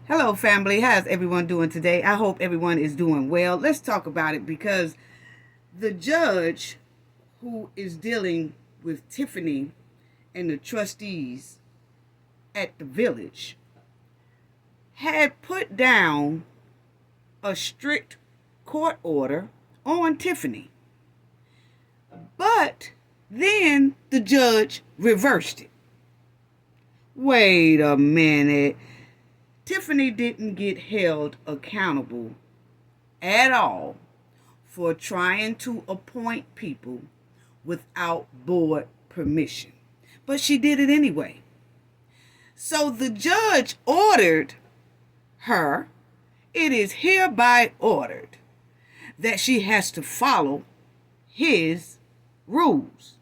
Hello, family. How's everyone doing today? I hope everyone is doing well. Let's talk about it because the judge who is dealing with Tiffany and the trustees at the village had put down a strict court order on Tiffany. But then the judge reversed it. Wait a minute. Tiffany didn't get held accountable at all for trying to appoint people without board permission. But she did it anyway. So the judge ordered her, it is hereby ordered that she has to follow his rules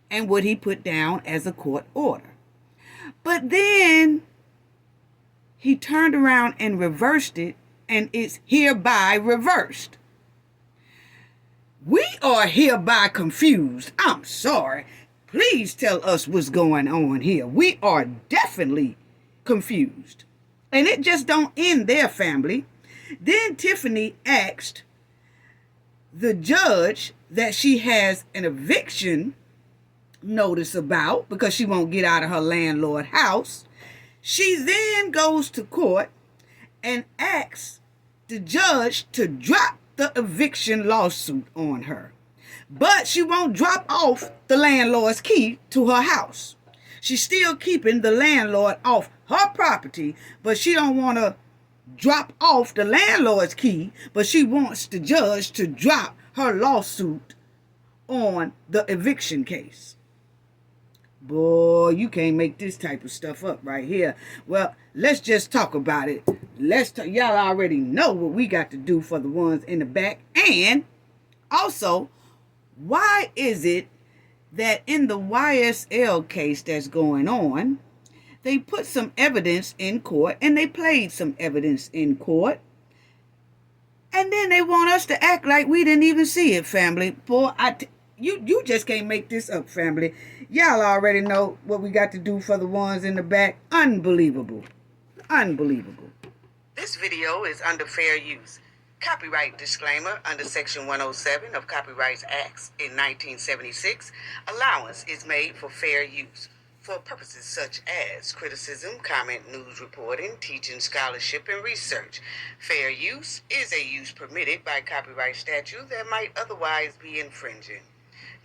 and what he put down as a court order. But then he turned around and reversed it, and it's hereby reversed. We are hereby confused. I'm sorry. Please tell us what's going on here. We are definitely confused. And it just don't end there, family. Then Tiffany asked the judge that she has an eviction notice about because she won't get out of her landlord's house. She then goes to court and asks the judge to drop the eviction lawsuit on her. But she won't drop off the landlord's key to her house. She's still keeping the landlord off her property, but she don't want to drop off the landlord's key, but she wants the judge to drop her lawsuit on the eviction case. Boy, you can't make this type of stuff up right here. Well, let's just talk about it. Y'all already know what we got to do for the ones in the back. And also, why is it that in the YSL case that's going on, they put some evidence in court and they played some evidence in court, and then they want us to act like we didn't even see it, family? Boy, you just can't make this up, family. Y'all already know what we got to do for the ones in the back. Unbelievable. Unbelievable. This video is under fair use. Copyright disclaimer under Section 107 of Copyright Acts in 1976. Allowance is made for fair use for purposes such as criticism, comment, news reporting, teaching, scholarship, and research. Fair use is a use permitted by copyright statute that might otherwise be infringing.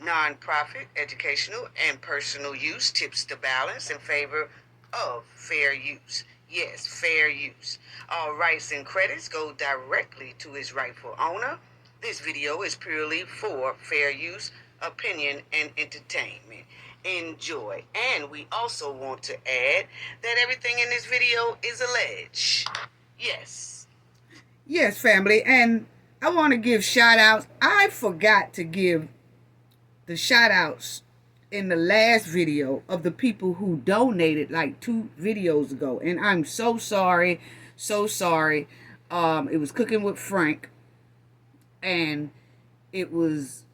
Non-profit, educational, and personal use tips the balance in favor of fair use. Yes, fair use. All rights and credits go directly to its rightful owner. This video is purely for fair use, opinion, and entertainment. Enjoy. And we also want to add that everything in this video is alleged. Yes. Yes, family. And I want to give shout outs. I forgot to give the shout outs in the last video of the people who donated like 2 videos ago. And I'm so sorry. So sorry. It was Cooking with Frank. And it was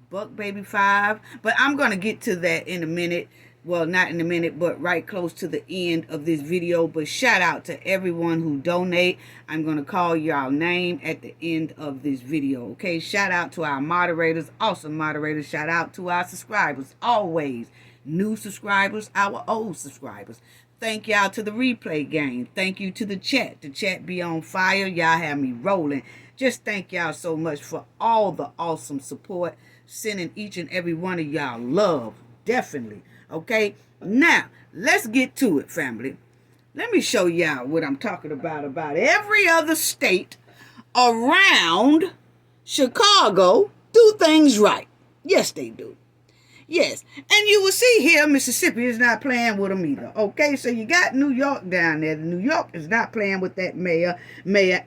Buck Baby 5. But I'm going to get to that in a minute. Well, not in a minute, but right close to the end of this video. But shout out to everyone who donate. I'm going to call y'all name at the end of this video, okay? Shout out to our moderators, awesome moderators. Shout out to our subscribers, always. New subscribers, our old subscribers. Thank y'all to the replay gang. Thank you to the chat. The chat be on fire. Y'all have me rolling. Just thank y'all so much for all the awesome support. Sending each and every one of y'all love. Definitely. Okay, now let's get to it, family. Let me show y'all what I'm talking about every other state around Chicago do things right. Yes, they do. Yes, and you will see here Mississippi is not playing with them either. Okay, so you got New York down there. New York is not playing with that Mayor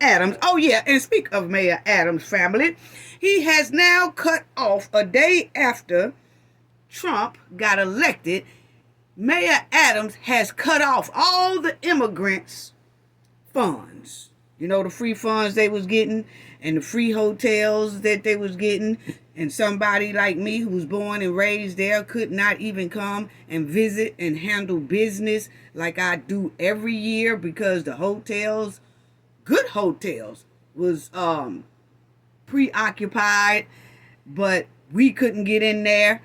Adams. Oh yeah, and speak of Mayor Adams, family, he has now cut off a day after Trump got elected. Mayor Adams has cut off all the immigrants' funds. You know, the free funds they was getting and the free hotels that they was getting. And somebody like me who was born and raised there could not even come and visit and handle business like I do every year because the hotels, good hotels, was preoccupied, but we couldn't get in there.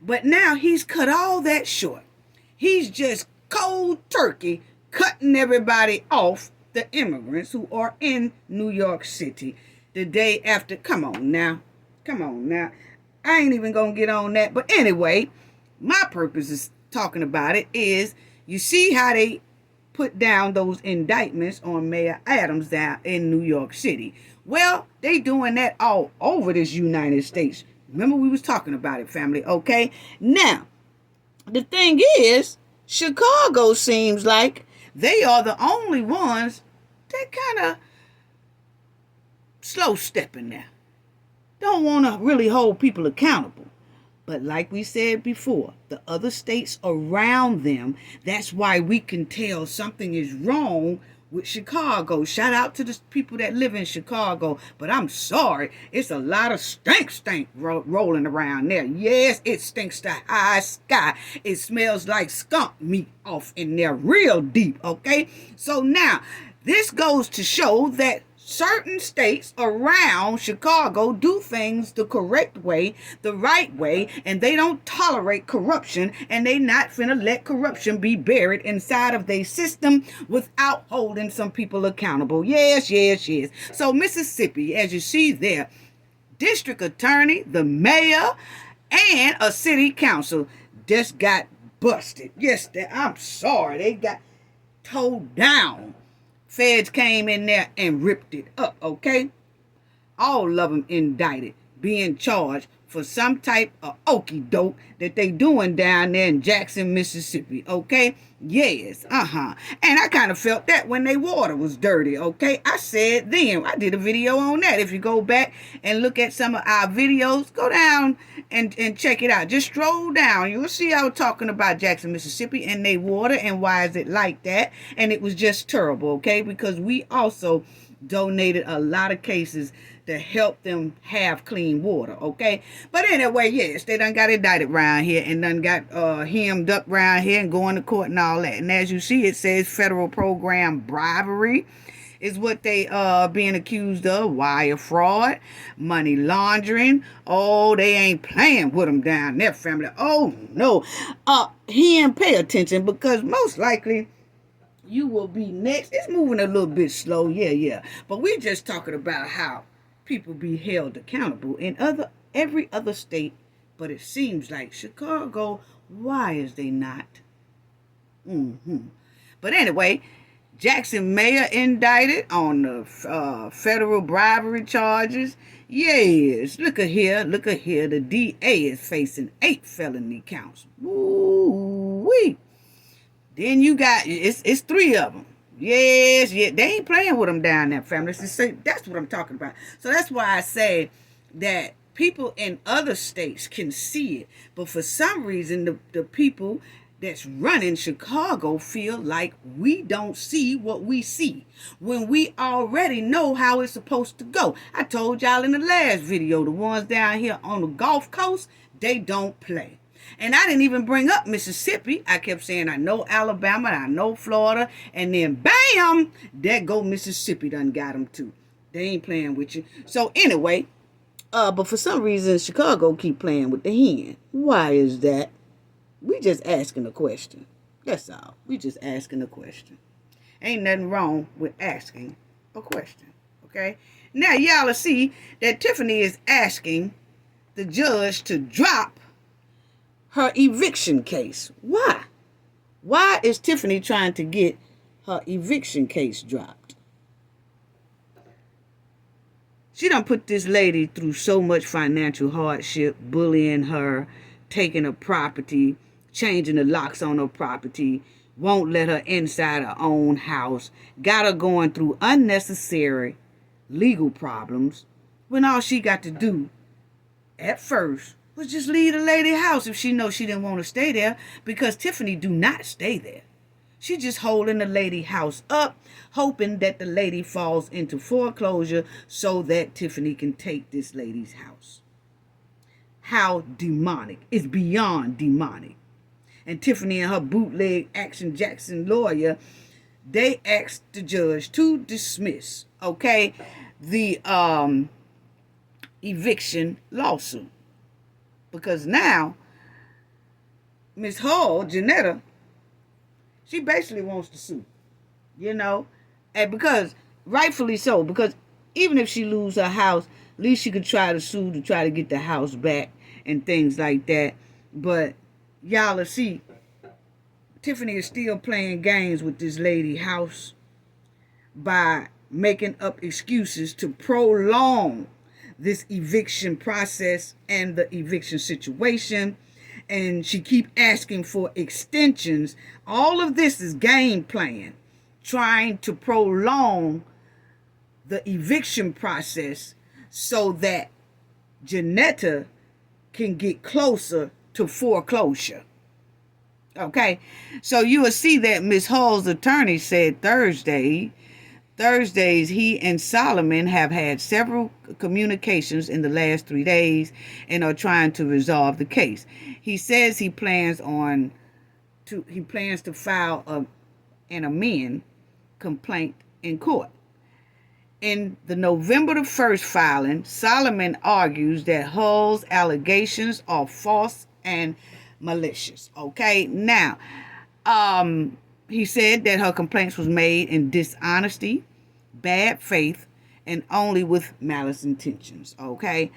But now he's cut all that short. He's just cold turkey cutting everybody off, the immigrants who are in New York City the day after. Come on now. I ain't even gonna get on that. But anyway, my purpose is talking about it is you see how they put down those indictments on Mayor Adams down in New York City. Well, they doing that all over this United States. Remember we was talking about it, family, okay? Now, the thing is, Chicago seems like they are the only ones that kind of slow stepping now. Don't want to really hold people accountable. But like we said before, the other states around them, that's why we can tell something is wrong with Chicago. Shout out to the people that live in Chicago. But I'm sorry, it's a lot of stink rolling around there. Yes, it stinks to high sky. It smells like skunk meat off in there real deep, okay? So now, this goes to show that certain states around Chicago do things the correct way, the right way, and they don't tolerate corruption, and they not finna let corruption be buried inside of their system without holding some people accountable. Yes. So Mississippi, as you see there, district attorney, the mayor, and a city council just got busted. Yes, I'm sorry, they got towed down. Feds came in there and ripped it up, okay? All of them indicted, being charged for some type of okie doke that they doing down there in Jackson, Mississippi, okay? Yes, And I kind of felt that when their water was dirty, okay? I said then, I did a video on that. If you go back and look at some of our videos, go down and check it out. Just stroll down. You'll see I was talking about Jackson, Mississippi and their water and why is it like that. And it was just terrible, okay? Because we also donated a lot of cases to help them have clean water, okay? But anyway, yes, they done got indicted around here and done got hemmed up around here and going to court and all that. And as you see, it says federal program bribery is what they being accused of. Wire fraud, money laundering. Oh, they ain't playing with them down there, family. Oh, no. He ain't pay attention because most likely you will be next. It's moving a little bit slow, yeah. But we just talking about how people be held accountable in every other state, but it seems like Chicago, why is they not? But anyway, Jackson mayor indicted on the federal bribery charges. Yes, look at here. The DA is facing 8 felony counts. Woo-wee. Then you got, it's 3 of them. Yes, they ain't playing with them down there, family. That's what I'm talking about. So that's why I say that people in other states can see it. But for some reason, the people that's running Chicago feel like we don't see what we see when we already know how it's supposed to go. I told y'all in the last video, the ones down here on the Gulf Coast, they don't play. And I didn't even bring up Mississippi. I kept saying, I know Alabama, I know Florida. And then, bam, there go Mississippi done got them too. They ain't playing with you. So anyway, but for some reason, Chicago keep playing with the hen. Why is that? We just asking a question. That's all. We just asking a question. Ain't nothing wrong with asking a question. Okay? Now, y'all will see that Tiffany is asking the judge to drop her eviction case. Why? Why is Tiffany trying to get her eviction case dropped? She done put this lady through so much financial hardship, bullying her, taking her property, changing the locks on her property, won't let her inside her own house, got her going through unnecessary legal problems, when all she got to do at first was just leave the lady house if she knows she didn't want to stay there, because Tiffany do not stay there. She just holding the lady house up, hoping that the lady falls into foreclosure so that Tiffany can take this lady's house. How demonic. It's beyond demonic. And Tiffany and her bootleg Action Jackson lawyer, they asked the judge to dismiss, okay, the eviction lawsuit. Because now, Miss Hall, Janetta, she basically wants to sue, and because, rightfully so, because even if she lose her house, at least she could try to sue to try to get the house back and things like that. But y'all will see, Tiffany is still playing games with this lady house by making up excuses to prolong this eviction process and the eviction situation. And she keep asking for extensions. All of this is game plan, trying to prolong the eviction process so that Janetta can get closer to foreclosure. Okay, so you will see that Miss Hall's attorney said Thursdays, he and Solomon have had several communications in the last 3 days and are trying to resolve the case. He says he plans to file an amend complaint in court. In the November the 1st filing, Solomon argues that Hull's allegations are false and malicious. Okay, now, he said that her complaints was made in dishonesty, bad faith, and only with malice intentions. Okay,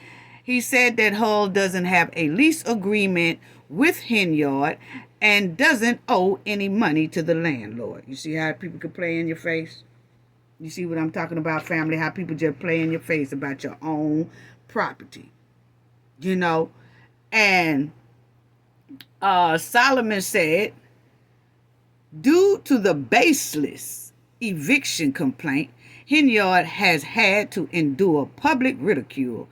he said that Hull doesn't have a lease agreement with Henyard and doesn't owe any money to the landlord. You see how people can play in your face? You see what I'm talking about, family? How people just play in your face about your own property. And Solomon said, due to the baseless eviction complaint, Henyard has had to endure public ridicule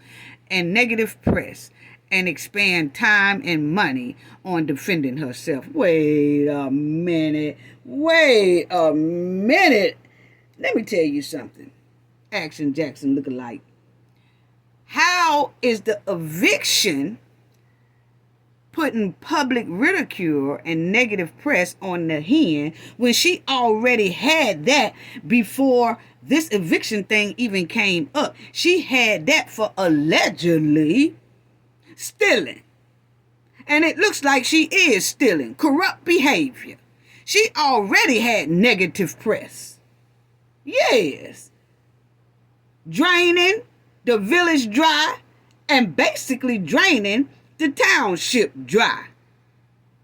and negative press and expend time and money on defending herself. Wait a minute. Let me tell you something. Action Jackson lookalike. How is the eviction putting public ridicule and negative press on the hen when she already had that before this eviction thing even came up? She had that for allegedly stealing. And it looks like she is stealing. Corrupt behavior. She already had negative press. Yes. Draining the village dry and basically draining the township dry.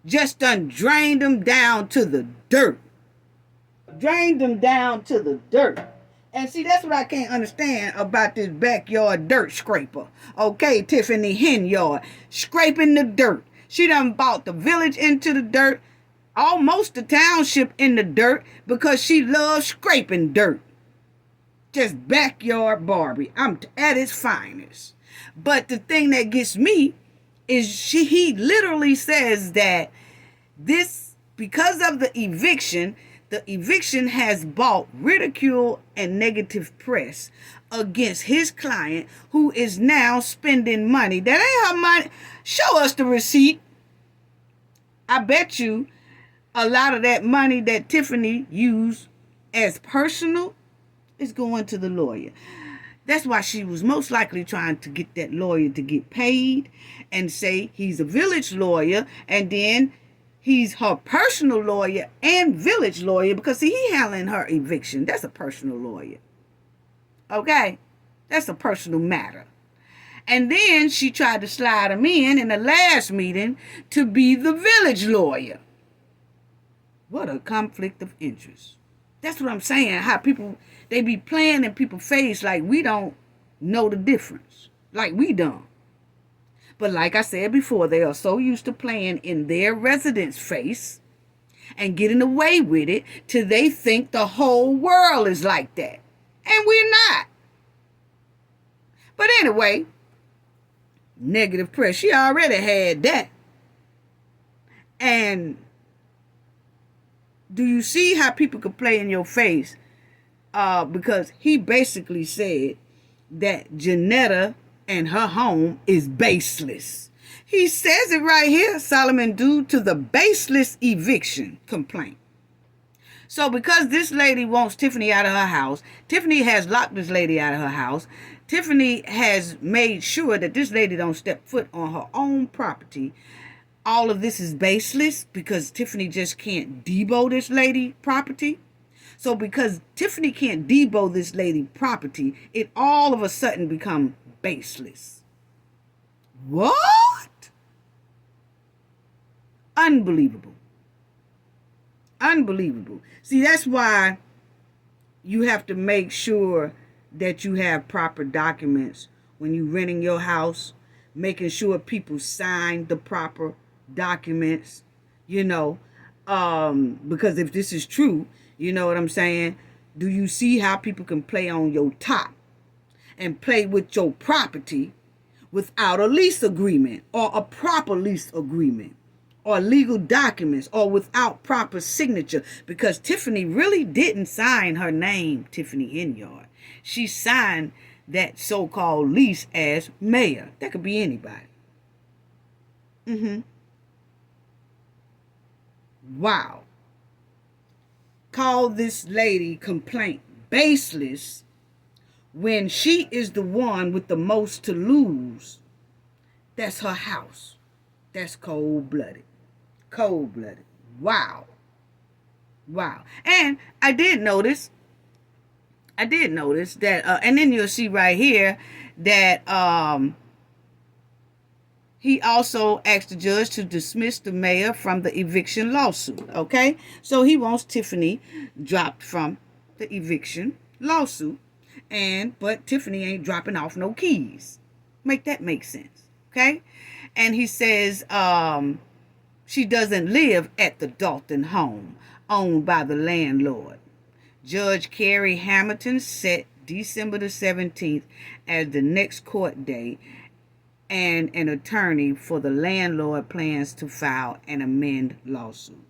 Just done drained them down to the dirt. Drained them down to the dirt. And see, that's what I can't understand about this backyard dirt scraper. Okay, Tiffany Henyard, scraping the dirt. She done bought the village into the dirt, almost the township in the dirt, because she loves scraping dirt. Just backyard Barbie. I'm at its finest. But the thing that gets me is he literally says that because of the eviction has brought ridicule and negative press against his client, who is now spending money. That ain't her money. Show us the receipt. I bet you a lot of that money that Tiffany used as personal is going to the lawyer. That's why she was most likely trying to get that lawyer to get paid and say he's a village lawyer, and then he's her personal lawyer and village lawyer, because see, he handling her eviction. That's a personal lawyer. Okay? That's a personal matter. And then she tried to slide him in the last meeting to be the village lawyer. What a conflict of interest. That's what I'm saying. How people, they be playing in people's face like we don't know the difference. Like we don't. But like I said before, they are so used to playing in their residents' face and getting away with it till they think the whole world is like that. And we're not. But anyway, negative press. She already had that. And Do you see how people could play in your face? Because he basically said that Janetta and her home is baseless. He says it right here, Solomon, due to the baseless eviction complaint. So because this lady wants Tiffany out of her house, Tiffany has locked this lady out of her house. Tiffany has made sure that this lady don't step foot on her own property. All of this is baseless because Tiffany just can't debo this lady property. So because Tiffany can't debo this lady property, it all of a sudden become baseless. What? Unbelievable. Unbelievable. See, that's why you have to make sure that you have proper documents when you're renting your house, making sure people sign the proper documents, because if this is true, you know what I'm saying? Do you see how people can play on your top and play with your property without a lease agreement or a proper lease agreement or legal documents or without proper signature? Because Tiffany really didn't sign her name, Tiffany Henyard. She signed that so-called lease as mayor. That could be anybody. Wow. Call this lady complaint baseless when she is the one with the most to lose. That's her house. That's cold-blooded. Cold-blooded. Wow. Wow. And I did notice that, and then you'll see right here that he also asked the judge to dismiss the mayor from the eviction lawsuit. Okay? So he wants Tiffany dropped from the eviction lawsuit. But Tiffany ain't dropping off no keys. Make that make sense. Okay? And he says she doesn't live at the Dolton home owned by the landlord. Judge Carrie Hamilton set December the 17th as the next court date, and an attorney for the landlord plans to file an amend lawsuit.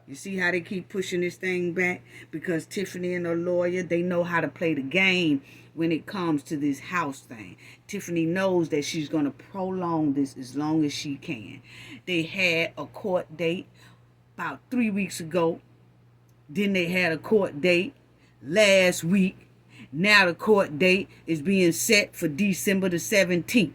You see how they keep pushing this thing back? Because Tiffany and her lawyer, they know how to play the game when it comes to this house thing. Tiffany knows that she's going to prolong this as long as she can. They had a court date about 3 weeks ago. Then they had a court date last week. Now the court date is being set for December the 17th.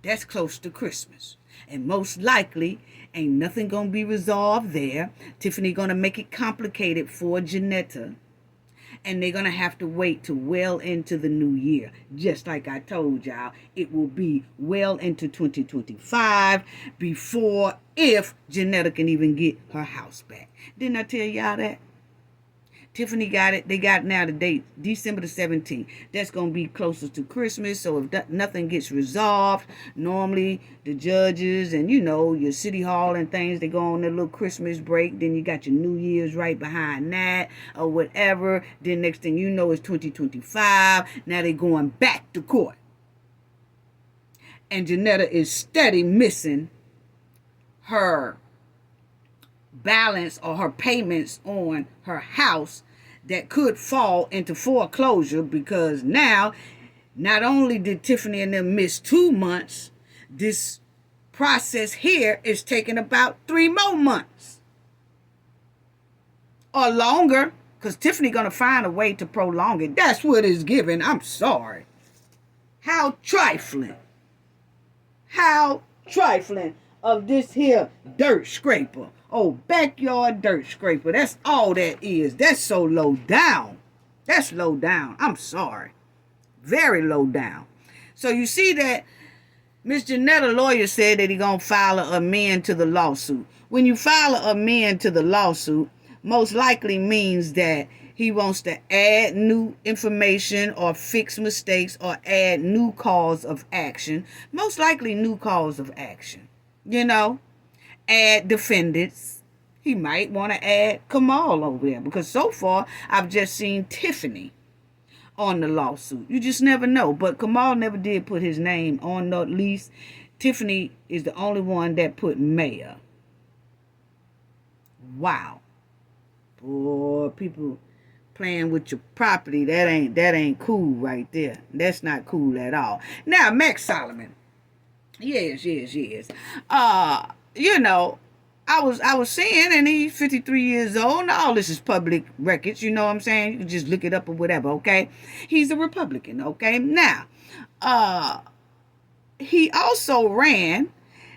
That's close to Christmas. And most likely, ain't nothing going to be resolved there. Tiffany going to make it complicated for Janetta. And they're going to have to wait till well into the new year. Just like I told y'all, it will be well into 2025 before, if Janetta can even get her house back. Didn't I tell y'all that? Tiffany got it. They got now the date, December the 17th. That's going to be closest to Christmas. So if nothing gets resolved, normally the judges and, your city hall and things, they go on their little Christmas break. Then you got your New Year's right behind that or whatever. Then next thing you know is 2025. Now they're going back to court. And Janetta is steady missing her balance or her payments on her house that could fall into foreclosure, because now not only did Tiffany and them miss 2 months, this process here is taking about 3 more months or longer, because Tiffany gonna find a way to prolong it. That's what it's given. I'm sorry. How trifling of this here dirt scraper. Oh, backyard dirt scraper. That's all that is. That's so low down. That's low down. I'm sorry. Very low down. So you see that Miss Janetta lawyer said that he gonna file an amend to the lawsuit. When you file an amend to the lawsuit, most likely means that he wants to add new information or fix mistakes or add new cause of action. Most likely new cause of action. Add defendants. He might want to add Kamal over there, because so far I've just seen Tiffany on the lawsuit. You just never know. But Kamal never did put his name on the lease. Tiffany is the only one that put mayor. Wow. Boy, people playing with your property, that ain't cool right there. That's not cool at all. Now, Max Solomon. Yes. You know, I was saying, and he's 53 years old, and all this is public records, you know what I'm saying? You can just look it up or whatever, okay? He's a Republican, okay? Now, he also ran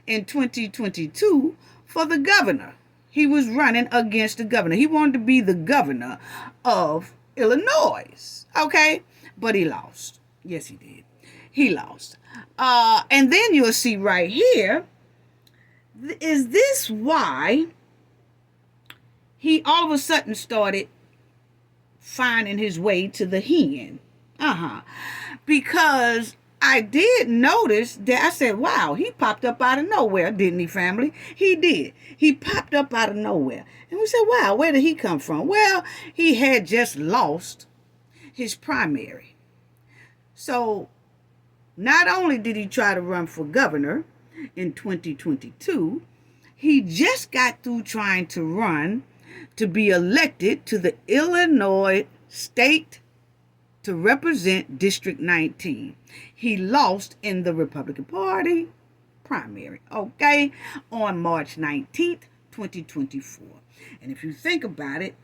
in 2022 for the governor. He was running against the governor. He wanted to be the governor of Illinois, okay? But he lost. Yes, he did. He lost. And then you'll see right here, is this why he all of a sudden started finding his way to the hen? Because I did notice that I said, wow, he popped up out of nowhere, didn't he, family? He did. He popped up out of nowhere. And we said, wow, where did he come from? Well, he had just lost his primary. So not only did he try to run for governor in 2022, he just got through trying to run to be elected to the Illinois state to represent District 19. He lost in the Republican Party primary, okay, on March 19th, 2024. And if you think about it,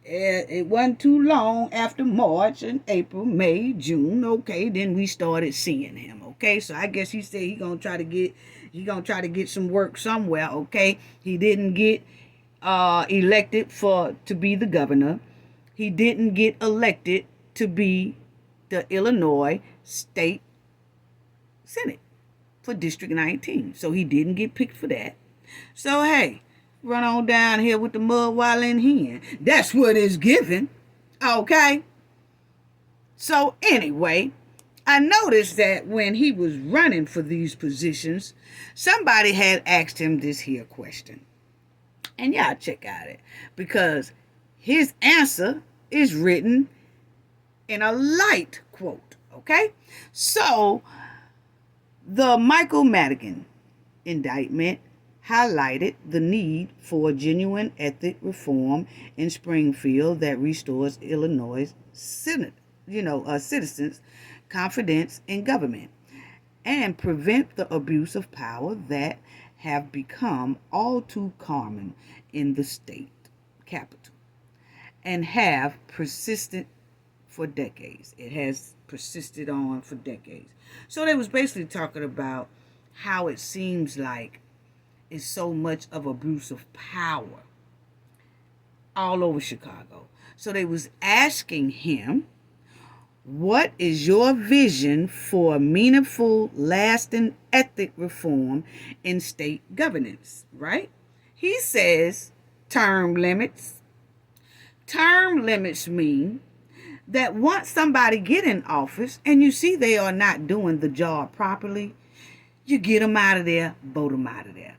it wasn't too long after March and April, May, June, okay, then we started seeing him, okay? So I guess he said he gonna try to get some work somewhere, okay? He didn't get elected to be the governor. He didn't get elected to be the Illinois State Senate for District 19. So he didn't get picked for that. So hey, run on down here with the mud while in hen. That's what it's given. Okay? So anyway, I noticed that when he was running for these positions, somebody had asked him this here question. And y'all check out it. Because his answer is written in a light quote. Okay? So, the Michael Madigan indictment highlighted the need for genuine ethic reform in Springfield that restores Illinois' citizens' confidence in government and prevent the abuse of power that have become all too common in the state capital and have persisted for decades. It has persisted on for decades. So they was basically talking about how it seems like is so much of abuse of power all over Chicago. So they was asking him, what is your vision for meaningful, lasting ethic reform in state governance, right? He says term limits. Term limits mean that once somebody get in office and you see they are not doing the job properly, you get them out of there, vote them out of there.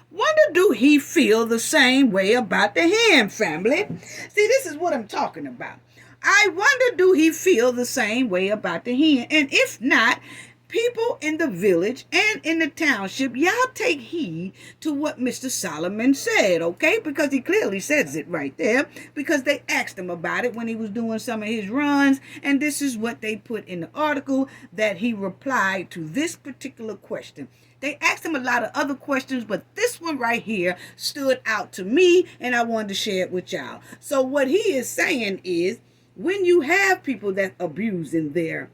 Wonder, do he feel the same way about the hen family? See, this is what I'm talking about. I wonder, do he feel the same way about the hen? And if not, people in the village and in the township, y'all take heed to what Mr. Solomon said, okay? Because he clearly says it right there, because they asked him about it when he was doing some of his runs, and this is what they put in the article that he replied to this particular question. They asked him a lot of other questions, but this one right here stood out to me, and I wanted to share it with y'all. So what he is saying is, when you have people that abuse in their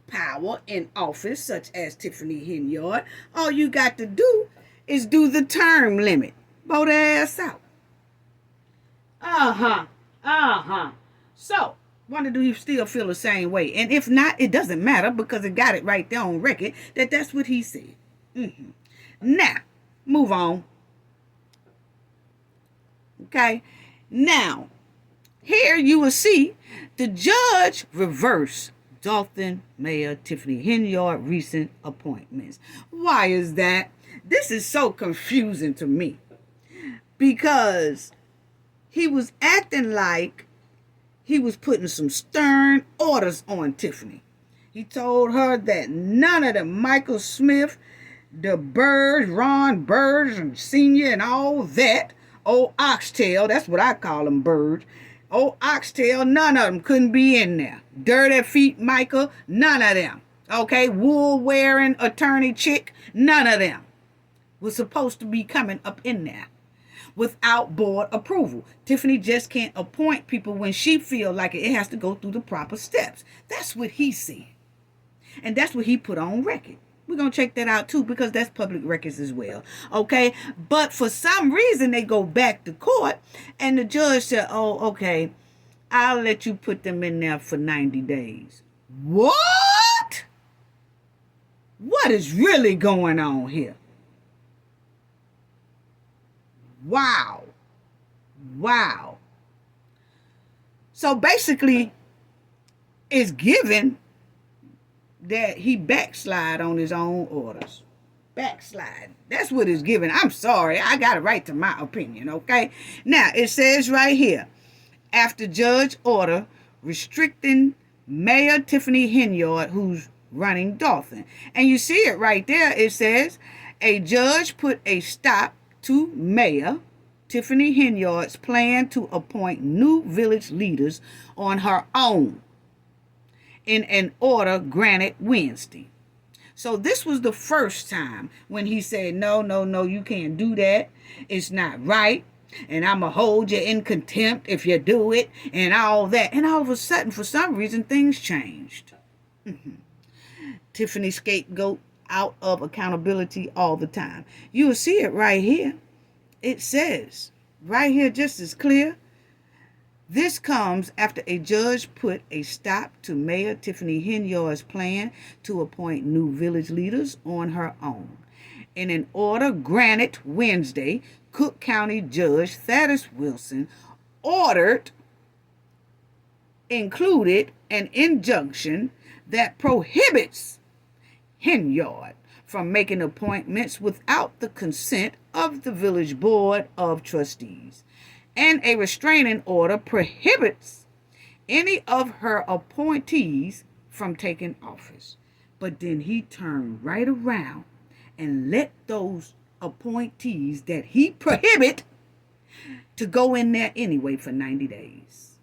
power in office, such as Tiffany Henyard, all you got to do is do the term limit. Vote their ass out. So, wonder, do you still feel the same way? And if not, it doesn't matter, because it got it right there on record that that's what he said. Now, move on. Okay? Now, here you will see the judge reverse Dolton Mayor Tiffany Henyard recent appointments. Why is that? This is so confusing to me, because he was acting like he was putting some stern orders on Tiffany. He told her that none of the Michael Smith, the Burrs, Ron Burrs and Sr. and all that Old oxtail, that's what I call them, birds. Old oxtail, none of them couldn't be in there. Dirty feet Michael, none of them. Okay, wool wearing attorney chick, none of them was supposed to be coming up in there without board approval. Tiffany just can't appoint people when she feel like it has to go through the proper steps. That's what he said. And that's what he put on record. We're going to check that out too, because that's public records as well. Okay. But for some reason, they go back to court and the judge said, oh, okay, I'll let you put them in there for 90 days. What? What is really going on here? Wow. Wow. So basically, it's given that he backslide on his own orders. Backslide. That's what it's given. I'm sorry. I got a right to my opinion, okay? Now, it says right here, after judge order restricting Mayor Tiffany Henyard, who's running Dolton. And you see it right there. It says, a judge put a stop to Mayor Tiffany Henyard's plan to appoint new village leaders on her own in an order granted Wednesday. So this was the first time when he said, no, you can't do that. It's not right. And I'm going to hold you in contempt if you do it and all that. And all of a sudden, for some reason, things changed. Tiffany scapegoat out of accountability all the time. You will see it right here. It says right here just as clear. This comes after a judge put a stop to Mayor Tiffany Henyard's plan to appoint new village leaders on her own. In an order granted Wednesday, Cook County Judge Thaddeus Wilson included an injunction that prohibits Henyard from making appointments without the consent of the village board of trustees. And a restraining order prohibits any of her appointees from taking office. But then he turned right around and let those appointees that he prohibit to go in there anyway for 90 days.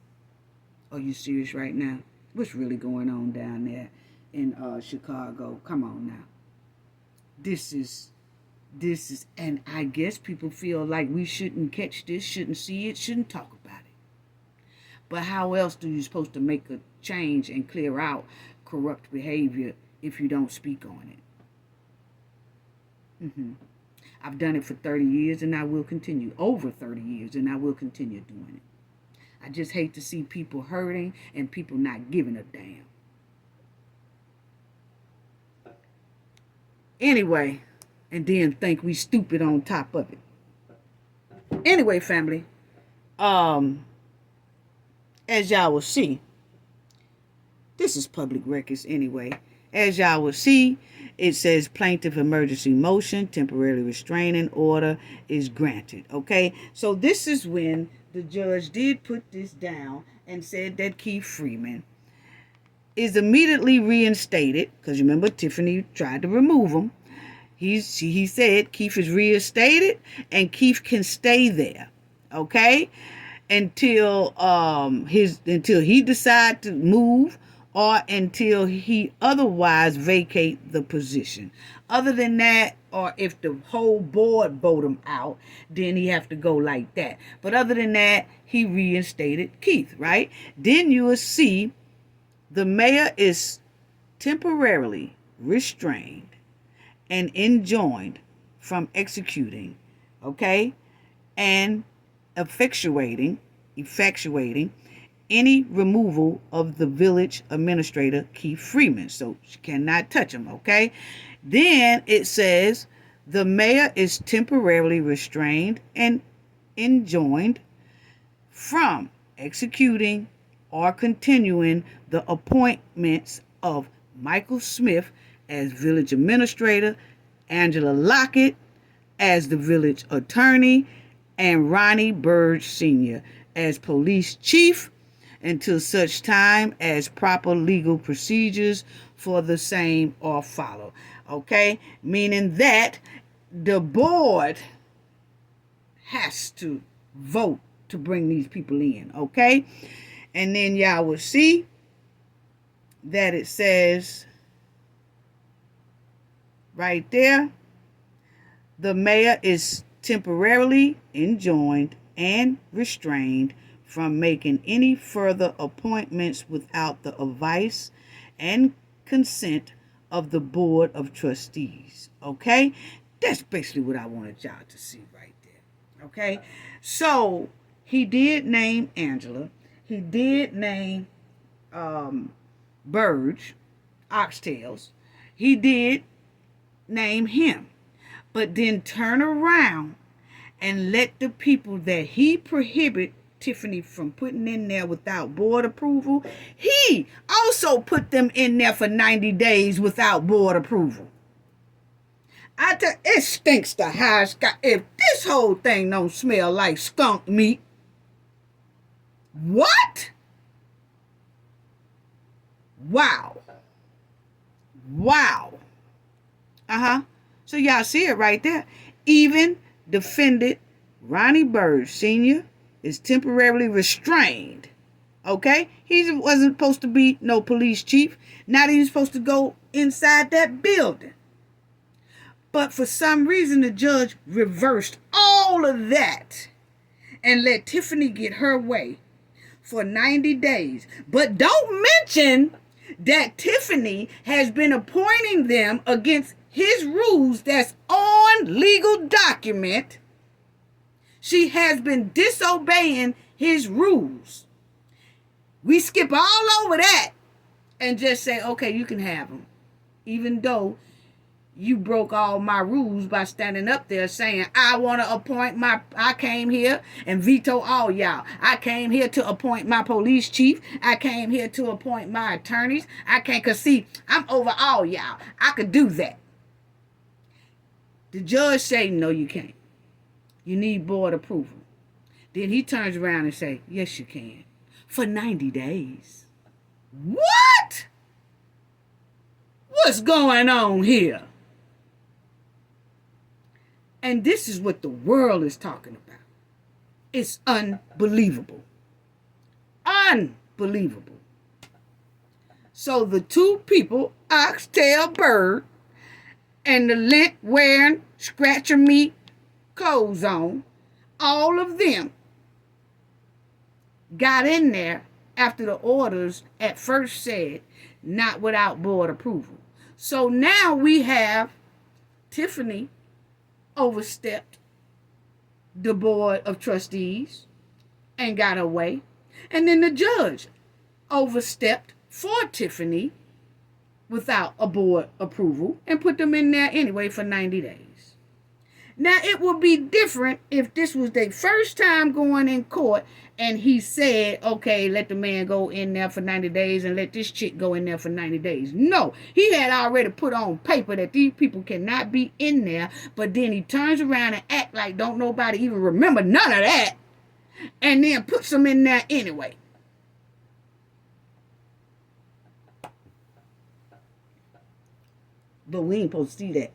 Are you serious right now? What's really going on down there in Chicago? Come on now. This is, and I guess people feel like we shouldn't catch this, shouldn't see it, shouldn't talk about it. But how else do you supposed to make a change and clear out corrupt behavior if you don't speak on it? I've done it for 30 years and I will continue. Over 30 years and I will continue doing it. I just hate to see people hurting and people not giving a damn. Anyway, and then think we stupid on top of it. Anyway, family, as y'all will see, this is public records anyway. As y'all will see, it says plaintiff emergency motion, temporary restraining order is granted. Okay, so this is when the judge did put this down and said that Keith Freeman is immediately reinstated, because remember Tiffany tried to remove him. He said Keith is reinstated and Keith can stay there, okay, until he decide to move or until he otherwise vacate the position. Other than that, or if the whole board vote him out, then he have to go like that. But other than that, he reinstated Keith, right? Then you will see the mayor is temporarily restrained and enjoined from executing, okay, and effectuating any removal of the village administrator, Keith Freeman. So she cannot touch him, okay? Then it says the mayor is temporarily restrained and enjoined from executing or continuing the appointments of Michael Smith as village administrator, Angela Lockett as the village attorney, and Ronnie Burge Sr. as police chief until such time as proper legal procedures for the same are followed. Okay? Meaning that the board has to vote to bring these people in, okay? And then y'all will see that it says right there, the mayor is temporarily enjoined and restrained from making any further appointments without the advice and consent of the Board of Trustees. Okay? That's basically what I wanted y'all to see right there. Okay? So, he did name Angela. He did name Burge, Oxtails. He did name him. But then turn around and let the people that he prohibit Tiffany from putting in there without board approval, he also put them in there for 90 days without board approval. It stinks to high sky. If this whole thing don't smell like skunk meat, what? Wow. Wow. So y'all see it right there. Even defendant Ronnie Burge Sr. is temporarily restrained. Okay? He wasn't supposed to be no police chief. Not even supposed to go inside that building. But for some reason, the judge reversed all of that and let Tiffany get her way for 90 days. But don't mention that Tiffany has been appointing them against his rules that's on legal document. She has been disobeying his rules. We skip all over that and just say, okay, you can have them. Even though you broke all my rules by standing up there saying, I came here and veto all y'all. I came here to appoint my police chief. I came here to appoint my attorneys. Cause see, I'm over all y'all. I could do that. The judge say, no, you can't. You need board approval. Then he turns around and say, yes, you can. For 90 days. What? What's going on here? And this is what the world is talking about. It's unbelievable. Unbelievable. So the two people, Oxtail Bird and the lint wearing, scratcher meat clothes on, all of them got in there after the orders at first said not without board approval. So now we have Tiffany overstepped the Board of Trustees and got away. And then the judge overstepped for Tiffany without a board approval and put them in there anyway for 90 days. Now, it would be different if this was their first time going in court and he said, okay, let the man go in there for 90 days and let this chick go in there for 90 days. No, he had already put on paper that these people cannot be in there, but then he turns around and act like don't nobody even remember none of that and then puts them in there anyway. But we ain't supposed to see that.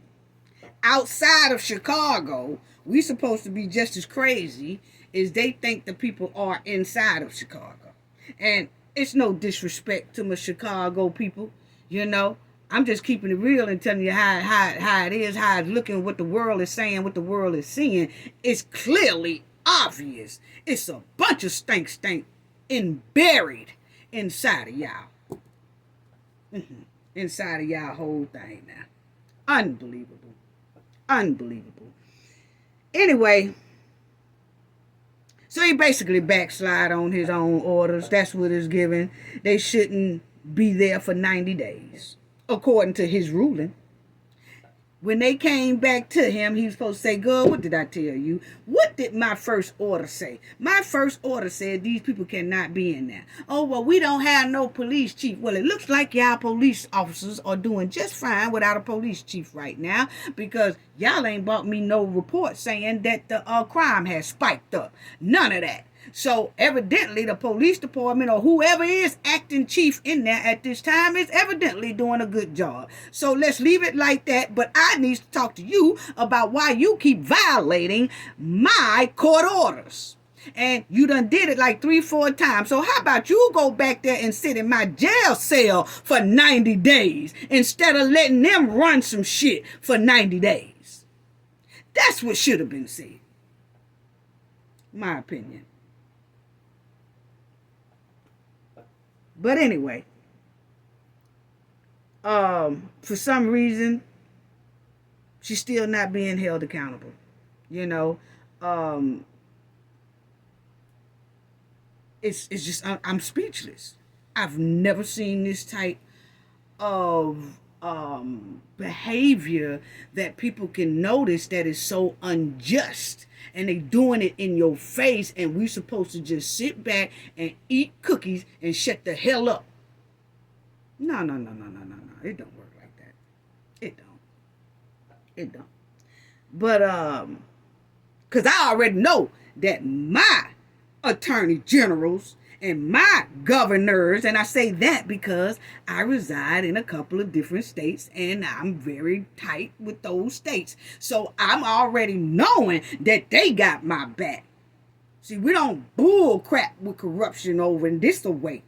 Outside of Chicago, we supposed to be just as crazy as they think the people are inside of Chicago. And it's no disrespect to my Chicago people, you know. I'm just keeping it real and telling you how it is, how it's looking, what the world is saying, what the world is seeing. It's clearly obvious. It's a bunch of stink buried inside of y'all. Inside of y'all whole thing now. Unbelievable. Unbelievable. Anyway, so he basically backslide on his own orders. That's what is given. They shouldn't be there for 90 days, according to his ruling. When they came back to him, he was supposed to say, God, what did I tell you? What did my first order say? My first order said these people cannot be in there. Oh, well, we don't have no police chief. Well, it looks like y'all police officers are doing just fine without a police chief right now because y'all ain't brought me no report saying that the crime has spiked up. None of that. So evidently the police department or whoever is acting chief in there at this time is evidently doing a good job. So let's leave it like that. But I need to talk to you about why you keep violating my court orders. And you done did it like 3-4 times. So how about you go back there and sit in my jail cell for 90 days instead of letting them run some shit for 90 days? That's what should have been said. My opinion. But anyway, for some reason, she's still not being held accountable. You know, it's just, I'm speechless. I've never seen this type of behavior that people can notice that is so unjust, and they doing it in your face, and we supposed to just sit back and eat cookies and shut the hell up. No. It don't work like that. It don't. But because I already know that my attorney generals and my governors, and I say that because I reside in a couple of different states and I'm very tight with those states. So I'm already knowing that they got my back. See, we don't bull crap with corruption over in this way.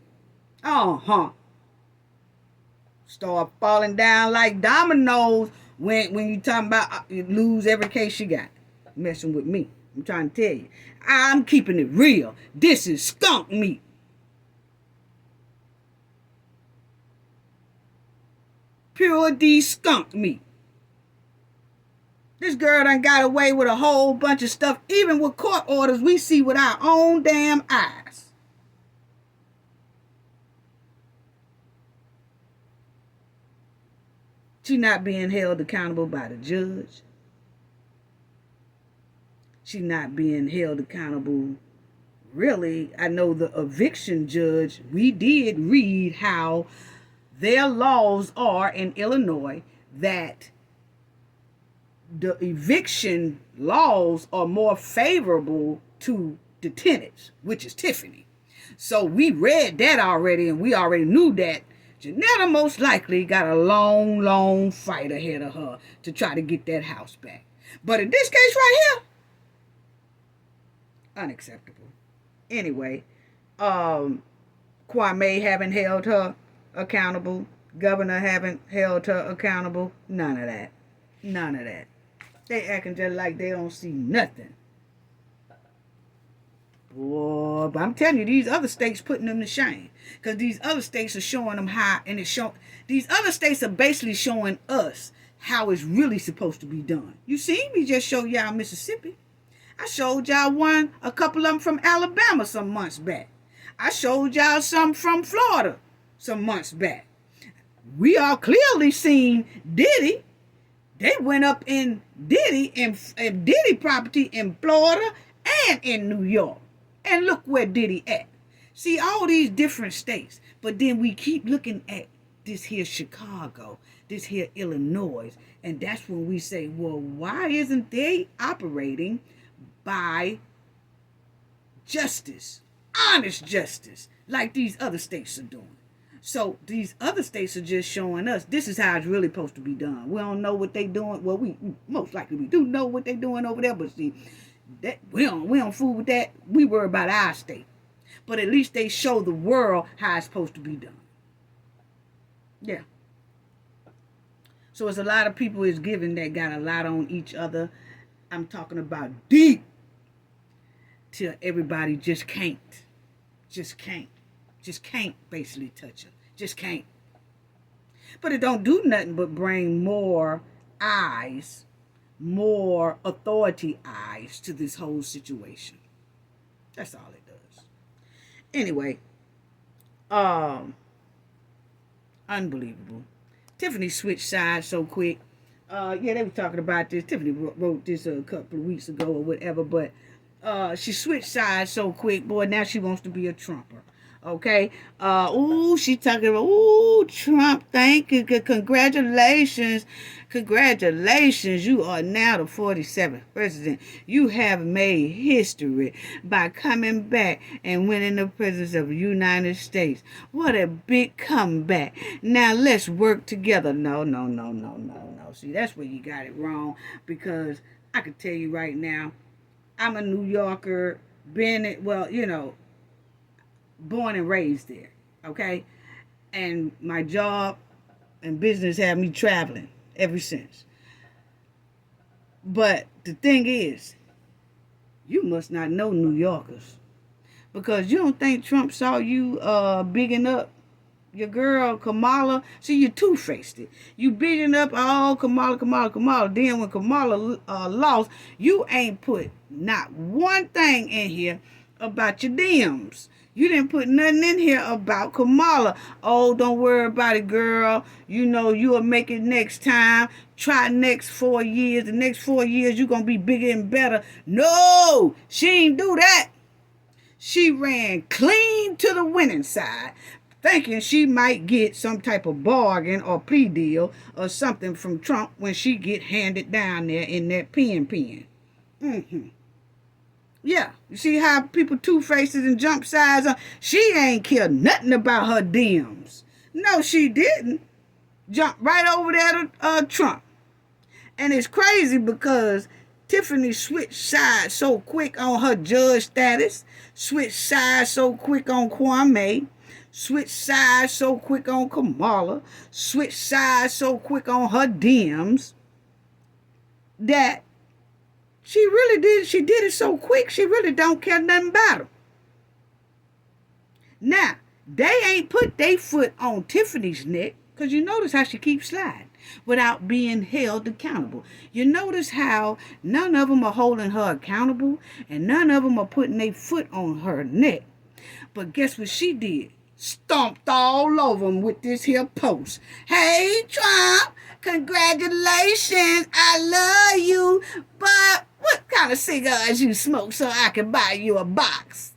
Start falling down like dominoes when you talking about you lose every case you got. Messing with me. I'm trying to tell you. I'm keeping it real. This is skunk meat. Pure D skunk meat. This girl done got away with a whole bunch of stuff. Even with court orders we see with our own damn eyes. She not being held accountable by the judge. She not being held accountable. Really, I know the eviction judge, we did read how their laws are in Illinois that the eviction laws are more favorable to the tenants, which is Tiffany. So we read that already, and we already knew that Janetta most likely got a long fight ahead of her to try to get that house back. But in this case right here, unacceptable. Anyway, Kwame haven't held her accountable. Governor haven't held her accountable. None of that. They acting just like they don't see nothing. Boy, but I'm telling you, these other states putting them to shame. Because these other states are showing them how, and these other states are basically showing us how it's really supposed to be done. You see me just show y'all Mississippi. I showed y'all a couple of them from Alabama some months back. I showed y'all some from Florida some months back. We all clearly seen Diddy. They went up in Diddy and Diddy property in Florida and in New York. And look where Diddy at. See, all these different states. But then we keep looking at this here Chicago, this here Illinois. And that's when we say, well, why isn't they operating by justice, honest justice, like these other states are doing? So these other states are just showing us this is how it's really supposed to be done. We don't know what they doing. Well, we most likely we do know what they doing over there, but see, that we don't fool with that. We worry about our state. But at least they show the world how it's supposed to be done. Yeah. So it's a lot of people is giving that got a lot on each other. I'm talking about deep. Till everybody just can't basically touch her. Just can't. But it don't do nothing but bring more eyes, more authority eyes to this whole situation. That's all it does. Anyway, unbelievable. Tiffany switched sides so quick. They were talking about this. Tiffany wrote this a couple of weeks ago or whatever, but she switched sides so quick. Boy, now she wants to be a Trumper. Okay. She talking about, Trump, thank you. Congratulations. You are now the 47th president. You have made history by coming back and winning the presidency of the United States. What a big comeback. Now let's work together. No. See, that's where you got it wrong, because I can tell you right now, I'm a New Yorker. been, well, born and raised there, okay? And my job and business have me traveling ever since. But the thing is, you must not know New Yorkers, because you don't think Trump saw you bigging up your girl Kamala. See, you two-faced it. You bigging up, oh, Kamala. Then when Kamala lost, you ain't put not one thing in here about your DMs. You didn't put nothing in here about Kamala. Oh, don't worry about it, girl. You'll make it next time. Try next 4 years. The next 4 years, you're going to be bigger and better. No, she ain't do that. She ran clean to the winning side, thinking she might get some type of bargain or plea deal or something from Trump when she get handed down there in that pen. Yeah, you see how people two-faces and jump sides on? She ain't care nothing about her DMs. No, she didn't. Jump right over there to Trump. And it's crazy because Tiffany switched sides so quick on her judge status, switched sides so quick on Kwame, switched sides so quick on Kamala, switched sides so quick on her DMs, that she did it so quick, she really don't care nothing about them. Now, they ain't put their foot on Tiffany's neck, because you notice how she keeps sliding without being held accountable. You notice how none of them are holding her accountable, and none of them are putting their foot on her neck. But guess what she did? Stomped all over them with this here post. Hey, Trump, congratulations, I love you, but what kind of cigars you smoke so I can buy you a box?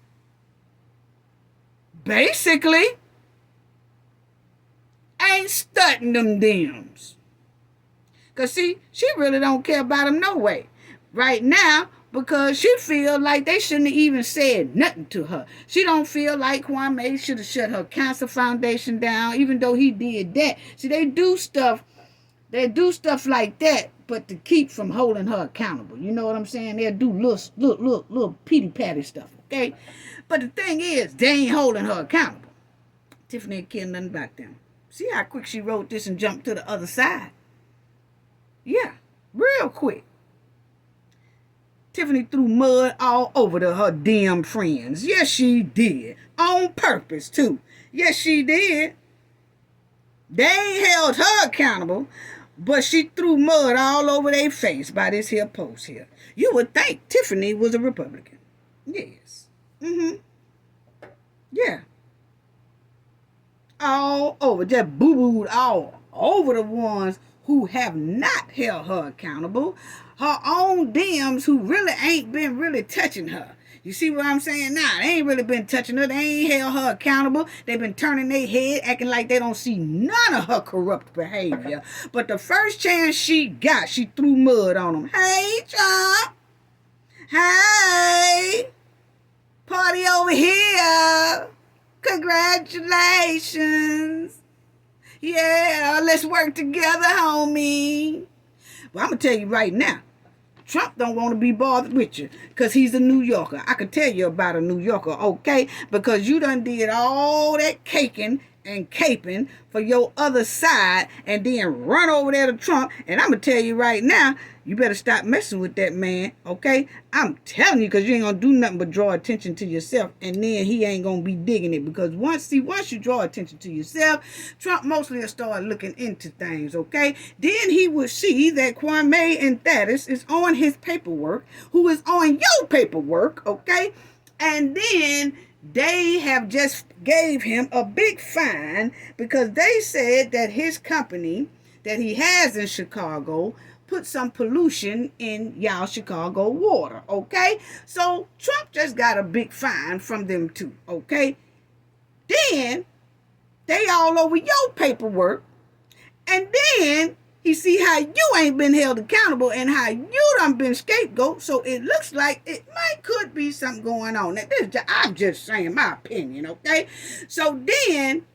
Basically, ain't stunting them DMs. Because see, she really don't care about them no way right now, because she feel like they shouldn't have even said nothing to her. She don't feel like Kwame should have shut her cancer foundation down, even though he did that. See, they do stuff like that, but to keep from holding her accountable. You know what I'm saying? They'll do little pitty-patty stuff, okay? But the thing is, they ain't holding her accountable. Tiffany ain't caring nothing about them. See how quick she wrote this and jumped to the other side? Yeah, real quick. Tiffany threw mud all over to her damn friends. Yes, she did. On purpose, too. Yes, she did. They ain't held her accountable, but she threw mud all over their face by this here post here. You would think Tiffany was a Republican. Yes. Yeah. All over. Just boo-booed all over the ones who have not held her accountable. Her own DMs who really ain't been really touching her. You see what I'm saying now? They ain't really been touching her. They ain't held her accountable. They've been turning their head, acting like they don't see none of her corrupt behavior. But the first chance she got, she threw mud on them. Hey, Trump. Hey. Party over here. Congratulations. Yeah, let's work together, homie. Well, I'm going to tell you right now, Trump don't want to be bothered with you because he's a New Yorker. I can tell you about a New Yorker, okay? Because you done did all that caking and caping for your other side and then run over there to Trump. And I'm going to tell you right now, you better stop messing with that man, okay? I'm telling you, because you ain't going to do nothing but draw attention to yourself, and then he ain't going to be digging it. Because once you draw attention to yourself, Trump mostly will start looking into things, okay? Then he will see that Kwame and Thaddeus is on his paperwork, who is on your paperwork, okay? And then they have just gave him a big fine because they said that his company that he has in Chicago put some pollution in y'all Chicago water, okay? So Trump just got a big fine from them too, okay? Then they all over your paperwork, and then he see how you ain't been held accountable and how you done been scapegoat, so it looks like it could be something going on. Now, I'm just saying my opinion, okay? So then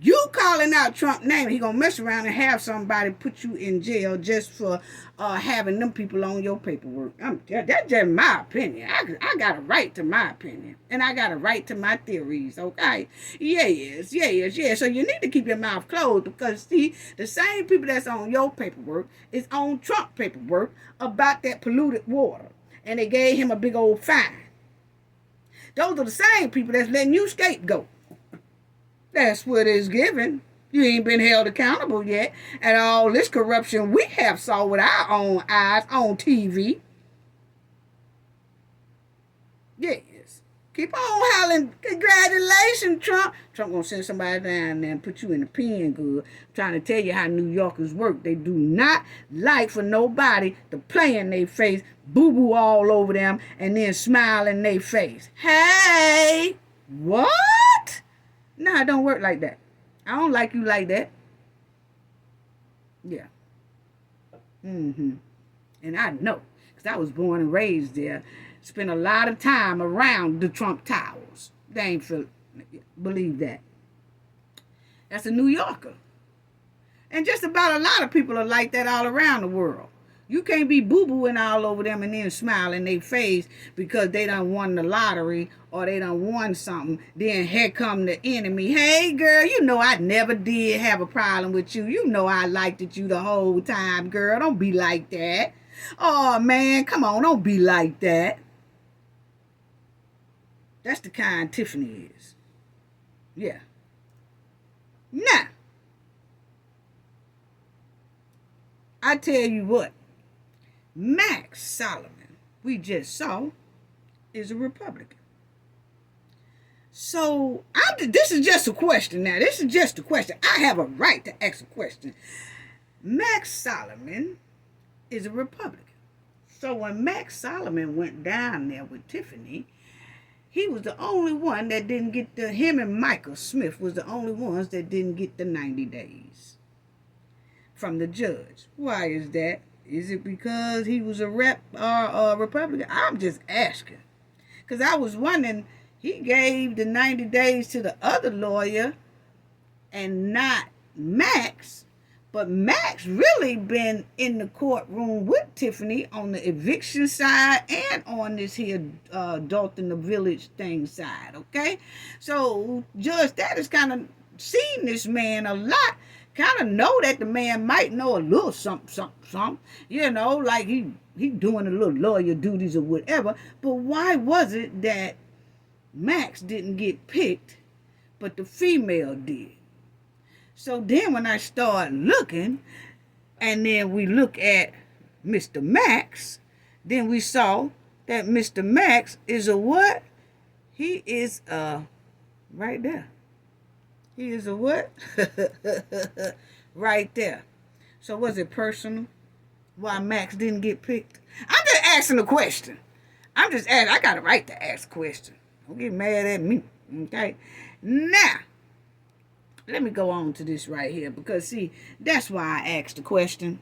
You calling out Trump's name, he gonna mess around and have somebody put you in jail just for having them people on your paperwork. That's just my opinion. I got a right to my opinion, and I got a right to my theories. Okay, yes. So you need to keep your mouth closed, because see, the same people that's on your paperwork is on Trump paperwork about that polluted water, and they gave him a big old fine. Those are the same people that's letting you scapegoat. That's what it's given. You ain't been held accountable yet. And all this corruption we have saw with our own eyes on TV. Yes. Keep on hollering, congratulations, Trump. Trump gonna send somebody down there and put you in the pen good. Trying to tell you how New Yorkers work. They do not like for nobody to play in their face, boo-boo all over them, and then smile in their face. Hey! What? No, it don't work like that. I don't like you like that. Yeah. And I know, because I was born and raised there. Spent a lot of time around the Trump Towers. They ain't believe that. That's a New Yorker. And just about a lot of people are like that all around the world. You can't be boo-booing all over them and then smile in their face because they done won the lottery or they done won something. Then here come the enemy. Hey, girl, you know I never did have a problem with you. You know I liked you the whole time, girl. Don't be like that. Oh, man, come on, don't be like that. That's the kind Tiffany is. Yeah. Now, I tell you what. Max Solomon, we just saw, is a Republican. So, this is just a question now. This is just a question. I have a right to ask a question. Max Solomon is a Republican. So, when Max Solomon went down there with Tiffany, he was the only one that didn't get him and Michael Smith was the only ones that didn't get the 90 days from the judge. Why is that? Is it because he was a Republican? I'm just asking. Because I was wondering, he gave the 90 days to the other lawyer and not Max. But Max really been in the courtroom with Tiffany on the eviction side and on this here Dolton, the village thing side, okay? So Judge Status kind of seen this man a lot. Kind of know that the man might know a little something, you know, like he doing a little lawyer duties or whatever. But why was it that Max didn't get picked, but the female did? So then when I start looking, and then we look at Mr. Max, then we saw that Mr. Max is a what? He is right there. He is a what? Right there. So was it personal why Max didn't get picked? I'm just asking a question. I'm just asking. I got a right to ask a question. Don't get mad at me. Okay? Now, let me go on to this right here. Because, see, that's why I asked the question.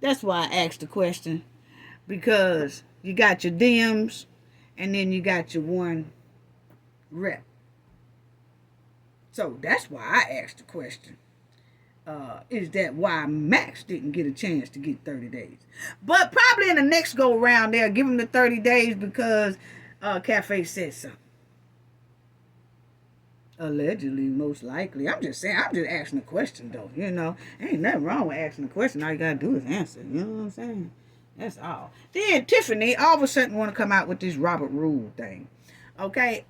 That's why I asked the question. Because you got your Dems, and then you got your one rep. So that's why I asked the question. Is that why Max didn't get a chance to get 30 days? But probably in the next go round, they'll give him the 30 days because Cafe said something. Allegedly, most likely. I'm just saying, I'm just asking a question, though. You know, ain't nothing wrong with asking a question. All you got to do is answer. You know what I'm saying? That's all. Then Tiffany all of a sudden want to come out with this Robert Rule thing. Okay?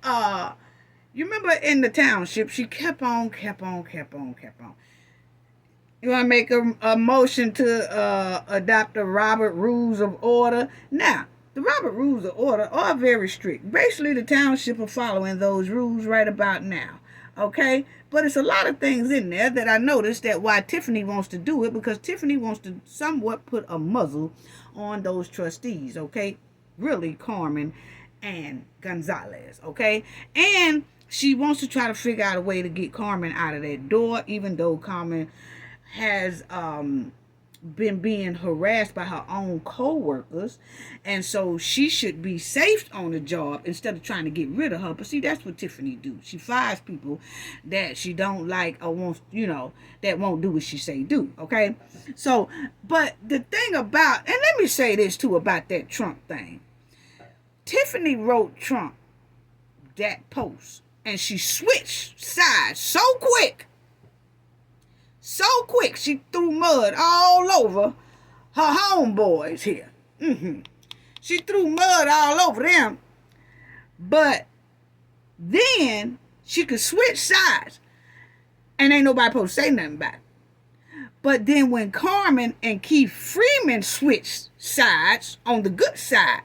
You remember in the township, she kept on. You want to make a motion to adopt the Robert Rules of Order? Now, the Robert Rules of Order are very strict. Basically, the township are following those rules right about now. Okay? But it's a lot of things in there that I noticed that why Tiffany wants to do it, because Tiffany wants to somewhat put a muzzle on those trustees. Okay? Really, Carmen and Gonzalez. Okay? And she wants to try to figure out a way to get Carmen out of that door, even though Carmen has been being harassed by her own co-workers, and so she should be safe on the job instead of trying to get rid of her. But see, that's what Tiffany do. She fires people that she don't like or wants, that won't do what she say do. Okay, so but the thing about, and let me say this too about that Trump thing. Tiffany wrote Trump that post, and she switched sides so quick. So quick, she threw mud all over her homeboys here. She threw mud all over them. But then she could switch sides. And ain't nobody supposed to say nothing about it. But then when Carmen and Keith Freeman switched sides on the good side,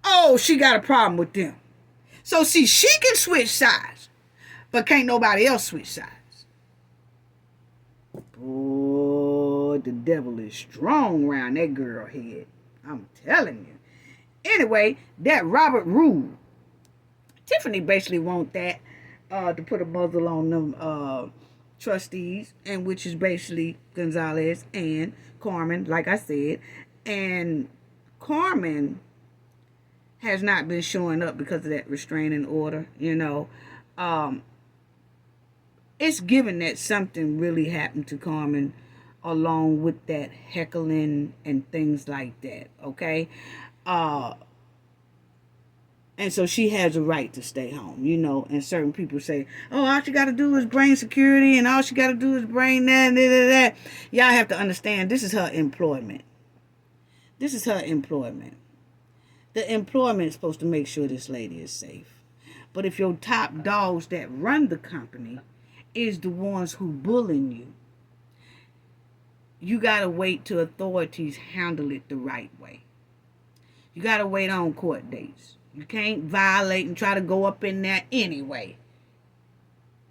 oh, she got a problem with them. So see, she can switch sides, but can't nobody else switch sides. Boy, the devil is strong around that girl head. I'm telling you. Anyway, that Robert Rule. Tiffany basically want that to put a muzzle on them trustees, and which is basically Gonzalez and Carmen, like I said. And Carmen has not been showing up because of that restraining order, It's given that something really happened to Carmen along with that heckling and things like that, okay? And so she has a right to stay home, and certain people say, oh, all she got to do is bring security and all she got to do is bring that. Y'all have to understand, this is her employment. This is her employment. The employment is supposed to make sure this lady is safe. But if your top dogs that run the company is the ones who bullying you, you got to wait till authorities handle it the right way. You got to wait on court dates. You can't violate and try to go up in there anyway.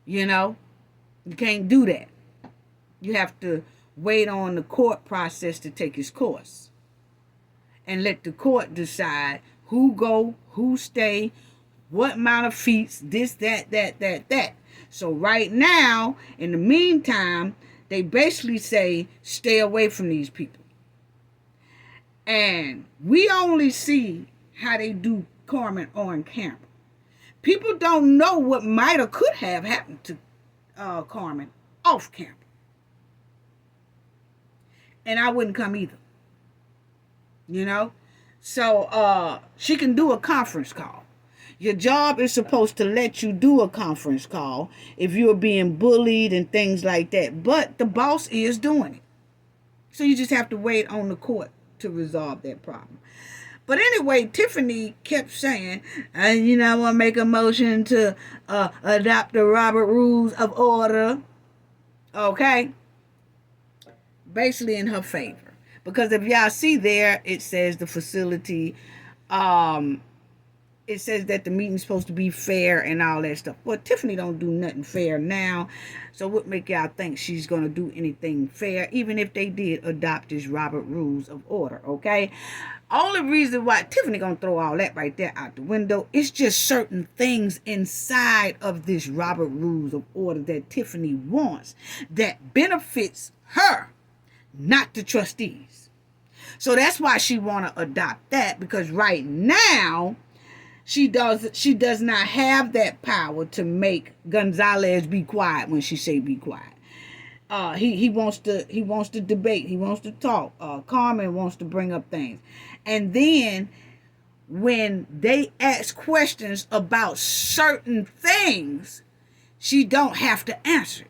You can't do that. You have to wait on the court process to take its course. And let the court decide who go, who stay, what amount of feet, this, that. So right now, in the meantime, they basically say, stay away from these people. And we only see how they do Carmen on camera. People don't know what might or could have happened to Carmen off camera. And I wouldn't come either. So she can do a conference call. Your job is supposed to let you do a conference call if you're being bullied and things like that. But the boss is doing it. So you just have to wait on the court to resolve that problem. But anyway, Tiffany kept saying, I want to make a motion to adopt the Robert Rules of Order. Okay? Basically in her favor. Because if y'all see there, it says the facility, it says that the meeting's supposed to be fair and all that stuff. Well, Tiffany don't do nothing fair now. So what make y'all think she's going to do anything fair, even if they did adopt this Robert Rules of Order, okay? Only reason why Tiffany going to throw all that right there out the window is just certain things inside of this Robert Rules of Order that Tiffany wants that benefits her, not the trustees. So that's why she want to adopt that, because right now she does not have that power to make Gonzalez be quiet when she say be quiet. He wants to debate. He wants to talk. Carmen wants to bring up things. And then when they ask questions about certain things, she don't have to answer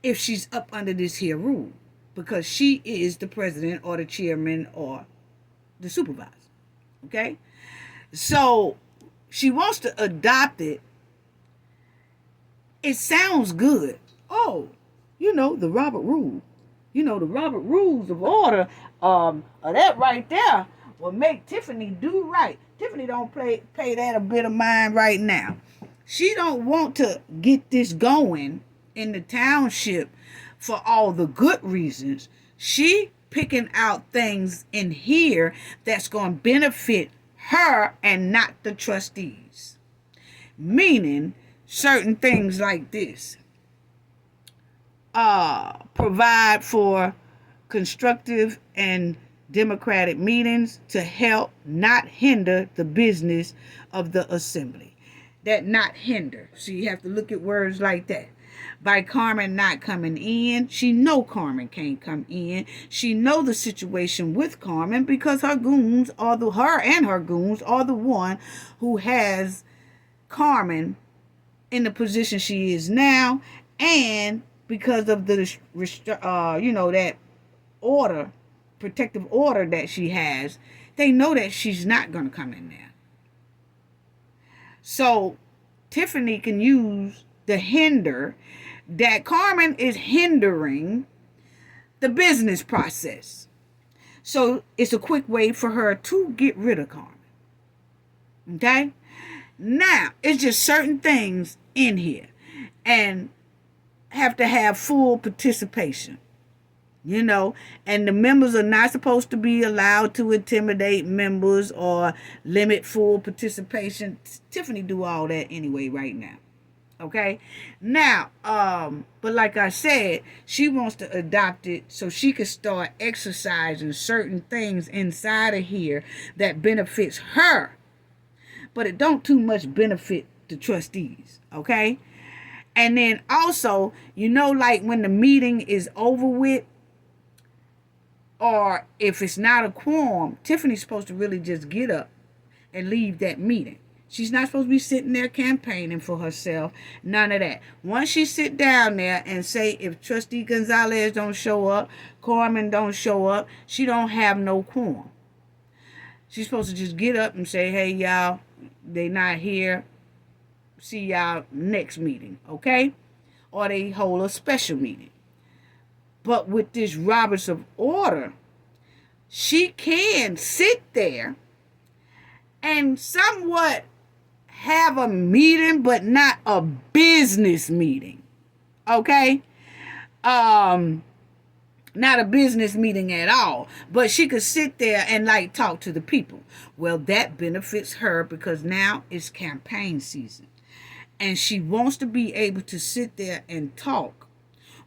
if she's up under this here rule, because she is the president or the chairman or the supervisor. Okay? So she wants to adopt it. It sounds good. Oh, the Robert Rule. The Robert Rules of Order. That right there will make Tiffany do right. Tiffany don't pay that a bit of mind right now. She don't want to get this going in the township for all the good reasons. She picking out things in here that's going to benefit her and not the trustees. Meaning certain things like this. provide for constructive and democratic meetings to help not hinder the business of the assembly. That not hinder. So you have to look at words like that. By Carmen not coming in, she know Carmen can't come in. She know the situation with Carmen because her goons are her goons are the one who has Carmen in the position she is now, and because of the that order, protective order that she has, they know that she's not going to come in there. So Tiffany can use the hinder that Carmen is hindering the business process. So it's a quick way for her to get rid of Carmen. Okay? Now, it's just certain things in here and have to have full participation. And the members are not supposed to be allowed to intimidate members or limit full participation. Tiffany do all that anyway right now. Okay? Now, but like I said, she wants to adopt it so she can start exercising certain things inside of here that benefits her. But it don't too much benefit the trustees. Okay? And then also, like when the meeting is over with, or if it's not a quorum, Tiffany's supposed to really just get up and leave that meeting. She's not supposed to be sitting there campaigning for herself. None of that. Once she sit down there and say, if Trustee Gonzalez don't show up, Carmen don't show up, she don't have no quorum. She's supposed to just get up and say, hey, y'all, they not here. See y'all next meeting, okay? Or they hold a special meeting. But with this Roberts of Order, she can sit there and somewhat have a meeting, but not a business meeting. Okay? Not a business meeting at all. But she could sit there and talk to the people. Well, that benefits her because now it's campaign season. And she wants to be able to sit there and talk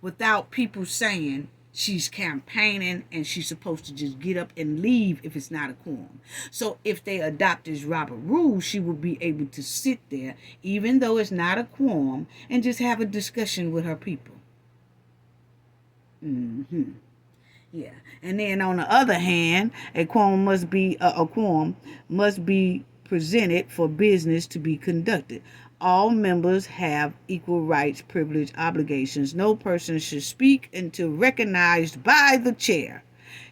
without people saying she's campaigning and she's supposed to just get up and leave if it's not a quorum. So if they adopt this Robert rule, she will be able to sit there, even though it's not a quorum, and just have a discussion with her people. Yeah. And then on the other hand, a quorum must be presented for business to be conducted. All members have equal rights, privilege, obligations. No person should speak until recognized by the chair.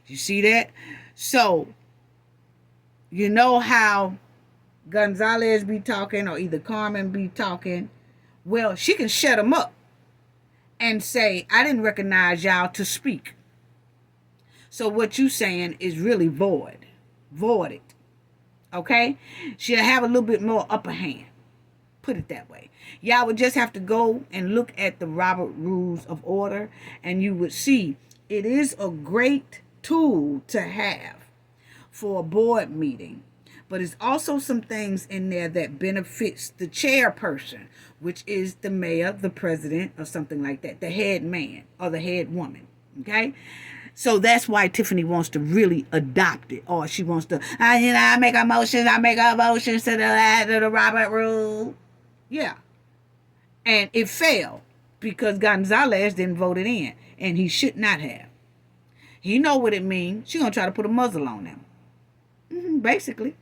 You see that? So, you know how Gonzalez be talking or either Carmen be talking? Well, she can shut them up and say, I didn't recognize y'all to speak. So what you saying is really voided. Okay? She'll have a little bit more upper hand. Put it that way. Y'all would just have to go and look at the Robert Rules of Order, and you would see it is a great tool to have for a board meeting. But it's also some things in there that benefits the chairperson, which is the mayor, the president, or something like that, the head man or the head woman. Okay? So that's why Tiffany wants to really adopt it, or she wants to, I make a motion to the Robert Rule. Yeah. And it failed because Gonzalez didn't vote it in, and he should not have. He know what it means. She's going to try to put a muzzle on them. Basically.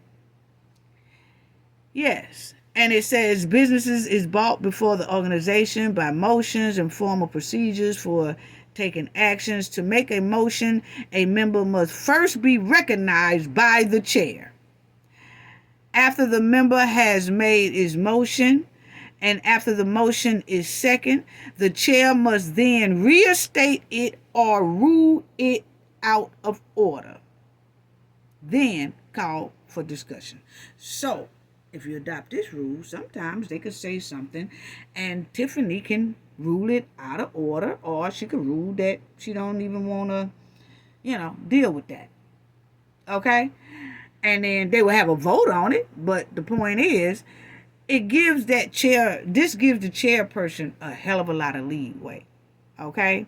Yes. And it says businesses is bought before the organization by motions and formal procedures for taking actions. To make a motion, a member must first be recognized by the chair. After the member has made his motion, and after the motion is second, the chair must then reinstate it or rule it out of order. Then call for discussion. So, if you adopt this rule, sometimes they could say something and Tiffany can rule it out of order, or she could rule that she don't even want to, deal with that. Okay? And then they will have a vote on it, but the point is, this gives the chairperson a hell of a lot of leeway. Okay?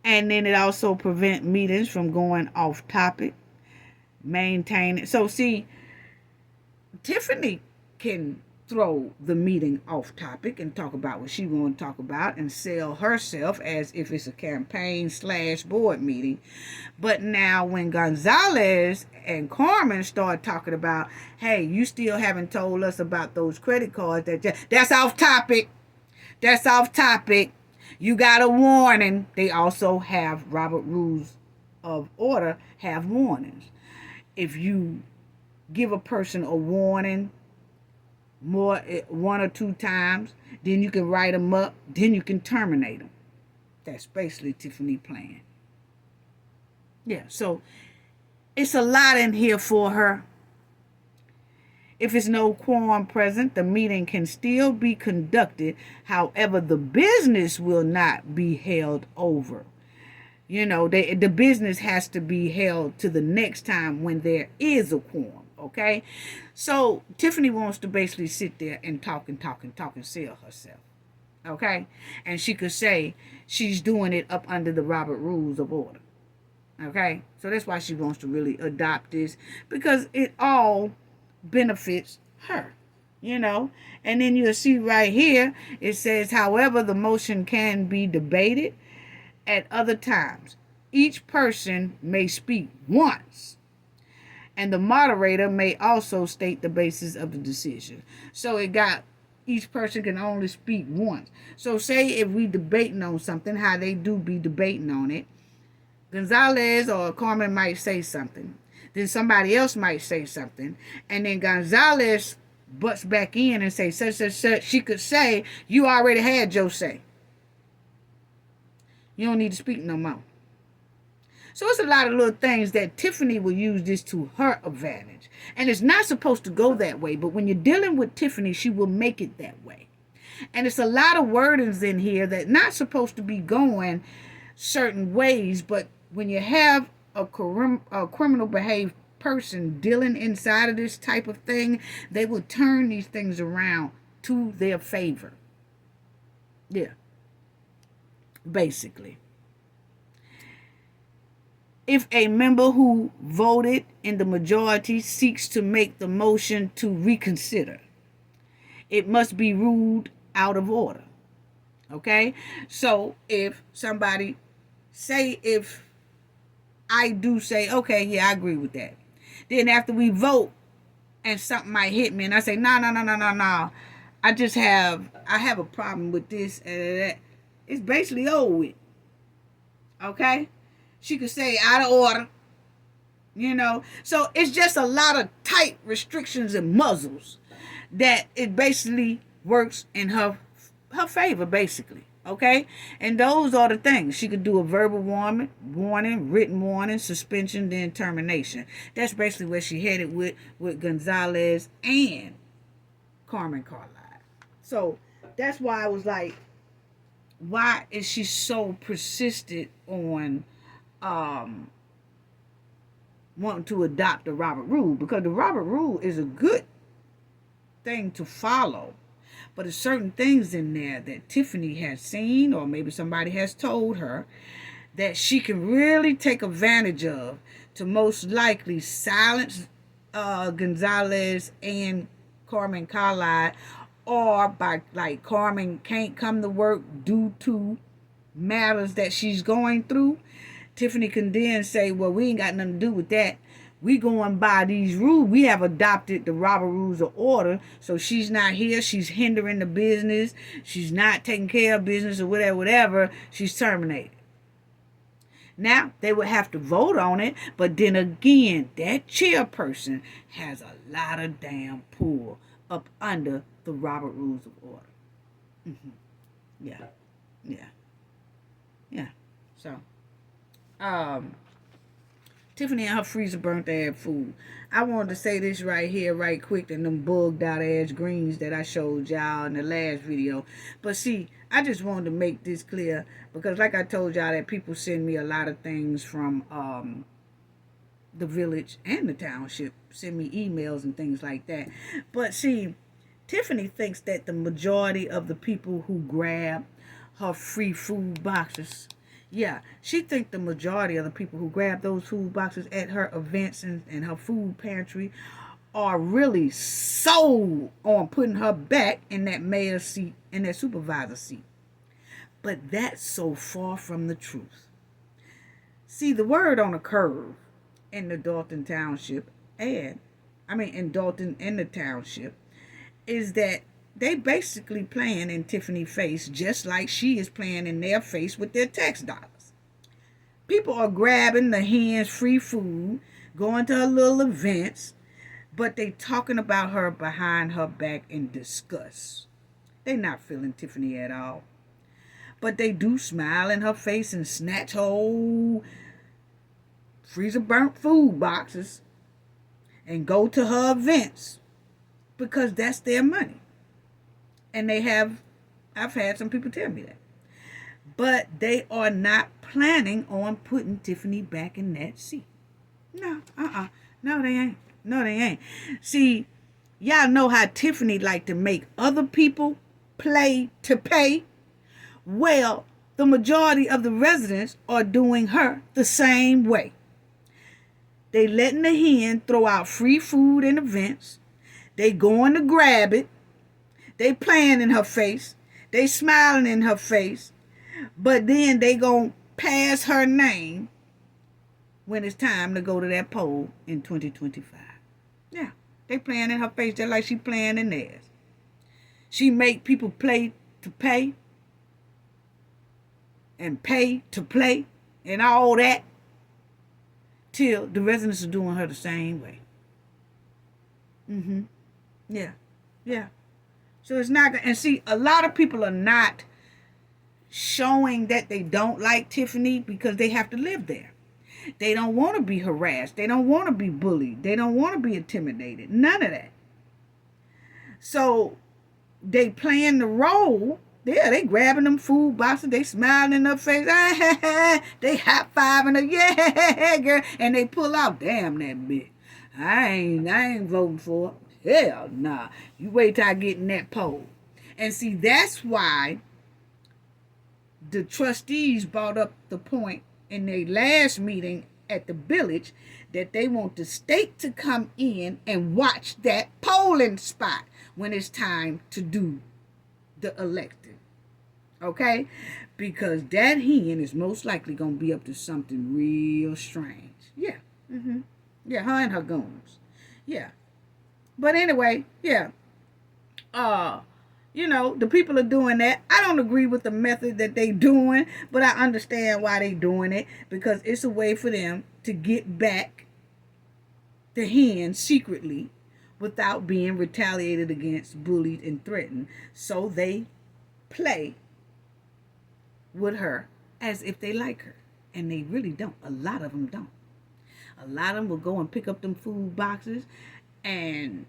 And then it also prevent meetings from going off topic. Maintain it. So see, Tiffany can throw the meeting off topic and talk about what she want to talk about and sell herself as if it's a campaign / board meeting. But now when Gonzalez and Carmen start talking about, hey, you still haven't told us about those credit cards, that's off topic. That's off topic. You got a warning. They also have Robert Rules of Order have warnings. If you give a person a warning more 1 or 2 times, then you can write them up, then you can terminate them. That's basically Tiffany plan. Yeah, so it's a lot in here for her. If it's no quorum present, the meeting can still be conducted. However, the business will not be held over. You know, the business has to be held to the next time when there is a quorum, okay? So Tiffany wants to basically sit there and talk and sell herself, okay? And she could say she's doing it up under the Robert Rules of Order, okay? So that's why she wants to really adopt this, because it all benefits her, you know. And then you'll see right here, it says, however, the motion can be debated at other times. Each person may speak once, and the moderator may also state the basis of the decision. So it got each person can only speak once. So say if we debating on something, how they do be debating on it, Gonzalez or Carmen might say something. Then somebody else might say something. And then Gonzalez butts back in and say such. She could say, you already had your say. You don't need to speak no more. So it's a lot of little things that Tiffany will use this to her advantage. And it's not supposed to go that way. But when you're dealing with Tiffany, she will make it that way. And it's a lot of wordings in here that not supposed to be going certain ways. But when you have a criminal behaved person dealing inside of this type of thing, they will turn these things around to their favor. Yeah. Basically. If a member who voted in the majority seeks to make the motion to reconsider, it must be ruled out of order. Okay? So if somebody if I do say, okay, yeah, I agree with that. Then after we vote and something might hit me and I say, no. I have a problem with this and that. It's basically over with. Okay? She could say out of order. You know? So it's just a lot of tight restrictions and muzzles that it basically works in her favor, basically. Okay? And those are the things. She could do a verbal warning, written warning, suspension, then termination. That's basically where she headed with Gonzalez and Carmen Carlisle. So that's why I was like, why is she so persistent on wanting to adopt the Robert Rule? Because the Robert Rule is a good thing to follow. But there's certain things in there that Tiffany has seen, or maybe somebody has told her, that she can really take advantage of to most likely silence Gonzalez and Carmen Carlisle, or by like Carmen can't come to work due to matters that she's going through. Tiffany can then say, well, we ain't got nothing to do with that. We going by these rules. We have adopted the Robert Rules of Order. So she's not here. She's hindering the business. She's not taking care of business or whatever. She's terminated. Now, they would have to vote on it. But then again, that chairperson has a lot of damn pull up under the Robert Rules of Order. Yeah. So, Tiffany and her freezer burnt their food. I wanted to say this right here, right quick, and them bugged out ass greens that I showed y'all in the last video. But see, I just wanted to make this clear because like I told y'all that people send me a lot of things from the village and the township. Send me emails and things like that. But see, Tiffany thinks that the majority of the people who grab her free food boxes. Yeah, she think the majority of the people who grab those food boxes at her events and her food pantry are really sold on putting her back in that mayor seat and that supervisor seat. But that's so far from the truth. See, the word on the curve in the Dolton Township in Dolton in the township is that they basically playing in Tiffany's face just like she is playing in their face with their tax dollars. People are grabbing the hen's free food, going to her little events, but they talking about her behind her back in disgust. They not feeling Tiffany at all. But they do smile in her face and snatch whole freezer burnt food boxes and go to her events because that's their money. And I've had some people tell me that. But they are not planning on putting Tiffany back in that seat. No, No, they ain't. No, they ain't. See, y'all know how Tiffany like to make other people play to pay. Well, the majority of the residents are doing her the same way. They letting the hen throw out free food in events. They going to grab it. They playing in her face. They smiling in her face. But then they gonna pass her name when it's time to go to that poll in 2025. Yeah, they playing in her face just like she playing in theirs. She make people play to pay and pay to play and all that till the residents are doing her the same way. Yeah. So it's not gonna, and see, a lot of people are not showing that they don't like Tiffany because they have to live there. They don't want to be harassed. They don't want to be bullied. They don't want to be intimidated. None of that. So they playing the role. Yeah, they grabbing them food boxes. They smiling in her face. They high-fiving her. Yeah, girl. And they pull out. Damn that bitch. I ain't voting for it. Hell nah. You wait till I get in that poll. And see, that's why the trustees brought up the point in their last meeting at the village that they want the state to come in and watch that polling spot when it's time to do the electing. Okay? Because that hen is most likely going to be up to something real strange. Yeah. Yeah, her and her goons. Yeah. But anyway, yeah. The people are doing that. I don't agree with the method that they doing, but I understand why they doing it because it's a way for them to get back the hen secretly without being retaliated against, bullied, and threatened. So they play with her as if they like her. And they really don't. A lot of them don't. A lot of them will go and pick up them food boxes and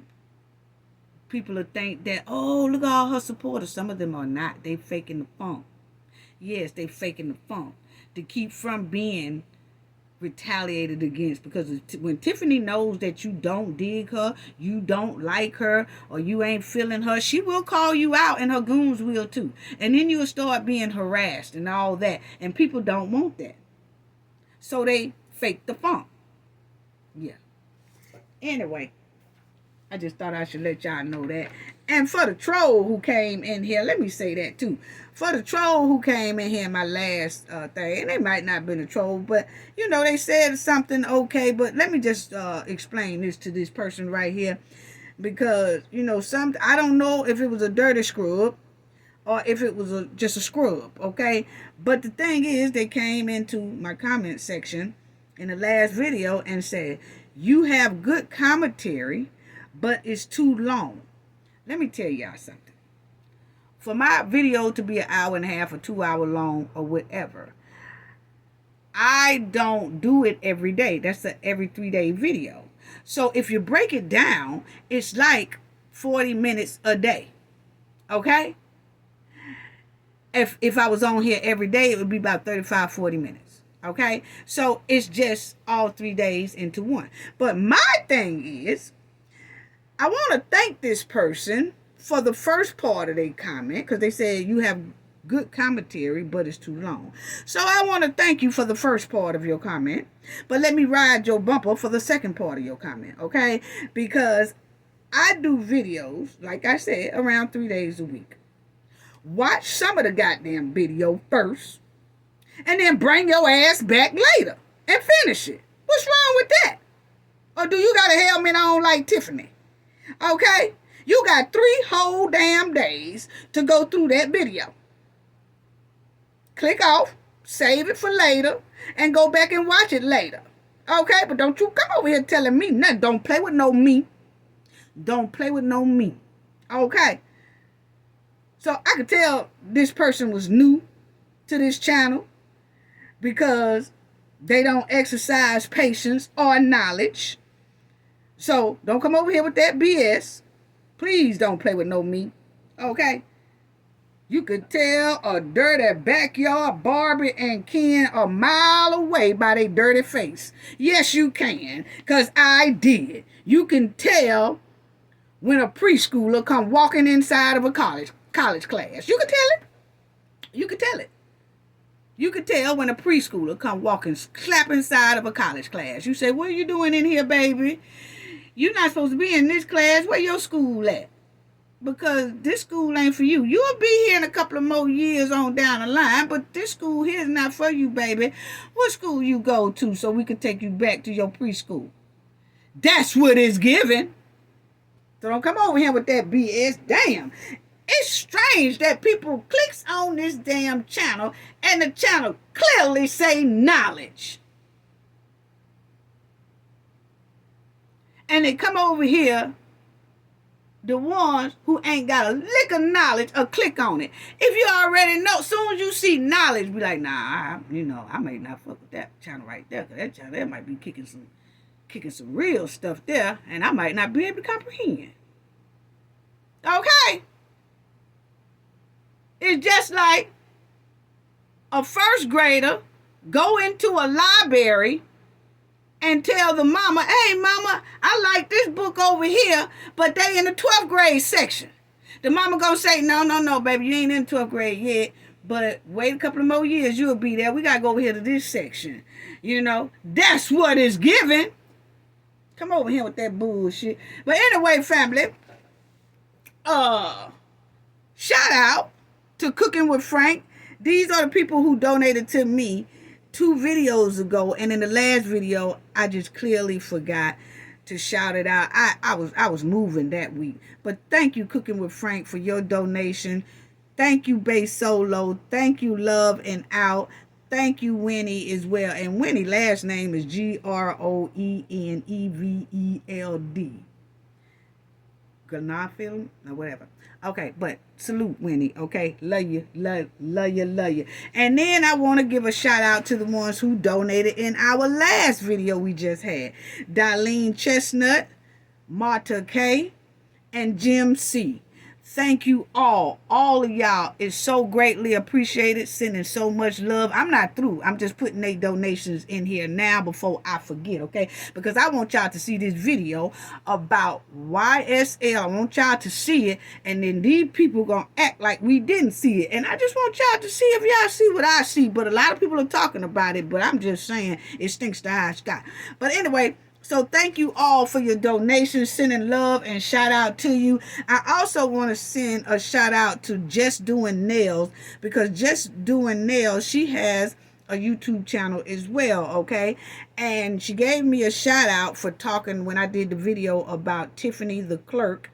people will think that, oh, look at all her supporters. Some of them are not. They faking the funk. Yes, they faking the funk to keep from being retaliated against. Because when Tiffany knows that you don't dig her, you don't like her, or you ain't feeling her, she will call you out, and her goons will too. And then you'll start being harassed and all that. And people don't want that. So they fake the funk. Yeah. Anyway. I just thought I should let y'all know that. And for the troll who came in here, let me say that too. For the troll who came in here, my last thing, and they might not have been a troll, but, they said something okay, but let me just explain this to this person right here. Because, I don't know if it was a dirty scrub or if it was just a scrub, okay? But the thing is, they came into my comment section in the last video and said, you have good commentary, but it's too long. Let me tell y'all something. For my video to be an hour and a half or 2 hour long or whatever, I don't do it every day. That's a every 3-day video. So if you break it down, it's like 40 minutes a day. Okay? If I was on here every day, it would be about 35, 40 minutes. Okay? So it's just all 3 days into one. But my thing is, I want to thank this person for the first part of their comment, because they said you have good commentary, but it's too long. So I want to thank you for the first part of your comment, but let me ride your bumper for the second part of your comment, okay? Because I do videos, like I said, around 3 days a week. Watch some of the goddamn video first, and then bring your ass back later and finish it. What's wrong with that? Or do you got a helmet on like Tiffany? Okay? You got 3 whole damn days to go through that video. Click off, save it for later, and go back and watch it later. Okay? But don't you come over here telling me nothing. Don't play with no me. Don't play with no me. Okay? So I could tell this person was new to this channel because they don't exercise patience or knowledge. So don't come over here with that BS. Please don't play with no me. Okay? You could tell a dirty backyard Barbie and Ken a mile away by their dirty face. Yes, you can, because I did. You can tell when a preschooler come walking inside of a college class. You can tell it. You can tell it. You can tell when a preschooler come walking slap inside of a college class. You say, what are you doing in here, baby? You're not supposed to be in this class. Where your school at? Because this school ain't for you. You'll be here in a couple of more years on down the line, but this school here is not for you, baby. What school you go to so we can take you back to your preschool? That's what it's given. So don't come over here with that BS. Damn. It's strange that people clicks on this damn channel and the channel clearly say knowledge. And they come over here, the ones who ain't got a lick of knowledge, or click on it. If you already know, as soon as you see knowledge, be like, nah, I may not fuck with that channel right there, because that channel there might be kicking some real stuff there, and I might not be able to comprehend. Okay? It's just like a first grader go into a library and tell the mama, hey, mama, I like this book over here, but they in the 12th grade section. The mama gonna say, no, baby, you ain't in 12th grade yet, but wait a couple of more years, you'll be there. We gotta go over here to this section. That's what it's given. Come over here with that bullshit. But anyway, family, shout out to Cooking with Frank. These are the people who donated to me 2 videos ago, and in the last video I just clearly forgot to shout it out. I was moving that week, but thank you, Cooking with Frank, for your donation. Thank you, Bay Solo. Thank you, Love and Out. Thank you, Winnie, as well. And Winnie last name is Groeneveld. Garnafield or whatever. Okay, but salute, Winnie. Okay, love you. And then I want to give a shout out to the ones who donated in our last video we just had. Darlene Chestnut, Marta K, and Jim C. Thank you all of y'all. It's so greatly appreciated, sending so much love. I'm not through. I'm just putting 8 donations in here now before I forget, okay? Because I want y'all to see this video about YSL. I want y'all to see it, and then these people gonna act like we didn't see it. And I just want y'all to see if y'all see what I see. But a lot of people are talking about it, but I'm just saying it stinks to high sky. But anyway, so thank you all for your donations, sending love and shout out to you. I also want to send a shout out to Just Doing Nails, because Just Doing Nails, she has a YouTube channel as well, okay? And she gave me a shout out for talking when I did the video about Tiffany the clerk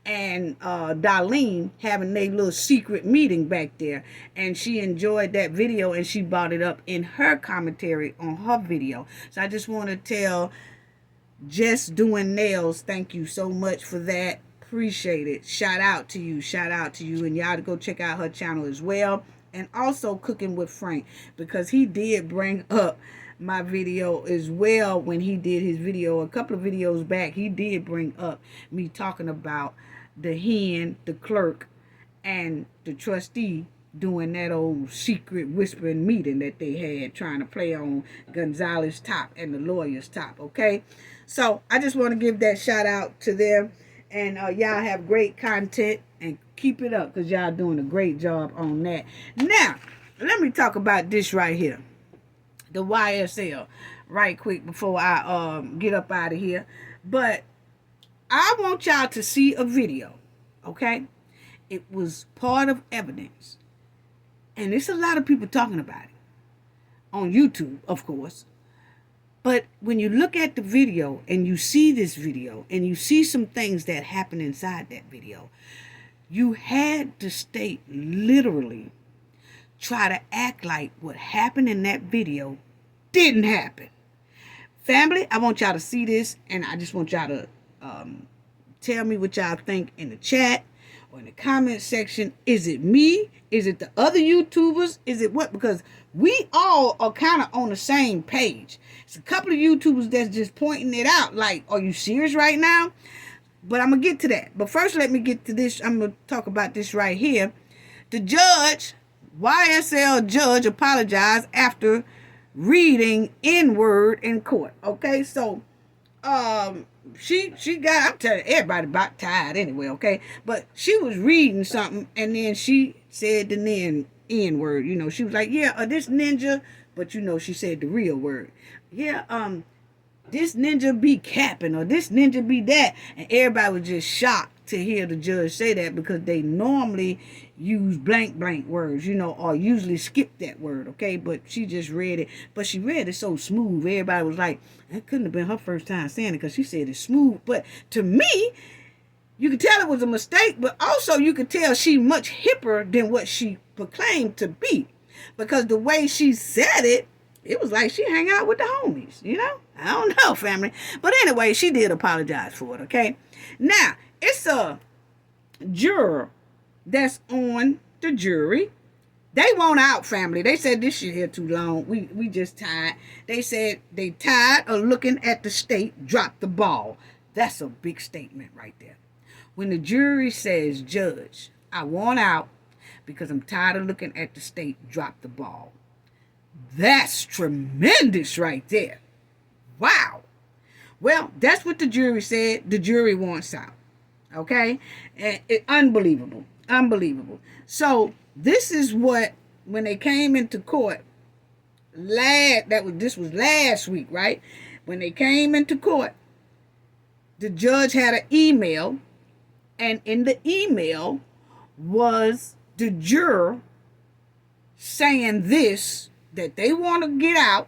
and Darlene having their little secret meeting back there, and she enjoyed that video and she brought it up in her commentary on her video. So I just want to tell Just Doing Nails, thank you so much for that. Appreciate it. Shout out to you. And y'all to go check out her channel as well. And also Cooking with Frank, because he did bring up my video as well. When he did his video a couple of videos back, he did bring up me talking about the hen, the clerk, and the trustee doing that old secret whispering meeting that they had, trying to play on Gonzalez top and the lawyer's top, okay? So I just want to give that shout out to them. And y'all have great content. And keep it up, because y'all doing a great job on that. Now, let me talk about this right here. The YSL, right quick before I get up out of here. But I want y'all to see a video, okay? It was part of evidence. And there's a lot of people talking about it. On YouTube, of course. But when you look at the video and you see this video and you see some things that happen inside that video, you had the state literally try to act like what happened in that video didn't happen. Family, I want y'all to see this, and I just want y'all to tell me what y'all think in the chat or in the comment section. Is it me? Is it the other YouTubers? Is it what? Because we all are kind of on the same page. It's a couple of YouTubers that's just pointing it out like, are you serious right now? But I'm going to get to that. But first, let me get to this. I'm going to talk about this right here. The judge, YSL judge, apologized after reading N-word in court. Okay, so she got, I'm telling everybody about tired anyway, okay? But she was reading something, and then she said the N-word. You know, she was like, yeah, this ninja, but you know, she said the real word. Yeah, this ninja be capping, or this ninja be that. And everybody was just shocked to hear the judge say that, because they normally use blank words, you know, or usually skip that word, okay? But she just read it. But she read it so smooth. Everybody was like, that couldn't have been her first time saying it, because she said it smooth. But to me, you could tell it was a mistake, but also you could tell she much hipper than what she proclaimed to be. Because the way she said it, it was like she hang out with the homies, you know? I don't know, family. But anyway, she did apologize for it, okay? Now, it's a juror that's on the jury. They want out, family. They said this shit here too long. We just tired. They said they tired of looking at the state drop the ball. That's a big statement right there. When the jury says, Judge, I want out because I'm tired of looking at the state drop the ball. That's tremendous right there. Wow. Well, that's what the jury said. The jury wants out. Okay? And unbelievable. Unbelievable. So, this is what, when they came into court, this was last week, right? When they came into court, the judge had an email, and in the email was the juror saying this, that they want to get out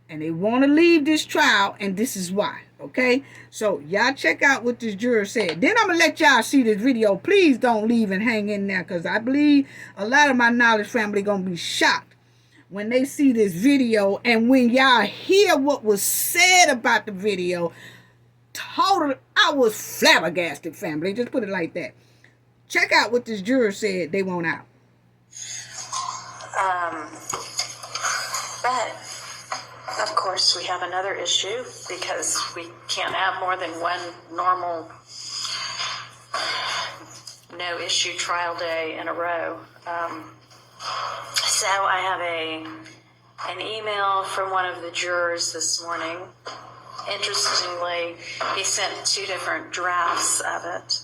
and they want to leave this trial, and this is why. Okay, so y'all check out what this juror said. Then I'm gonna let y'all see this video. Please don't leave and hang in there, because I believe a lot of my knowledge family gonna be shocked when they see this video, and when y'all hear what was said about the video. Totally, I was flabbergasted, family. Just put it like that. Check out what this juror said they want out. But, of course, we have another issue, because we can't have more than one normal no-issue trial day in a row. So I have an email from one of the jurors this morning. Interestingly, he sent two different drafts of it.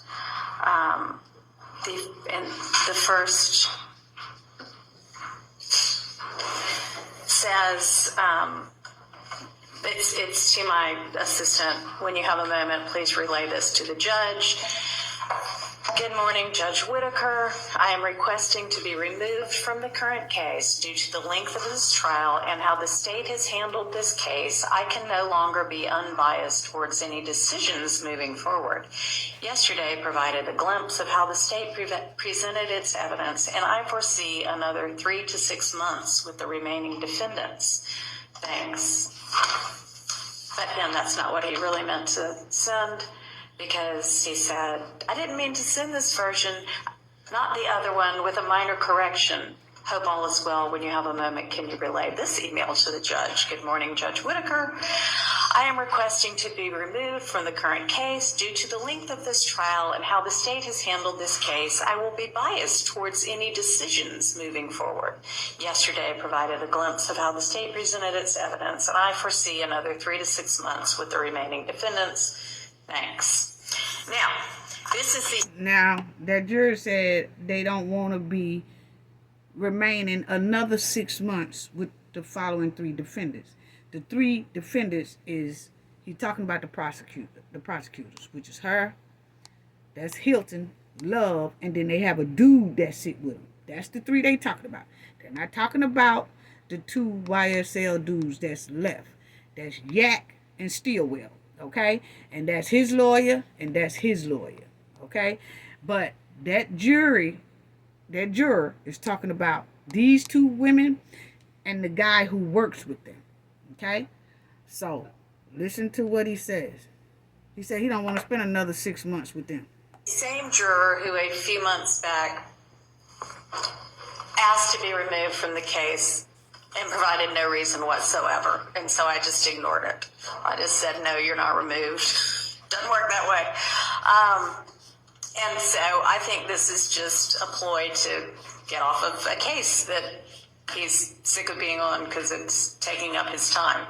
The first says, it's to my assistant, when you have a moment, please relay this to the judge. Good morning, Judge Whitaker. I am requesting to be removed from the current case due to the length of this trial and how the state has handled this case. I can no longer be unbiased towards any decisions moving forward. Yesterday provided a glimpse of how the state presented its evidence, and I foresee another 3 to 6 months with the remaining defendants. Thanks. But then that's not what he really meant to send, because he said, I didn't mean to send this version, not the other one, with a minor correction. Hope all is well. When you have a moment, can you relay this email to the judge? Good morning, Judge Whitaker. I am requesting to be removed from the current case due to the length of this trial and how the state has handled this case. I will be biased towards any decisions moving forward. Yesterday provided a glimpse of how the state presented its evidence, and I foresee another 3 to 6 months with the remaining defendants. Thanks. Now, This is the Now, that juror said they don't want to be remaining another 6 months with the following three defendants. The three defendants is, he's talking about the prosecutors, which is her, that's Hilton, Love, and then they have a dude that sit with them. That's the three they talking about. They're not talking about the two YSL dudes that's left. That's Yak and Stillwell, okay? And that's his lawyer, and that's his lawyer, okay? But that juror is talking about these two women and the guy who works with them, okay? So, listen to what he says. He said he don't want to spend another 6 months with them. same juror who a few months back asked to be removed from the case and provided no reason whatsoever. And so I just ignored it. I just said, no, you're not removed. Doesn't work that way. And so I think this is just a ploy to get off of a case that he's sick of being on because it's taking up his time.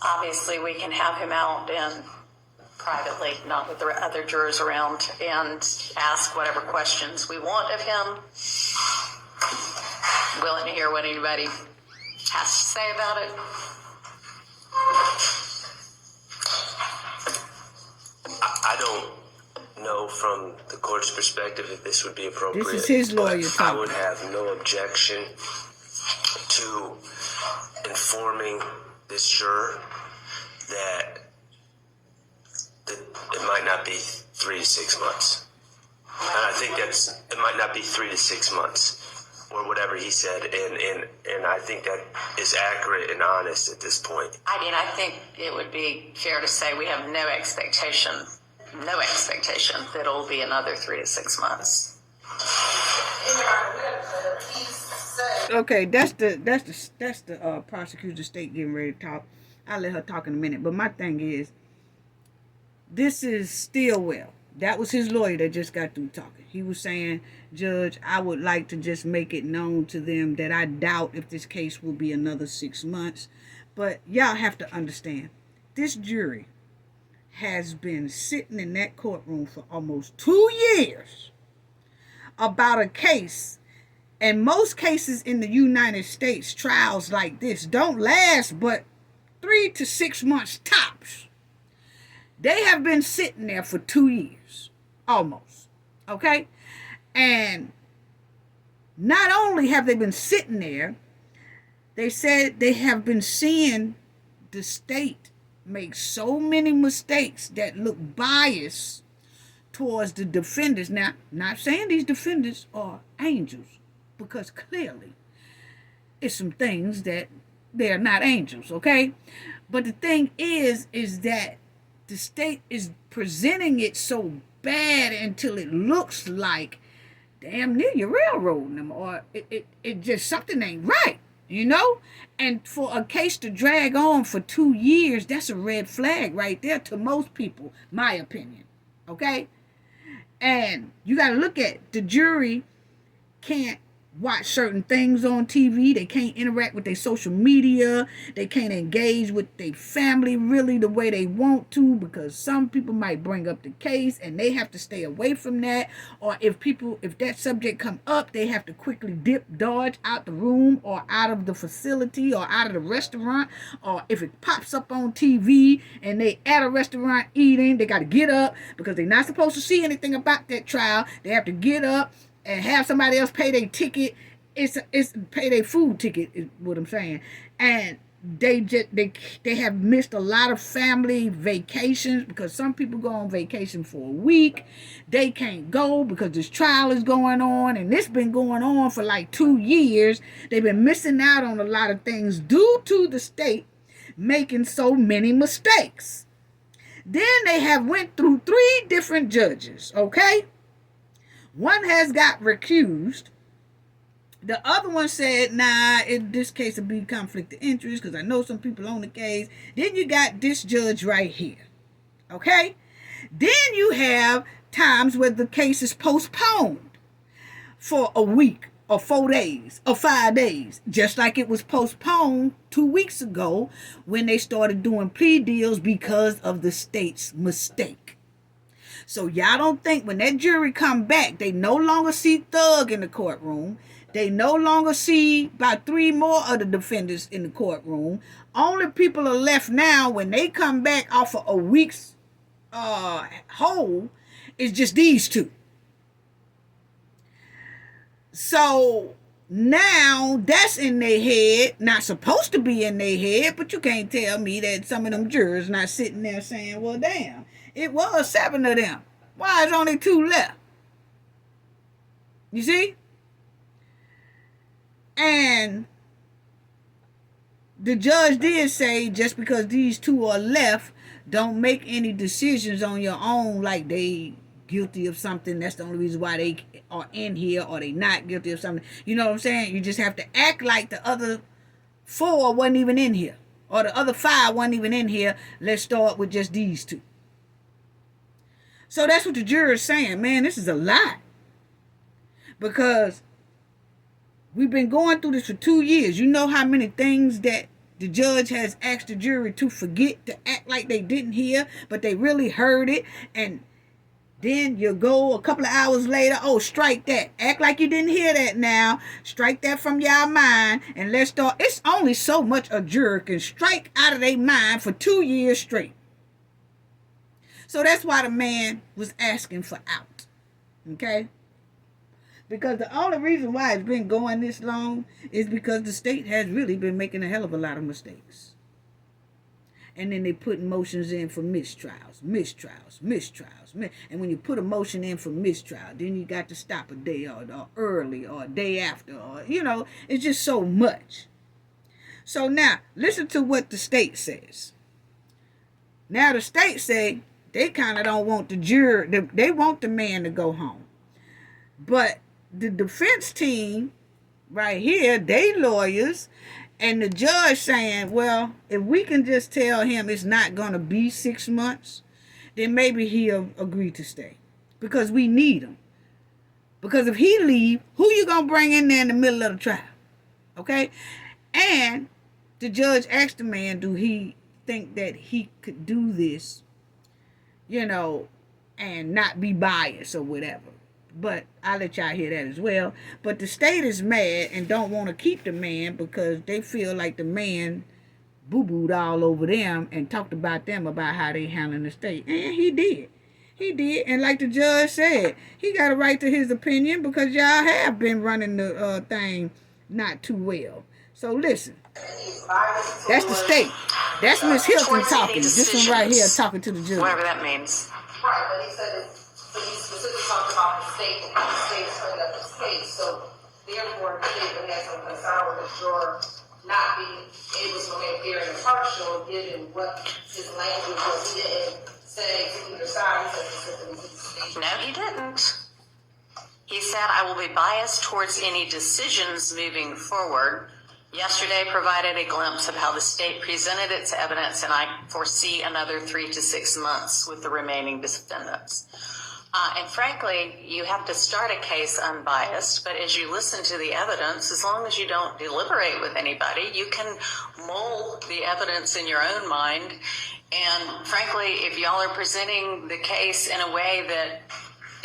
Obviously, we can have him out and privately, not with the other jurors around, and ask whatever questions we want of him. Willing to hear what anybody has to say about it. I don't know from the court's perspective if this would be appropriate. This is his lawyer but talking. I would have no objection to informing this juror that it might not be 3 to 6 months. And I think it might not be 3 to 6 months or whatever he said. And I think that is accurate and honest at this point. I mean, I think it would be fair to say we have no expectation that it'll be another 3 to 6 months. Okay, that's the prosecutor state getting ready to talk. I'll let her talk in a minute. But my thing is, this is Stillwell. That was his lawyer that just got through talking. He was saying, Judge, I would like to just make it known to them that I doubt if this case will be another 6 months. But y'all have to understand, this jury has been sitting in that courtroom for almost 2 years about a case. And most cases in the United States, trials like this, don't last but 3 to 6 months tops. They have been sitting there for 2 years, almost, okay? And not only have they been sitting there, they said they have been seeing the state make so many mistakes that look biased towards the defendants. Now, not saying these defendants are angels, because clearly it's some things that they're not angels, okay? But the thing is that the state is presenting it so bad until it looks like damn near you're railroading them, or it just something ain't right, you know? And for a case to drag on for 2 years, that's a red flag right there to most people, my opinion, okay? And you got to look at the jury can't watch certain things on TV. They can't interact with their social media. They can't engage with their family really the way they want to, because some people might bring up the case and they have to stay away from that. Or if that subject come up, they have to quickly dodge out the room or out of the facility or out of the restaurant. Or if it pops up on TV and they at a restaurant eating, they got to get up because they're not supposed to see anything about that trial. They have to get up and have somebody else pay their ticket. It's pay their food ticket is what I'm saying. And they have missed a lot of family vacations because some people go on vacation for a week. They can't go because this trial is going on, and it's been going on for like 2 years. They've been missing out on a lot of things due to the state making so many mistakes. Then they have went through 3 different judges, okay? One has got recused. The other one said, nah, in this case it'll be conflict of interest because I know some people on the case. Then you got this judge right here. Okay? Then you have times where the case is postponed for a week or 4 days or 5 days. Just like it was postponed 2 weeks ago when they started doing plea deals because of the state's mistake. So y'all don't think when that jury come back, they no longer see Thug in the courtroom. They no longer see about 3 more of the defendants in the courtroom. Only people are left now when they come back off of a week's hold is just these 2. So now that's in their head, not supposed to be in their head, but you can't tell me that some of them jurors not sitting there saying, well, damn, it was 7 of them. Why is only 2 left? You see? And the judge did say just because these 2 are left, don't make any decisions on your own like they guilty of something. That's the only reason why they are in here, or they not guilty of something. You know what I'm saying? You just have to act like the other 4 wasn't even in here, or the other 5 wasn't even in here. Let's start with just these 2. So that's what the juror is saying. Man, this is a lot. Because we've been going through this for 2 years. You know how many things that the judge has asked the jury to forget, to act like they didn't hear, but they really heard it. And then you go a couple of hours later, oh, strike that. Act like you didn't hear that now. Strike that from your mind, and let's start. It's only so much a juror can strike out of their mind for 2 years straight. So that's why the man was asking for out. Okay? Because the only reason why it's been going this long is because the state has really been making a hell of a lot of mistakes. And then they put motions in for mistrials. And when you put a motion in for mistrial, then you got to stop a day or early or a day after. Or, you know, it's just so much. So now, listen to what the state says. Now the state say they kind of don't want the juror, they want the man to go home. But the defense team right here, they lawyers, and the judge saying, well, if we can just tell him it's not going to be 6 months, then maybe he'll agree to stay. Because we need him. Because if he leave, who you going to bring in there in the middle of the trial? Okay? And the judge asked the man, do he think that he could do this, you know, and not be biased or whatever. But I'll let y'all hear that as well. But the state is mad and don't want to keep the man because they feel like the man boo-booed all over them and talked about them about how they handling the state. And he did. He did. And like the judge said, he got a right to his opinion because y'all have been running the thing not too well. So listen. That's the state. That's Miss Hilton talking. This one right here talking to the judge. Whatever that means. Right, but he said but he specifically talked about the state and how the state is holding up his case. So therefore, the state would have some concern with the juror not being able to make fair and impartial, given what his language was. He didn't say to either side. He said specifically. No, he didn't. He said, I will be biased towards any decisions moving forward. Yesterday provided a glimpse of how the state presented its evidence, and I foresee another 3 to 6 months with the remaining defendants. And frankly, you have to start a case unbiased, but as you listen to the evidence, as long as you don't deliberate with anybody, you can mold the evidence in your own mind. And frankly, if y'all are presenting the case in a way that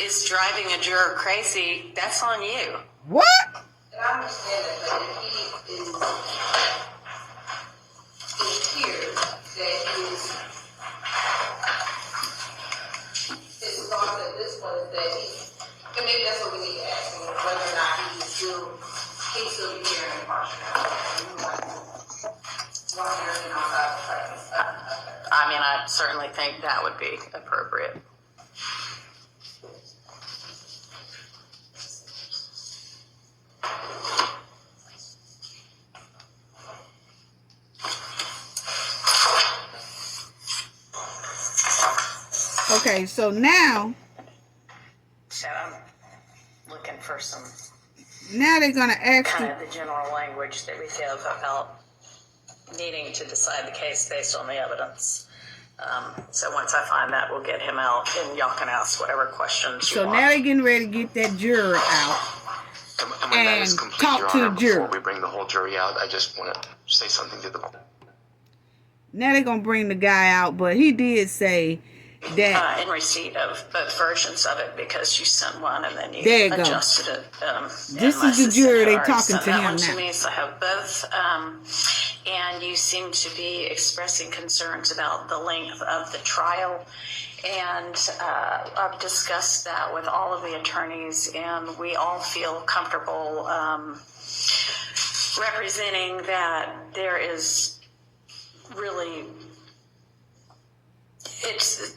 is driving a juror crazy, that's on you. What? And I understand that, but if he is, it appears that his thoughts at this point is that and maybe that's what we need to ask him, whether or not he still be fair and impartial. I mean, I certainly think that would be appropriate. Okay, so now. So I'm looking for some. Now they're going to ask kind of the general language that we give about needing to decide the case based on the evidence. So once I find that, we'll get him out, and y'all can ask whatever questions you want. So now they're getting ready to get that juror out And when that is and complete, talk Your to Honor, the juror. before we bring the whole jury out, I just want to say something to the. Now they're going to bring the guy out, but he did say that in receipt of both versions of it because you sent one and then There you you go. adjusted it. This is the juror they talking sent to that him one to now. me, so I have both. And you seem to be expressing concerns about the length of the trial. And I've discussed that with all of the attorneys, and we all feel comfortable representing that there is really, it's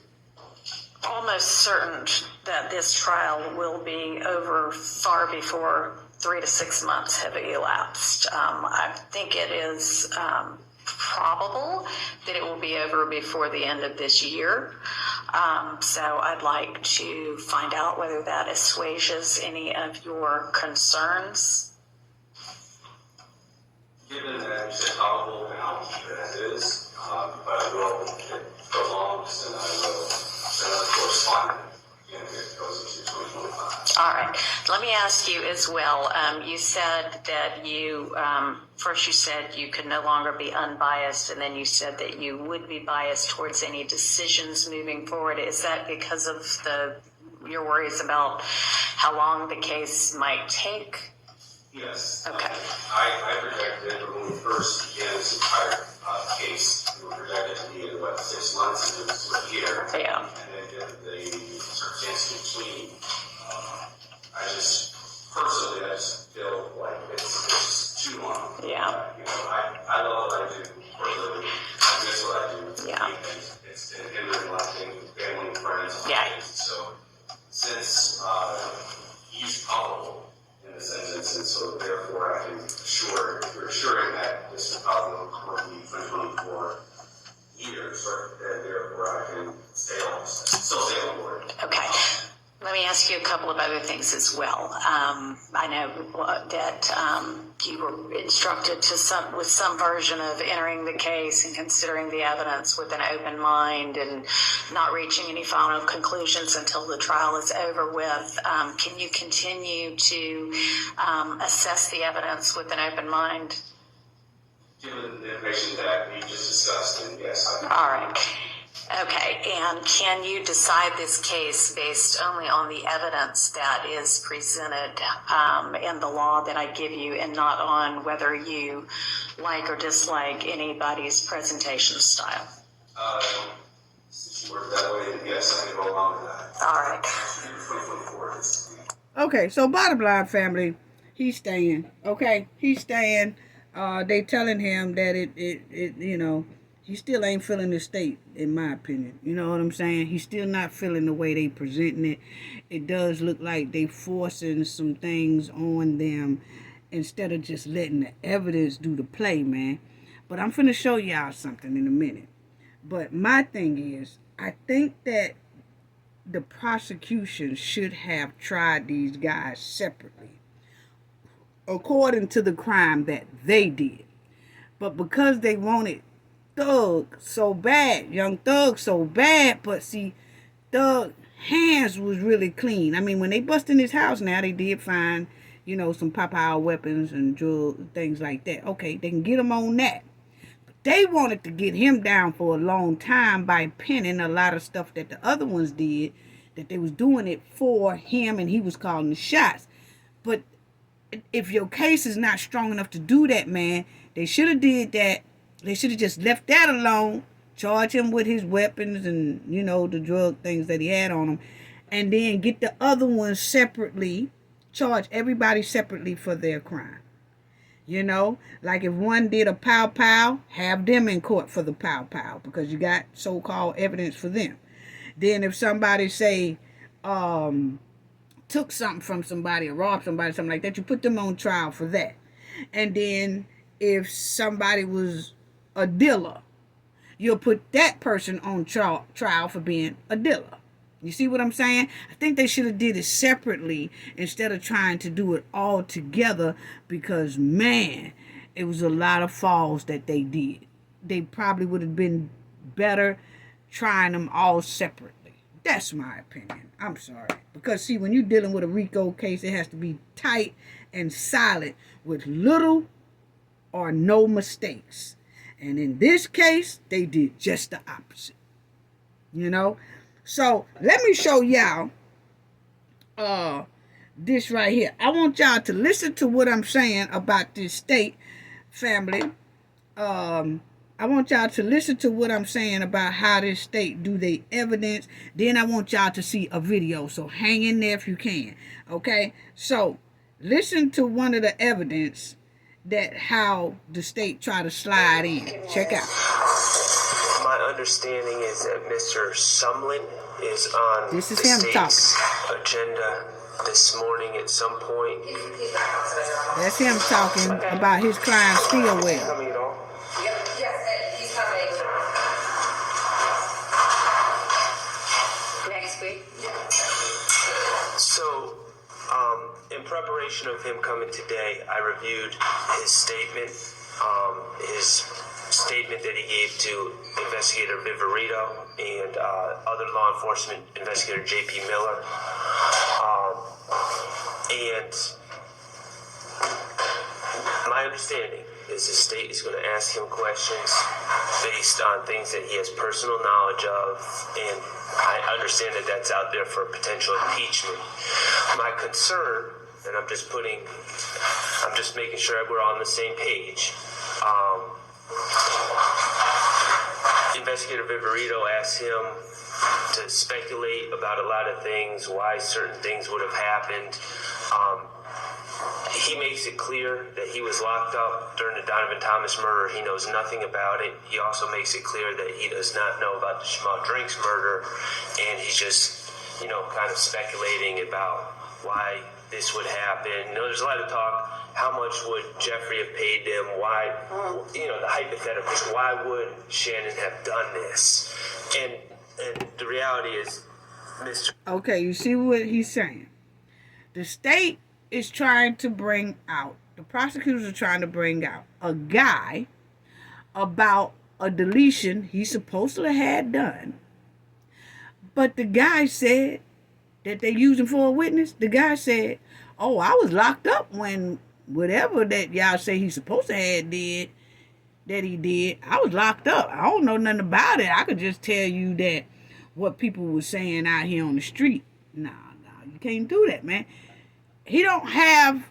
almost certain that this trial will be over far before 3 to 6 months have elapsed. I think it is probable that it will be over before the end of this year. So I'd like to find out whether that assuages any of your concerns. Given that you said probable, and I'll keep it as is, but I will, if it prolongs, and I will send out a correspondent if it goes into 2025. All right. Let me ask you as well. You said that you, first you said you could no longer be unbiased, and then you said that you would be biased towards any decisions moving forward. Is that because of your worries about how long the case might take? Yes. Okay. I projected when we first began this entire case, we were projected to be in 6 months, and it was a year. Yeah. And then given the circumstances between, I just feel like it's just too long. Yeah. I love what I do for a living. I miss what I do. Yeah. And it's been hindering a lot of things with family and friends. Yeah. So since he's probable in the sentence, and so therefore I can you're assuring that this will probably be 2024 years, and therefore I can still stay on board. Okay. Let me ask you a couple of other things as well. I know that you were instructed with some version of entering the case and considering the evidence with an open mind and not reaching any final conclusions until the trial is over with. Can you continue to assess the evidence with an open mind? Given the information that we just discussed, and yes, I can. All right. Okay, and can you decide this case based only on the evidence that is presented in the law that I give you, and not on whether you like or dislike anybody's presentation style? Since you work that way, then yes, I can go along with that. All right. 2024 is. Okay, so bottom line, family, he's staying. Okay, he's staying. They telling him that it he still ain't feeling the state, in my opinion. You know what I'm saying? He's still not feeling the way they presenting it. It does look like they forcing some things on them instead of just letting the evidence do the play, man. But I'm finna show y'all something in a minute. But my thing is, I think that the prosecution should have tried these guys separately, according to the crime that they did. But because they wanted Thug so bad, young Thug so bad, but see, Thug hands was really clean. I mean, when they bust in his house now, they did find, some pow weapons and drugs, things like that. Okay, they can get him on that. But they wanted to get him down for a long time by pinning a lot of stuff that the other ones did, that they was doing it for him and he was calling the shots. But if your case is not strong enough to do that, man, they should have did that. They should have just left that alone, charge him with his weapons and, the drug things that he had on him, and then get the other ones separately, charge everybody separately for their crime. Like if one did a pow, have them in court for the pow, because you got so-called evidence for them. Then if somebody say, took something from somebody or robbed somebody, something like that, you put them on trial for that. And then if somebody was a dealer, you'll put that person on trial for being a dealer. You see what I'm saying? I think they should have did it separately instead of trying to do it all together, because, man, it was a lot of falls that they did. They probably would have been better trying them all separately. That's my opinion. I'm sorry. Because, see, when you're dealing with a RICO case, it has to be tight and solid with little or no mistakes. And in this case, they did just the opposite. So let me show y'all this right here. I want y'all to listen to what I'm saying about this state family. I want y'all to listen to what I'm saying about how this state do they evidence. Then I want y'all to see a video. So hang in there if you can. Okay? So listen to one of the evidence that how the state try to slide in. Check out. My understanding is that Mr. Sumlin is on This is the him state's agenda this morning at some point. That's him talking about his client Stillwell. Coming at all? Yes, he's coming. Next week. So, in preparation of him coming today, I reviewed his statement, that he gave to Investigator Viverito and other law enforcement investigator J.P. Miller. And my understanding is the state is going to ask him questions based on things that he has personal knowledge of, and I understand that that's out there for potential impeachment. My concern, and I'm just making sure we're all on the same page. Investigator Viverito asked him to speculate about a lot of things, why certain things would have happened. He makes it clear that he was locked up during the Donovan Thomas murder. He knows nothing about it. He also makes it clear that he does not know about the Jamal Drinks murder, and he's just, kind of speculating about why this would happen. There's a lot of talk. How much would Jeffrey have paid them? Why, the hypotheticals. Why would Shannon have done this? And the reality is, Mr. Okay, you see what he's saying? The state is trying to bring out, the prosecutors are trying to bring out a guy about a deletion he's supposed to have had done. But the guy said that they used him for a witness. The guy said, oh, I was locked up when whatever that y'all say he's supposed to have did, that he did, I was locked up. I don't know nothing about it. I could just tell you that what people were saying out here on the street. Nah, you can't do that, man. He don't have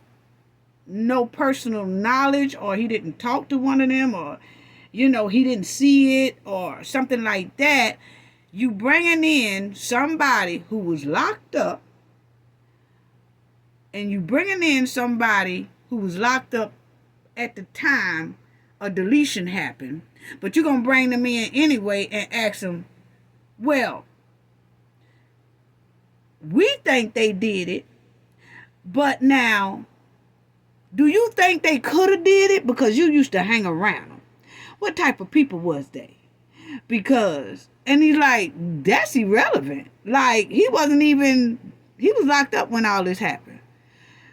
no personal knowledge, or he didn't talk to one of them, or, he didn't see it, or something like that. You bringing in somebody who was locked up, and you bringing in somebody who was locked up at the time a deletion happened, but you're going to bring them in anyway and ask them, well, we think they did it, but now, do you think they could have did it? Because you used to hang around them. What type of people was they? Because, and he's like, that's irrelevant. Like, he was locked up when all this happened.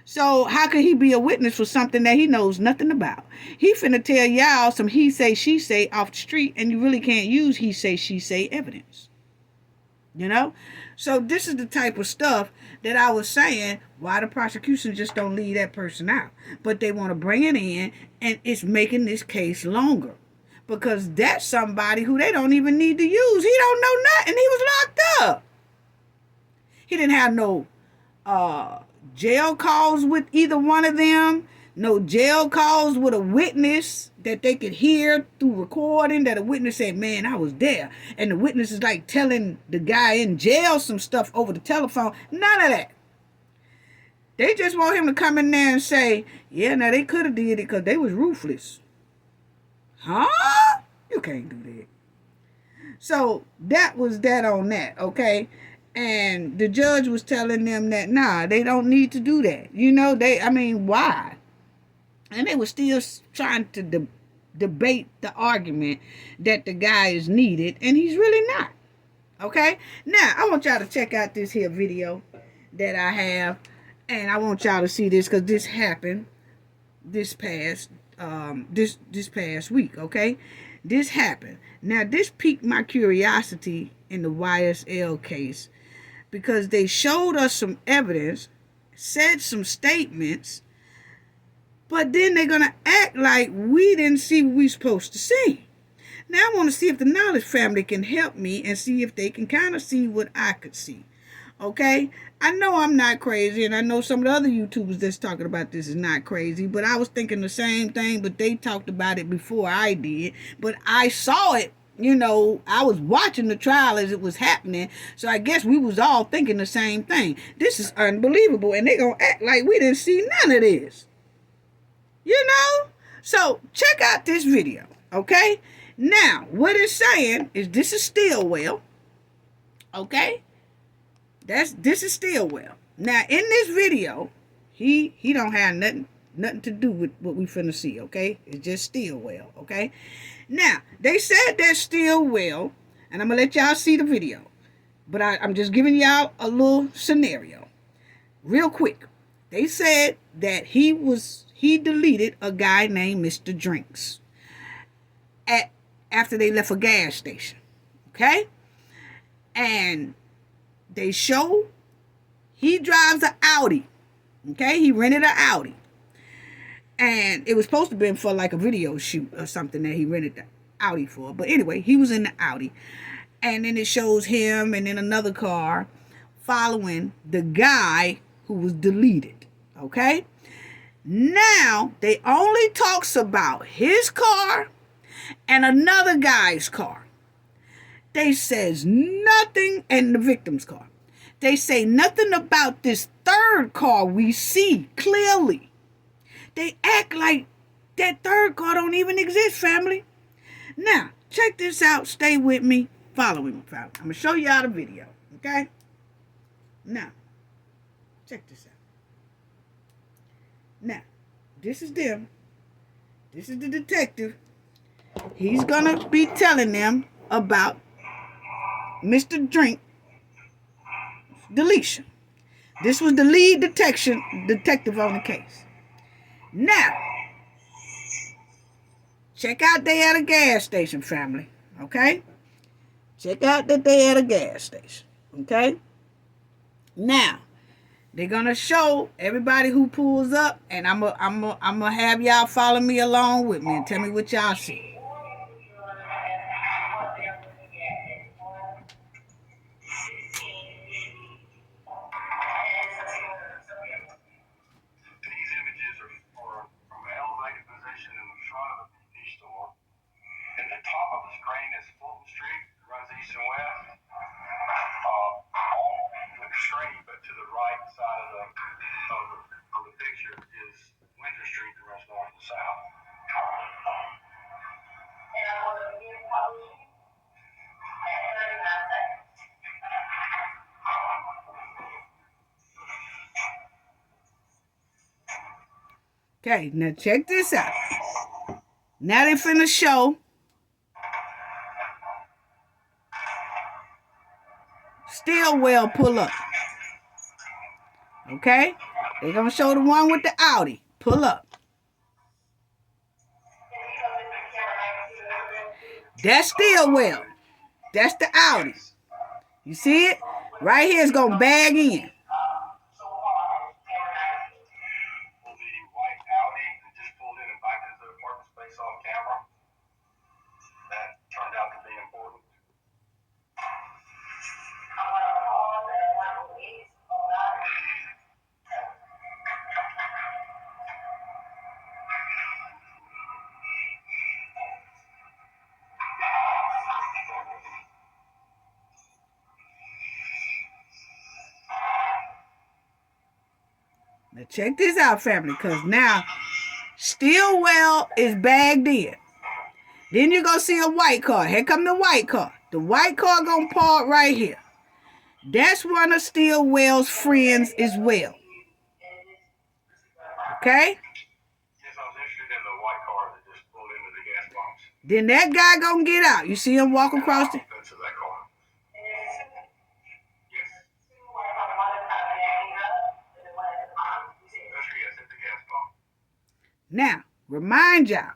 So how could he be a witness for something that he knows nothing about? He finna tell y'all some he say, she say off the street, and you really can't use he say, she say evidence. So this is the type of stuff that I was saying, why the prosecution just don't leave that person out. But they want to bring it in, and it's making this case longer. Because that's somebody who they don't even need to use. He don't know nothing. He was locked up. He didn't have no jail calls with either one of them. No jail calls with a witness that they could hear through recording, that a witness said, man, I was there. And the witness is like telling the guy in jail some stuff over the telephone. None of that. They just want him to come in there and say, yeah, now they could have did it because they was ruthless. Huh? You can't do that. So that was that on that, okay? And the judge was telling them that, nah, they don't need to do that. Why? And they were still trying to debate the argument that the guy is needed, and he's really not. Okay? Now, I want y'all to check out this here video that I have, and I want y'all to see this because this happened this past week, okay? This happened. Now, this piqued my curiosity in the YSL case because they showed us some evidence, said some statements, but then they're going to act like we didn't see what we supposed to see. Now I want to see if the Knowledge family can help me and see if they can kind of see what I could see. Okay? I know I'm not crazy, and I know some of the other YouTubers that's talking about this is not crazy, but I was thinking the same thing, but they talked about it before I did. But I saw it, you know, I was watching the trial as it was happening, so I guess we was all thinking the same thing. This is unbelievable, and they gonna act like we didn't see none of this. You know? So, check out this video, okay? Now, what it's saying is this is Stillwell, okay? This is Stillwell. Now, in this video, he don't have nothing to do with what we finna see, okay? It's just Stillwell, okay? Now, they said that Stillwell, and I'm gonna let y'all see the video, but I'm just giving y'all a little scenario. Real quick. They said that he deleted a guy named Mr. Drinks after they left a gas station, okay? And they show he drives an Audi, okay? He rented an Audi. And it was supposed to be for like a video shoot or something that he rented the Audi for. But anyway, he was in the Audi. And then it shows him and then another car following the guy who was deleted, okay? Now, they only talks about his car and another guy's car. They says nothing, and the victim's car. They say nothing about this third car we see clearly. They act like that third car don't even exist, family. Now, check this out. Stay with me. Follow me, family. I'm going to show y'all the video, okay? Now, check this out. Now, this is them. This is the detective. He's going to be telling them about Mr. Drink deletion. This was the lead detective on the case. Now, check out they at a gas station, family. Okay? Check out that they at a gas station. Okay? Now, they're gonna show everybody who pulls up, and I'm gonna have y'all follow me along with me and tell me what y'all see. These images are from an elevated position in the front of the convenience store. And the top of the screen is Fulton Street, runs east and west. On the screen, but to the right side of the picture is Winter Street that runs north and south. Okay, now check this out. Now they finna show Stillwell pull up. Okay? They're gonna show the one with the Audi pull up. That's Stillwell. That's the Audi. You see it? Right here is gonna bag in. Now check this out, family, because now Stillwell is bagged in. Then you're going to see a white car. Here come the white car. The white car going to park right here. That's one of Stillwell's friends as well. Okay? Yes, I was interested in the white car that just pulled into the gas pumps. Then that guy going to get out. You see him walk across the... That's that car. Yes. At the gas pump. Now, remind y'all,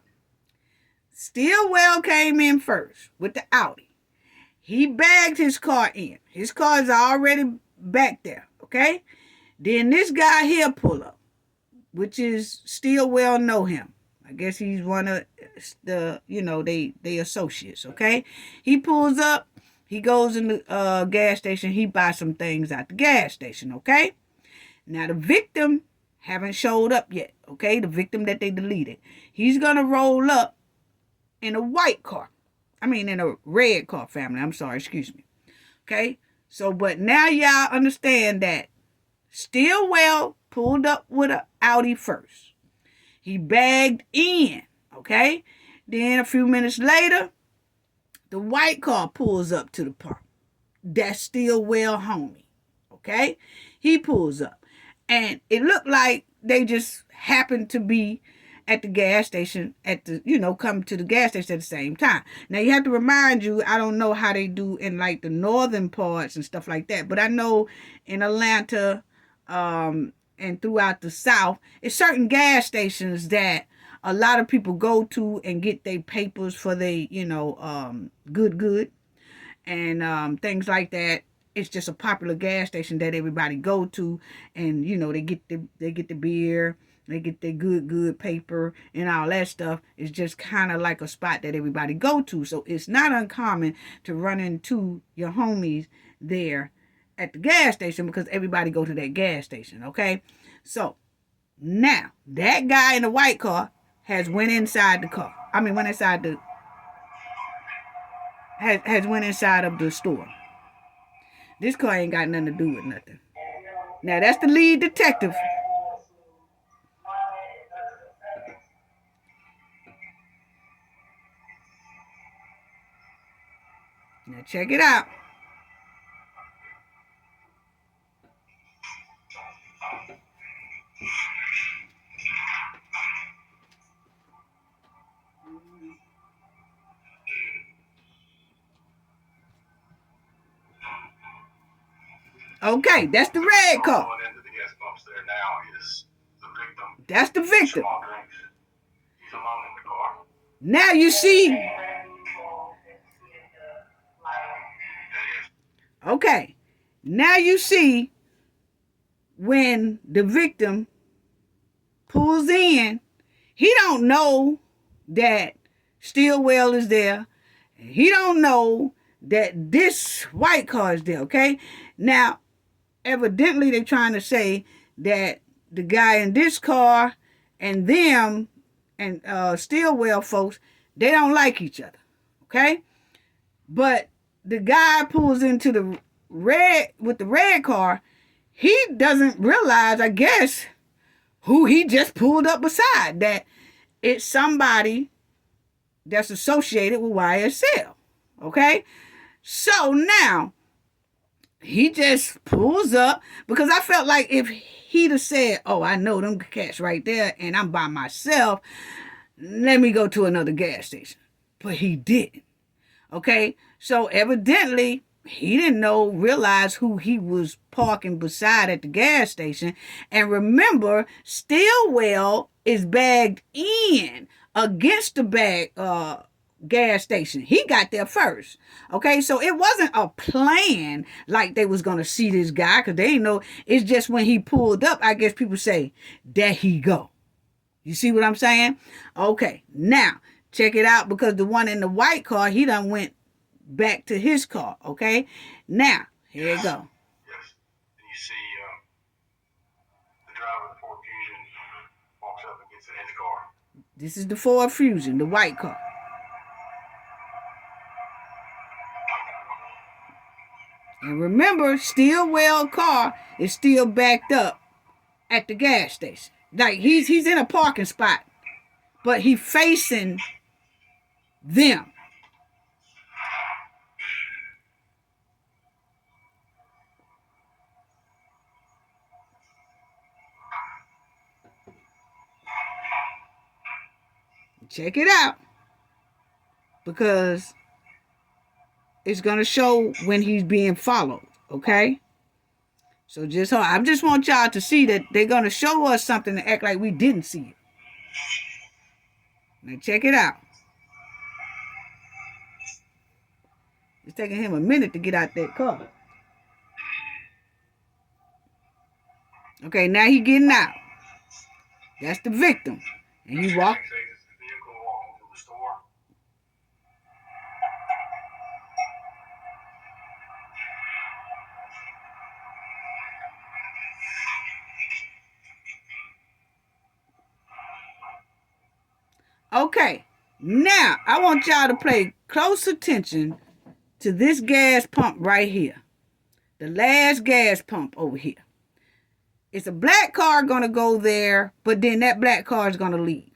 Stillwell came in first with the Audi. He bagged his car in. His car is already back there, okay? Then this guy here pull up, which is Stillwell know him. I guess he's one of they associates, okay? He pulls up, he goes in the gas station, he buys some things at the gas station, okay? Now the victim haven't showed up yet, okay? The victim that they deleted. He's gonna roll up in a white car. In a red car, family. I'm sorry, excuse me. Okay? So, but now y'all understand that Stillwell pulled up with an Audi first. He bagged in, okay? Then a few minutes later, the white car pulls up to the park. That's Stillwell homie, okay? He pulls up. And it looked like they just happened to be at the gas station come to the gas station at the same time. Now you have to remind you, I don't know how they do in like the northern parts and stuff like that, but I know in Atlanta and throughout the South, it's certain gas stations that a lot of people go to and get their papers for their, good and things like that. It's just a popular gas station that everybody go to, and they get the beer, they get their good paper and all that stuff. It's just kind of like a spot that everybody go to. So it's not uncommon to run into your homies there at the gas station because everybody go to that gas station, okay? So now that guy in the white car has went inside the car. Went inside the went inside of the store. This car ain't got nothing to do with nothing. Now that's the lead detective. Now check it out. Okay, that's the red car. That's the victim. Now you see. Okay, now you see when the victim pulls in, he don't know that Stillwell is there. He don't know that this white car is there, okay? Now, evidently they're trying to say that the guy in this car and them and Stillwell folks, they don't like each other, okay? But the guy pulls into the red car. He doesn't realize, I guess, who he just pulled up beside, that it's somebody that's associated with YSL, okay? So now he just pulls up, because I felt like if he'd have said, oh, I know them cats right there and I'm by myself, let me go to another gas station. But he didn't. Okay, so evidently he didn't realize who he was parking beside at the gas station. And remember, Stillwell is bagged in against the gas station. He got there first. Okay, so it wasn't a plan like they was gonna see this guy, because they didn't know. It's just when he pulled up, I guess people say, there he go. You see what I'm saying? Okay, now check it out, because the one in the white car, he done went back to his car, okay? Now, here you go. Yes. And you see the driver of the Ford Fusion walks up and gets in his car. This is the Ford Fusion, the white car. And remember, Stillwell car is still backed up at the gas station. Like, he's in a parking spot, but he facing them. Check it out, because it's going to show when he's being followed, okay? So I just want y'all to see that they're going to show us something to act like we didn't see it. Now check it out. It's taking him a minute to get out that car. Okay, now he getting out. That's the victim. And he walked. Okay, now I want y'all to pay close attention to this gas pump right here. The last gas pump over here. It's a black car going to go there, but then that black car is going to leave.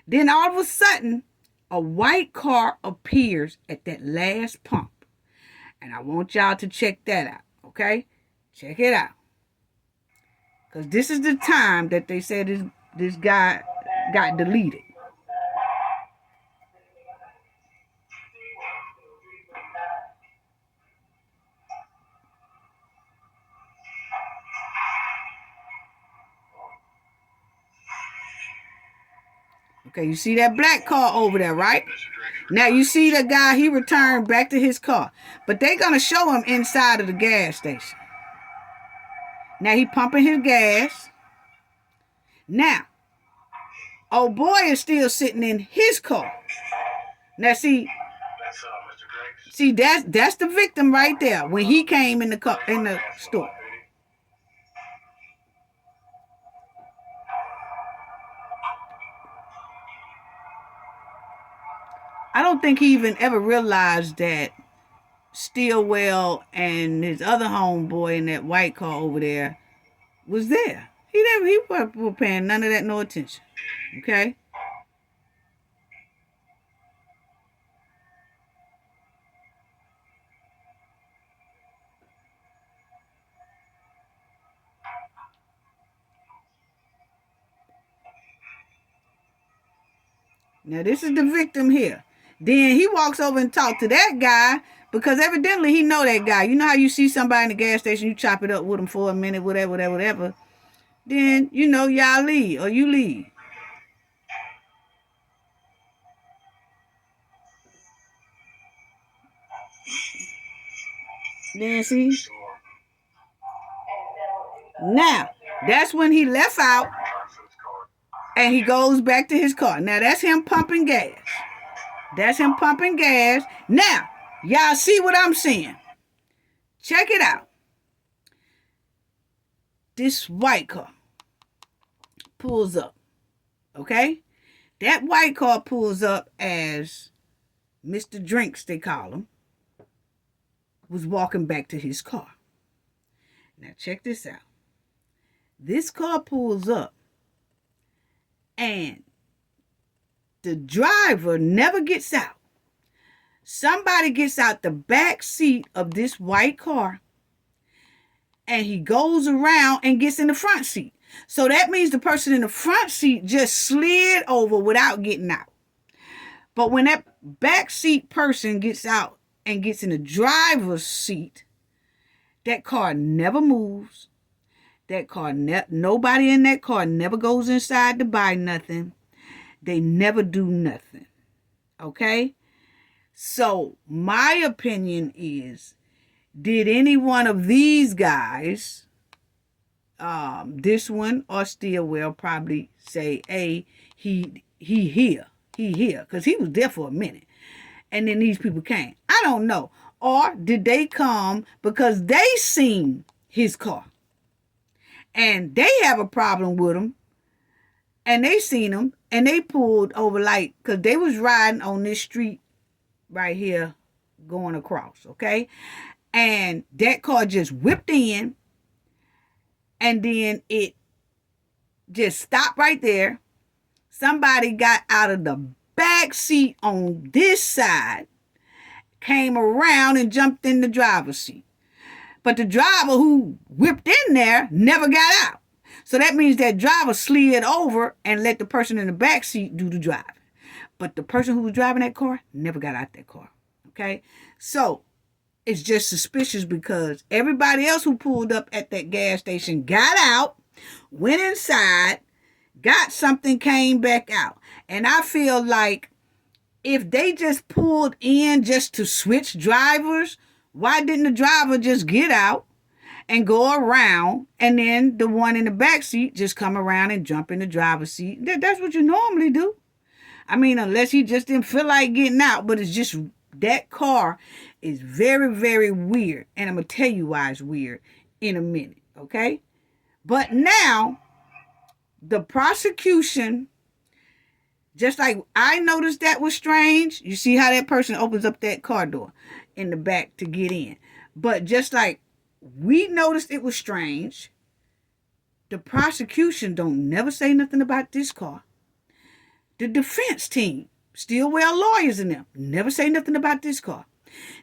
Then all of a sudden, a white car appears at that last pump. And I want y'all to check that out, okay? Check it out. Because this is the time that they said this guy got deleted. Okay, you see that black car over there, right? Now, you see the guy, he returned back to his car. But they're going to show him inside of the gas station. Now, he pumping his gas. Now, old boy is still sitting in his car. Now, see, that's the victim right there when he came in the store. I don't think he even ever realized that Stillwell and his other homeboy in that white car over there was there. He wasn't paying none of that no attention. Okay? Now, this is the victim here. Then he walks over and talks to that guy because evidently he know that guy. You know how you see somebody in the gas station, you chop it up with them for a minute, whatever. Then, you know, y'all leave or you leave. Then see? Now, that's when he left out and he goes back to his car. Now, that's him pumping gas. That's him pumping gas. Now, y'all see what I'm saying? Check it out. This white car pulls up. Okay? That white car pulls up as Mr. Drinks, they call him, was walking back to his car. Now, check this out. This car pulls up and the driver never gets out. Somebody gets out the back seat of this white car and he goes around and gets in the front seat. So that means the person in the front seat just slid over without getting out. But when that back seat person gets out and gets in the driver's seat, that car never moves. That car, nobody in that car never goes inside to buy nothing. They never do nothing. Okay? So, my opinion is, did any one of these guys, this one or Stillwell, probably say, hey, he here. Because he was there for a minute. And then these people came. I don't know. Or did they come because they seen his car? And they have a problem with him. And they seen him. And they pulled over like, because they was riding on this street right here going across, okay? And that car just whipped in. And then it just stopped right there. Somebody got out of the back seat on this side, came around and jumped in the driver's seat. But the driver who whipped in there never got out. So that means that driver slid over and let the person in the back seat do the driving. But the person who was driving that car never got out that car. Okay? So it's just suspicious because everybody else who pulled up at that gas station got out, went inside, got something, came back out. And I feel like if they just pulled in just to switch drivers, why didn't the driver just get out and go around and then the one in the back seat just come around and jump in the driver's seat? That's what you normally do. I mean, unless he just didn't feel like getting out, but it's just that car is very, very weird. And I'm going to tell you why it's weird in a minute, okay? But now, the prosecution Just like I noticed that was strange. You see how that person opens up that car door in the back to get in. But just like we noticed it was strange, the prosecution don't never say nothing about this car. The defense team, Stillwell lawyers in them, never say nothing about this car.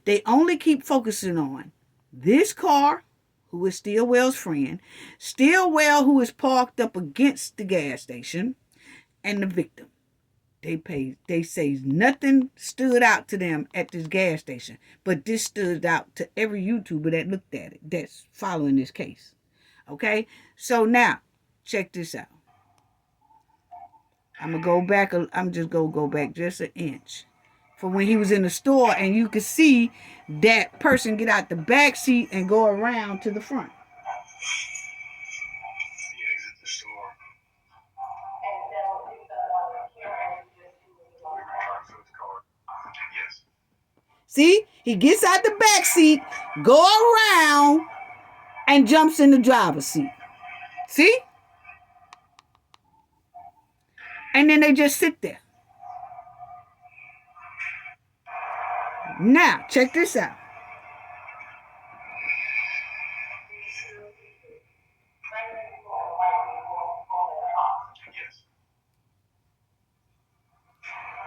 They only keep focusing on this car, who is Stillwell's friend, Stillwell, who is parked up against the gas station, and the victim. They say nothing stood out to them at this gas station, but this stood out to every YouTuber that looked at it, that's following this case. Okay? So now, check this out. I'm going to go back, I'm just going to go back just an inch. For when he was in the store, and you could see that person get out the back seat and go around to the front. See, he gets out the back seat, go around, and jumps in the driver's seat. See? And then they just sit there. Now, check this out.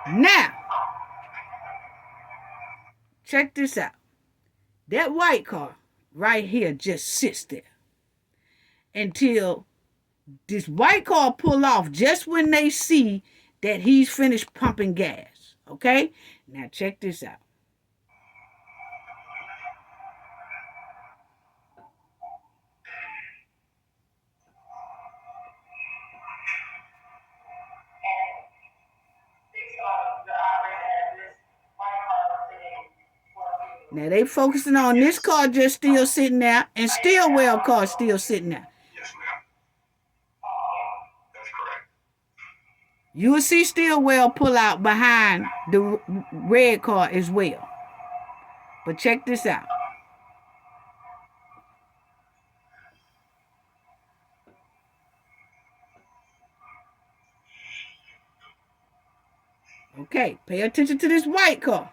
Now, check this out. That white car right here just sits there until this white car pull off just when they see that he's finished pumping gas. Okay? Now check this out. Now they focusing on this car just still sitting there, and Stillwell car still sitting there. Yes, ma'am. That's correct. You will see Stillwell pull out behind the red car as well. But check this out. Okay, pay attention to this white car.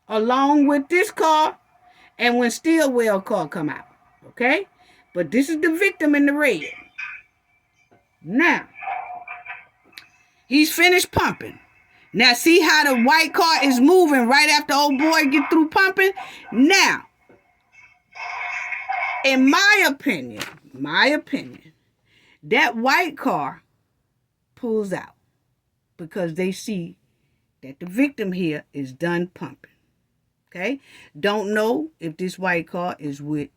Along with this car, and when Stillwell car come out. Okay? But this is the victim in the red. Now, he's finished pumping. Now, see how the white car is moving right after old boy get through pumping? Now, in my opinion, that white car pulls out because they see that the victim here is done pumping. Okay? Don't know if this white car is with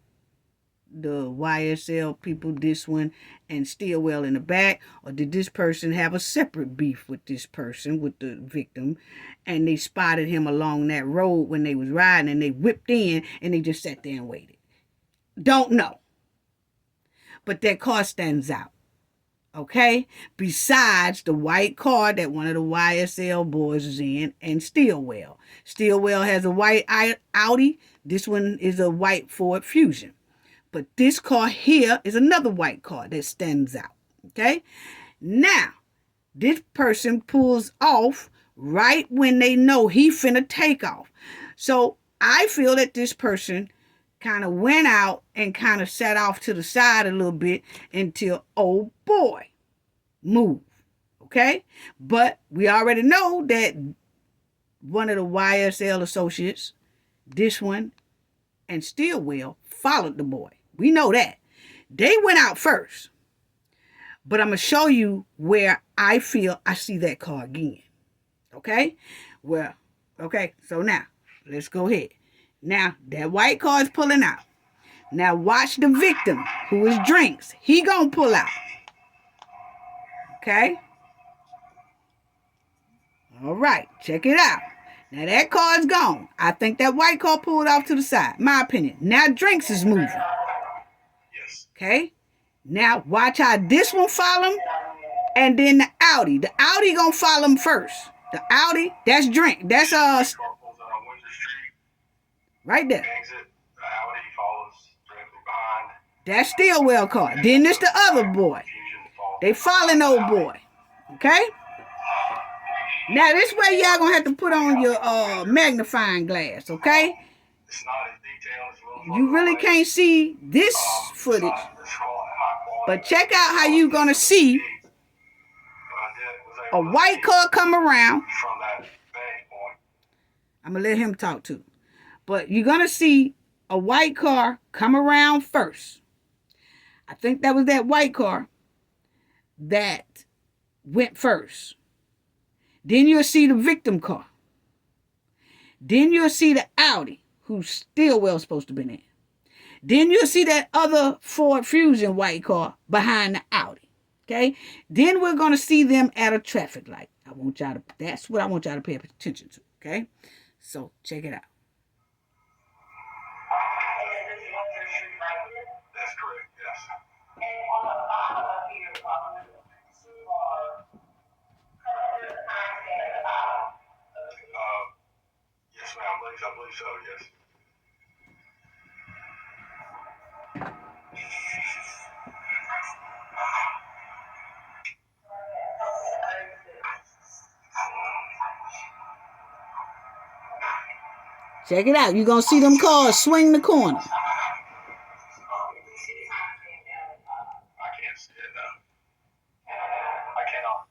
the YSL people, this one, and Stillwell in the back, or did this person have a separate beef with this person, with the victim, and they spotted him along that road when they was riding, and they whipped in, and they just sat there and waited. Don't know. But that car stands out. Okay? Besides the white car that one of the YSL boys is in, and Stillwell. Stillwell has a white Audi. This one is a white Ford Fusion. But this car here is another white car that stands out. Okay? Now, this person pulls off right when they know he finna take off. So I feel that this person kind of went out and kind of sat off to the side a little bit until old boy moved. Okay? But we already know that one of the YSL associates, this one, and Stillwell followed the boy. We know that. They went out first. But I'm going to show you where I feel I see that car again. Okay? Well, okay, so now, let's go ahead. Now, that white car is pulling out. Now, watch the victim, who is Drinks. He gonna pull out. Okay? All right, check it out. Now, that car is gone. I think that white car pulled off to the side. My opinion. Now, Drinks is moving. Yes. Okay? Now, watch how this one follow him, and then the Audi. The Audi gonna follow him first. The Audi, that's Drink. That's Car pulls out on Windsor Street. right there. Exit. The Audi follows directly behind. That's Stillwell car. Then there's the other boy. Fusion follows. They following old boy. Okay? Now, this way y'all gonna have to put on your magnifying glass, okay? You really can't see this footage, but check out how you gonna see a white car come around. I'm gonna let him talk too. But you're gonna see a white car come around first. I think that was that white car that went first. Then you'll see the victim car. Then you'll see the Audi, who's still well supposed to be in. Then you'll see that other Ford Fusion white car behind the Audi. Okay? Then we're going to see them at a traffic light. That's what I want y'all to pay attention to. Okay? So, check it out. That's correct, yes. Yes, ma'am, I believe so, yes. Check it out. You're going to see them cars swing the corner. I can't see it now. I cannot.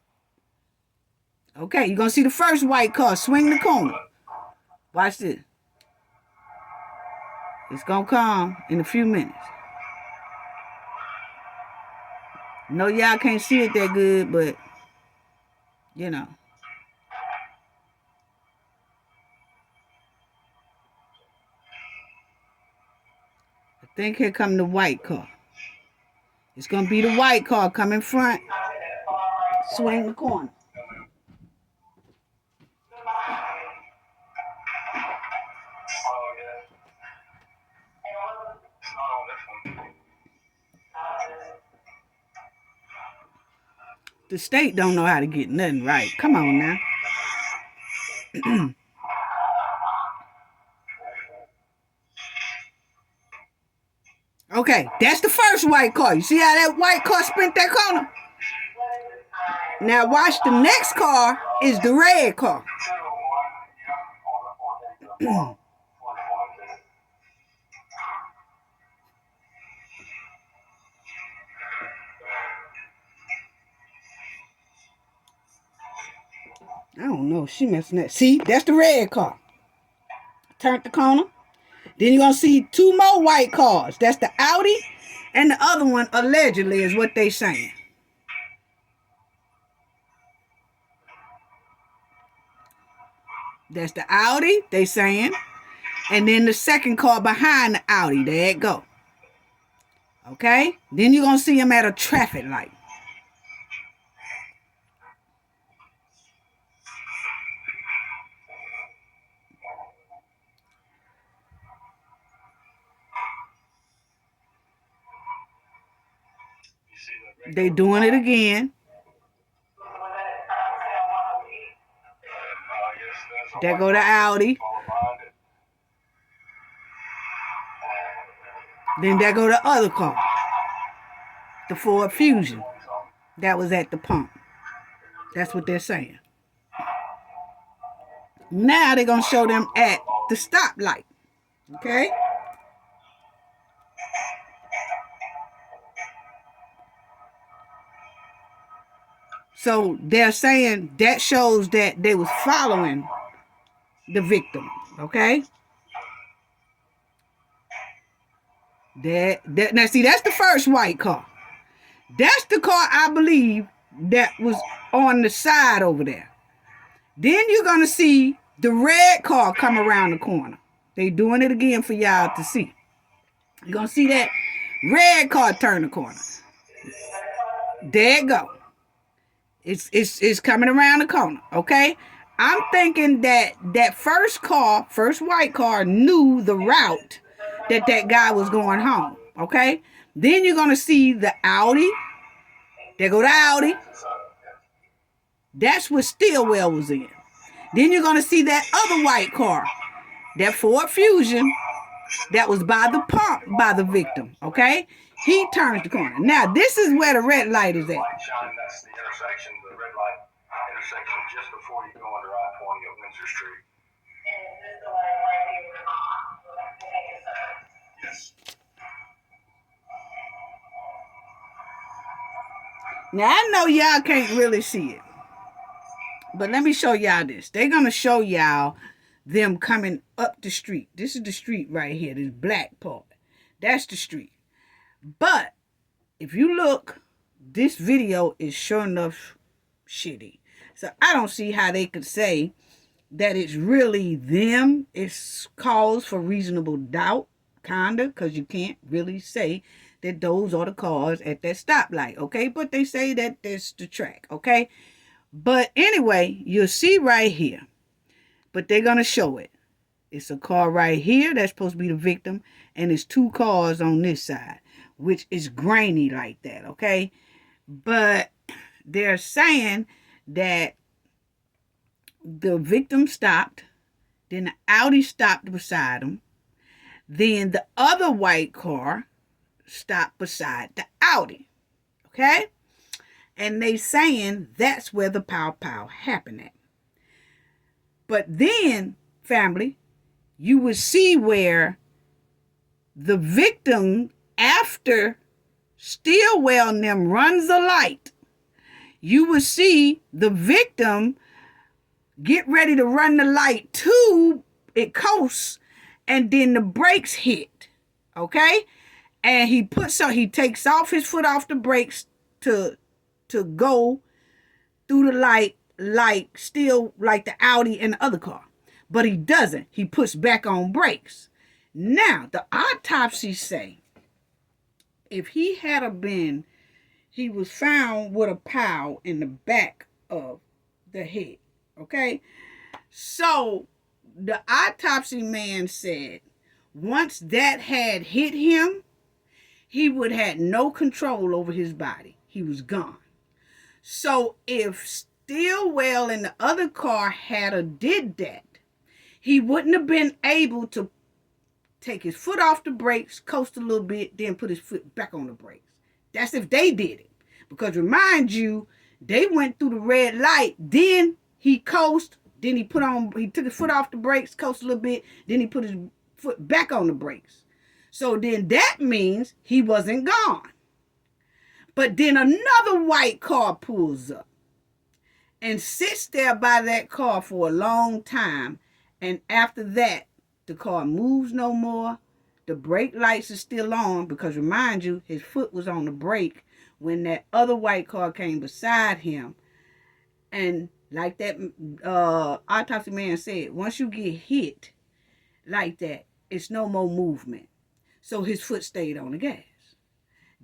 Okay, you're going to see the first white car swing the corner. Watch this. It's going to come in a few minutes. No, y'all can't see it that good, but, you know. I think here come the white car. It's going to be the white car coming front, swing the corner. The state don't know how to get nothing right. Come on now. Okay, that's the first white car. You see how that white car spent that corner? Now watch the next car is the red car. I don't know. She messing that. See, that's the red car. Turned the corner. Then you're going to see two more white cars. That's the Audi, and the other one, allegedly, is what they saying. That's the Audi, they saying. And then the second car behind the Audi. There it go. Okay? Then you're going to see them at a traffic light. They doing it again. There go the Audi. Then there go the other car. The Ford Fusion. That was at the pump. That's what they're saying. Now they're going to show them at the stoplight. Okay? So they're saying that shows that they was following the victim, okay? Now see, that's the first white car. That's the car I believe that was on the side over there. Then you're going to see the red car come around the corner. They doing it again for y'all to see. You're going to see that red car turn the corner. There it go. It's coming around the corner, okay? I'm thinking that first white car knew the route that guy was going home, okay? Then you're going to see the Audi. There go the Audi. That's what Stillwell was in. Then you're going to see that other white car, that Ford Fusion, that was by the pump by the victim, okay? He turns the corner. Now, this is where the red light is at. Light shine, that's the intersection, the red light intersection just before you go under I-20 at Windsor Street. And is this the light right here? Yes. Now, I know y'all can't really see it, but let me show y'all this. They're going to show y'all them coming up the street. This is the street right here, this black part. That's the street. But if you look, this video is sure enough shitty. So I don't see how they could say that it's really them. It's cause for reasonable doubt, kinda, because you can't really say that those are the cars at that stoplight, okay? But they say that that's the track, okay? But anyway, you'll see right here. But they're going to show it. It's a car right here that's supposed to be the victim. And it's two cars on this side, which is grainy like that, okay? But they're saying that the victim stopped. Then the Audi stopped beside him. Then the other white car stopped beside the Audi, okay? And they saying that's where the pow happened at. But then, family, you would see where the victim, after Stillwell and them runs a light, you would see the victim get ready to run the light to it coasts, and then the brakes hit, okay? And he takes off his foot off the brakes to go through the light, like still like the Audi and the other car. But he doesn't. He puts back on brakes. Now, the autopsy say if he was found with a pow in the back of the head. Okay? So, the autopsy man said once that had hit him, he would have had no control over his body. He was gone. So, if Stillwell and the other car did that, he wouldn't have been able to take his foot off the brakes, coast a little bit, then put his foot back on the brakes. That's if they did it. Because remind you, they went through the red light, then he coasted, then he took his foot off the brakes, coasted a little bit, then he put his foot back on the brakes. So then that means he wasn't gone. But then another white car pulls up and sits there by that car for a long time. And after that, the car moves no more. The brake lights are still on because, remind you, his foot was on the brake when that other white car came beside him. And like that autopsy man said, once you get hit like that, it's no more movement. So his foot stayed on the gas.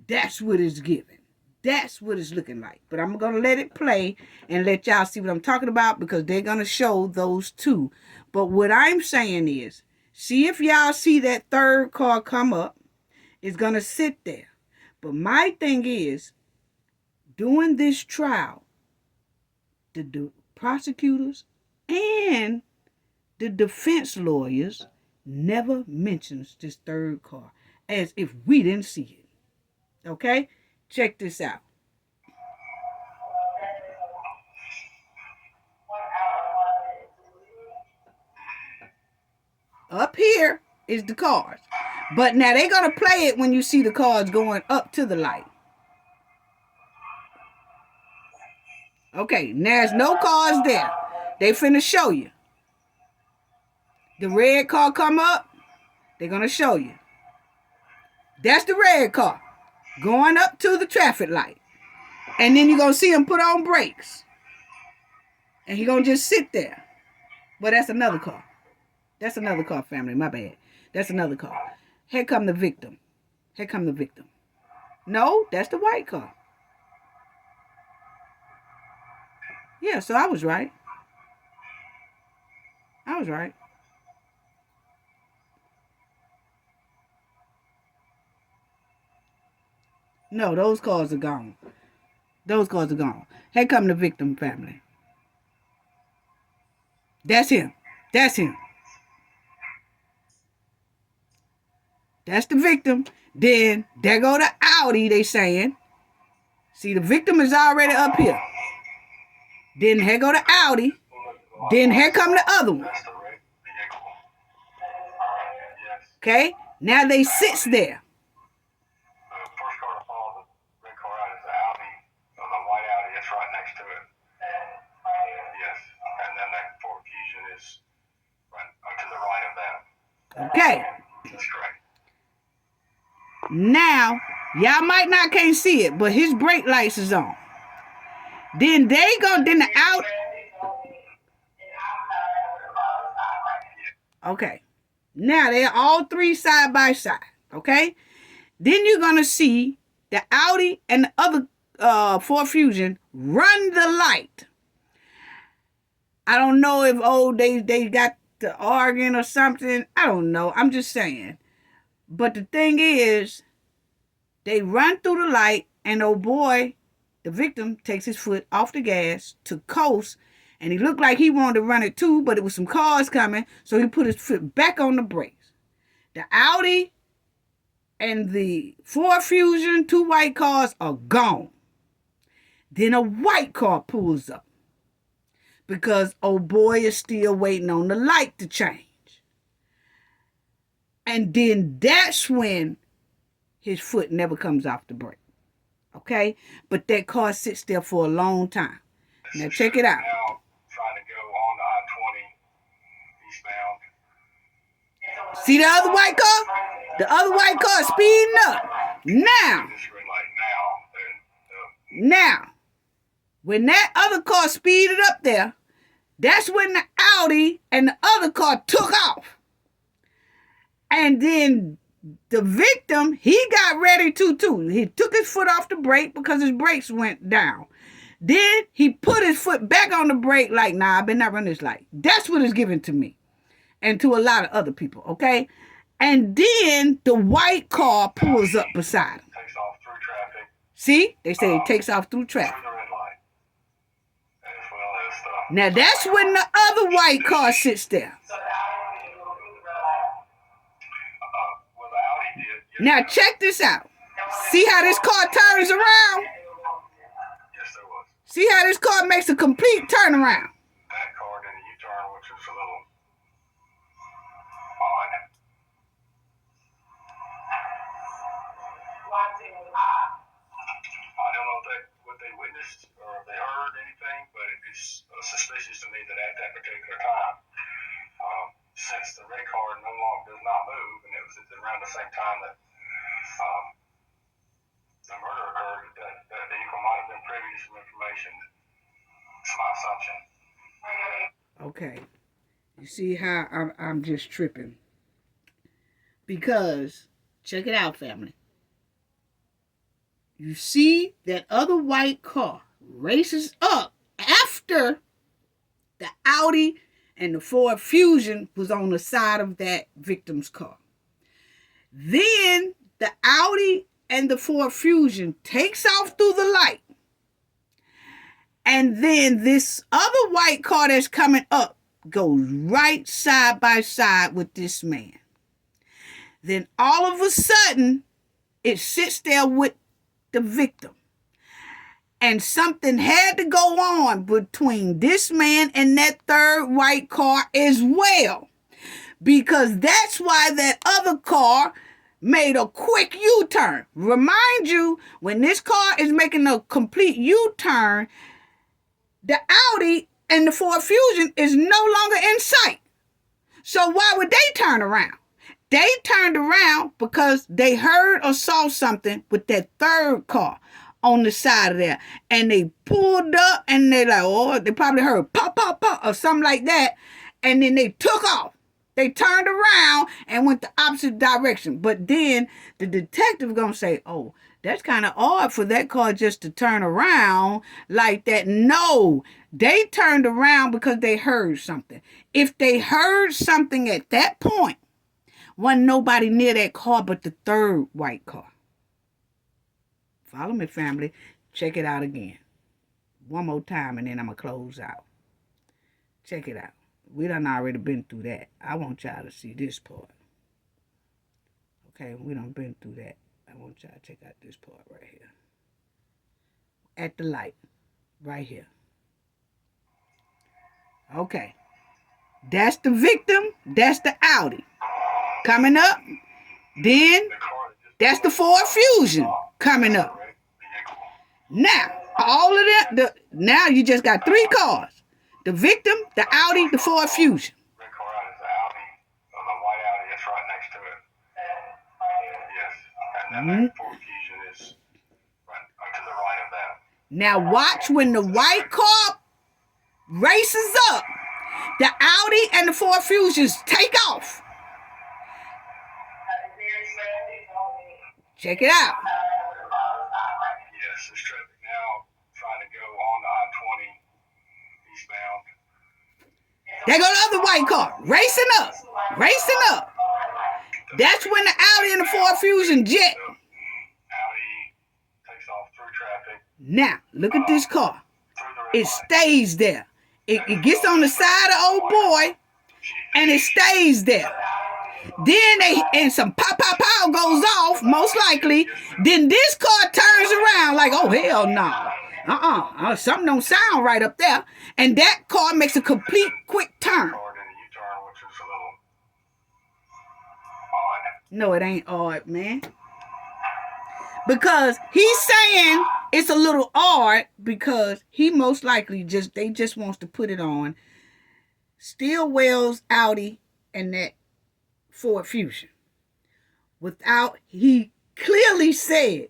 That's what it's giving. That's what it's looking like. But I'm going to let it play and let y'all see what I'm talking about because they're going to show those two. But what I'm saying is, see if y'all see that third car come up. It's going to sit there. But my thing is, during this trial, the prosecutors and the defense lawyers never mentions this third car as if we didn't see it. Okay? Check this out. Up here is the cars. But now they're going to play it when you see the cars going up to the light. Okay, now there's no cars there. They finna show you. The red car come up. They're going to show you. That's the red car going up to the traffic light. And then you're going to see him put on brakes. And he's going to just sit there. But that's another car. That's another car, family. My bad. That's another car. Here come the victim. Here come the victim. No, that's the white car. Yeah, so I was right. I was right. No, those cars are gone. Those cars are gone. Here come the victim, family. That's him. That's him. That's the victim. Then there go the Audi, they saying. See, the victim is already up here. Then here go the Audi. Then here come the other one. That's the red vehicle. Yes. Okay? Now they sits there. The first car to follow the red car out is the Audi, the white Audi that's right next to it. Yes. And then that Ford Fusion is right to the right of that. Okay. That's correct. Now, y'all might not can't see it, but his brake lights is on. Then the out. Okay. Now they're all three side by side. Okay. Then you're gonna see the Audi and the other Ford Fusion run the light. I don't know if they got the arguing or something. I don't know. I'm just saying. But the thing is, they run through the light, and oh boy, the victim takes his foot off the gas to coast, and he looked like he wanted to run it too, but it was some cars coming, so he put his foot back on the brakes. The Audi and the Ford Fusion, 2 white cars, are gone. Then a white car pulls up because oh boy is still waiting on the light to change. And then that's when his foot never comes off the brake. Okay? But that car sits there for a long time. Now check it out. Now trying to go on the I-20 eastbound. See the other white car? The other white car speeding up. Now, This red light now. when that other car speeded up there, that's when the Audi and the other car took off. And then the victim, he got ready to too. He took his foot off the brake because his brakes went down. Then he put his foot back on the brake like, nah, I better not run this light. That's what is given to me and to a lot of other people, okay? And then the white car pulls up beside him. Takes off through traffic. See? They say it takes off through Through traffic. the red light. As well as Now that's when the other white car sits there. well, the Audi did. Yes, Now check this out. See how this car turns around? yes, there was. See how this car makes a complete turnaround? That car did a U-turn, which was a little odd. I don't know what they witnessed or if they heard anything, but it's suspicious to me that at that particular time, since the red car no longer does not move, and it was around the same time that the murder occurred, that vehicle might have been privy to some information. It's my assumption. Okay. You see how I'm just tripping? Because, check it out, family. You see that other white car races up after the Audi and the Ford Fusion was on the side of that victim's car. Then the Audi and the Ford Fusion takes off through the light. And then this other white car that's coming up goes right side by side with this man. Then all of a sudden, it sits there with the victim. And something had to go on between this man and that third white car as well. Because that's why that other car made a quick U-turn. Remind you, when this car is making a complete U-turn, the Audi and the Ford Fusion is no longer in sight. So why would they turn around? They turned around because they heard or saw something with that third car on the side of there. And they pulled up and they like, oh, they probably heard pop, pop, pop or something like that. And then they took off. They turned around and went the opposite direction. But then the detective gonna say, oh, that's kind of odd for that car just to turn around like that. No, they turned around because they heard something. If they heard something at that point, wasn't nobody near that car but the third white car. Follow me, family. Check it out again. One more time and then I'm going to close out. Check it out. We done already been through that. I want y'all to see this part. Okay, we done been through that. I want y'all to check out this part right here. At the light. Right here. Okay. That's the victim. That's the Audi. Coming up. Then, that's the Ford Fusion coming up. Now, all of that, now you just got 3 cars. The victim, the Audi, the Ford Fusion. Red car out is the Audi, the white Audi that's right next to it. Yes. And then that Ford Fusion is right to the right of that. Now watch when the white car races up, the Audi and the Ford Fusions take off. Check it out. Yes, there's traffic now trying to go on the I-20 eastbound. There go the other white car, racing up, racing up. That's when the Audi and the Ford Fusion jet. Audi takes off through traffic. Now, look at this car. It stays there. It gets on the side of old boy, and it stays there. Then some pow pow pow goes off, most likely. Then this car turns around like, oh hell no. Something don't sound right up there. And that car makes a complete quick turn. No, it ain't odd, man. Because he's saying it's a little odd because he most likely they just wants to put it on Stillwell's Audi and that Ford Fusion. He clearly said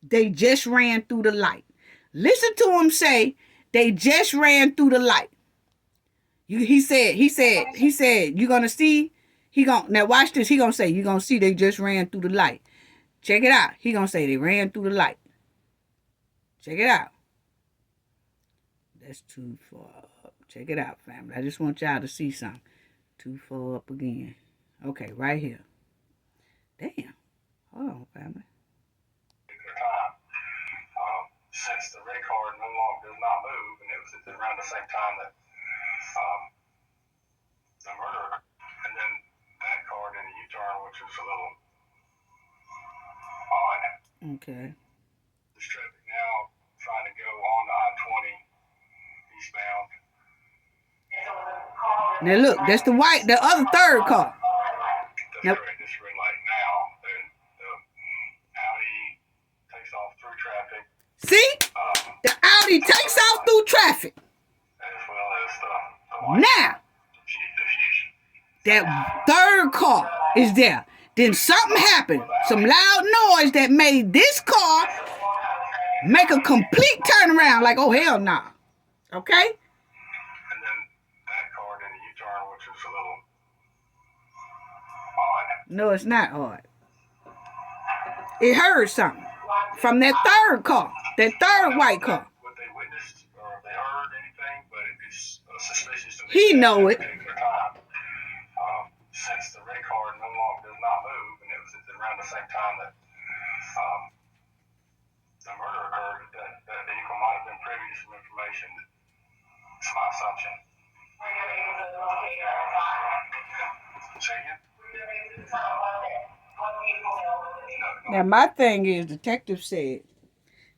they just ran through the light. Listen to him say they just ran through the light. He said, you're gonna see. Now watch this. He gonna say, you're gonna see they just ran through the light. Check it out. He gonna say they ran through the light. Check it out. That's too far up. Check it out, family. I just want y'all to see something. Too far up again. Okay, right here. Damn. Hold on, family. Since the red car no longer does not move, and it was around the same time that the murder, and then that car did a U-turn, which was a little odd. Okay. There's traffic now trying to go on the I-20 eastbound. Now look, that's the other third car. Now, this red light now, the Audi takes off through traffic. See? The Audi takes off through traffic. As well as the now, that third car is there. Then something happened. Some loud noise that made this car make a complete turnaround like, oh, hell no. Nah. Okay? And then that car did a U-turn, which was a little odd. No, it's not odd. It heard something from that third car, that third white car. What they witnessed or they heard anything, but it's suspicious to me. He know it. Since the red car no longer does not move, and it was around the same time that the murder occurred, that vehicle might have been privy to some information. It's my assumption. Say again? Now, my thing is, detective said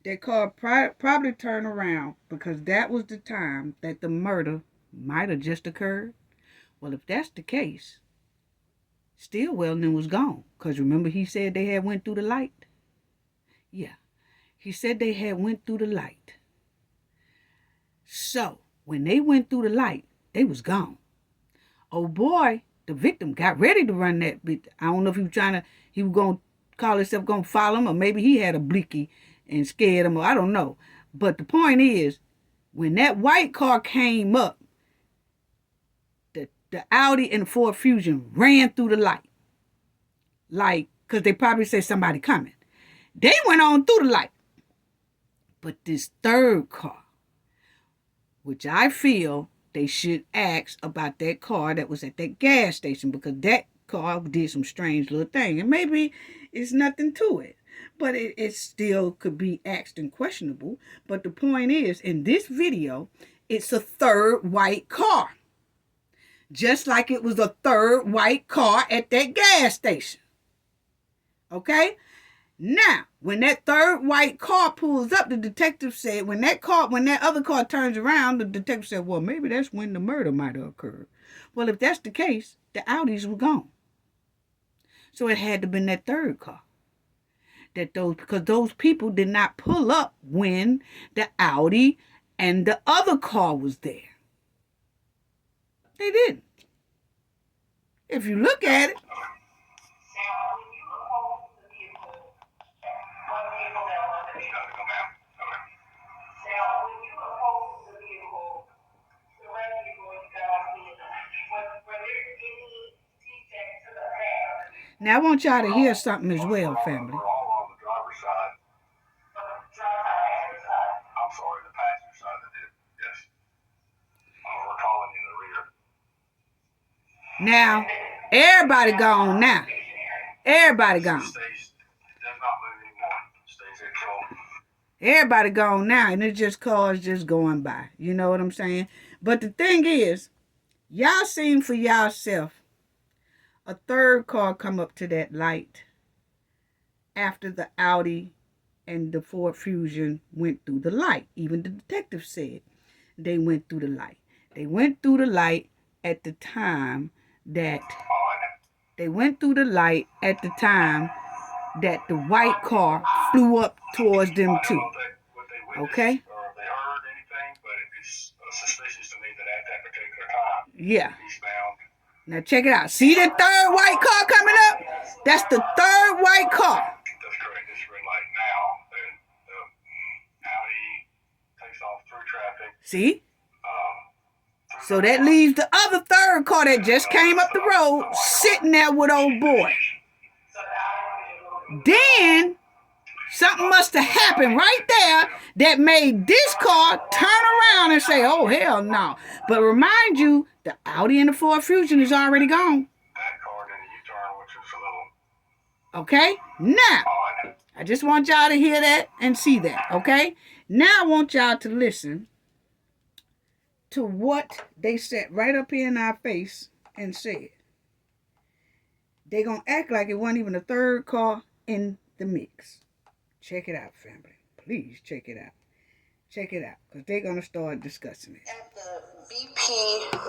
that car probably turned around because that was the time that the murder might have just occurred. Well, if that's the case, Stillwell then was gone. Because remember he said they had went through the light? Yeah. He said they had went through the light. So, when they went through the light, they was gone. Oh boy, the victim got ready to run that bit. I don't know if he was going to call himself going to follow him, or maybe he had a blicky and scared him, or I don't know. But the point is, when that white car came up, the Audi and the Ford Fusion ran through the light. Like, because they probably said somebody coming. They went on through the light. But this third car, which I feel they should ask about that car that was at that gas station, because that car did some strange little thing. And maybe it's nothing to it. But it still could be asked and questionable. But the point is, in this video, it's a third white car. Just like it was a third white car at that gas station. Okay? Now, when that third white car pulls up, the detective said, when that other car turns around, the detective said, well, maybe that's when the murder might have occurred. Well, if that's the case, the Audis were gone. So it had to have been that third car. Because those people did not pull up when the Audi and the other car was there. They didn't. If you look at it. Now, I want y'all to hear something as well, family. We're all on the driver's side. I'm sorry, the passenger side that did. Yes. We're calling in the rear. Now, everybody gone now. Everybody gone. Does not move anymore. Stays at control. Everybody gone now, and it's just cars just going by. You know what I'm saying? But the thing is, y'all seen for yourself a third car come up to that light after the Audi and the Ford Fusion went through the light. Even the detective said they went through the light. They went through the light at the time that the white car flew up towards them too. Okay? Or they heard anything, but it's suspicious to me that at that particular time, yeah. eastbound. Now check it out. See that third white car coming up? That's the third white car. That's correct. It's red light now. The Audi takes off through traffic. See? So that leaves the other third car that just came up the road sitting there with old boy. Then something must have happened right there that made this car turn around and say, oh, hell no. But remind you, the Audi and the Ford Fusion is already gone. That car did a U-turn, which is a little Okay? Now, odd. I just want y'all to hear that and see that. Okay? Now I want y'all to listen to what they said right up here in our face and said. They're going to act like it wasn't even a third car in the mix. Check it out, family. Please check it out. Check it out, because they're going to start discussing it. At the BP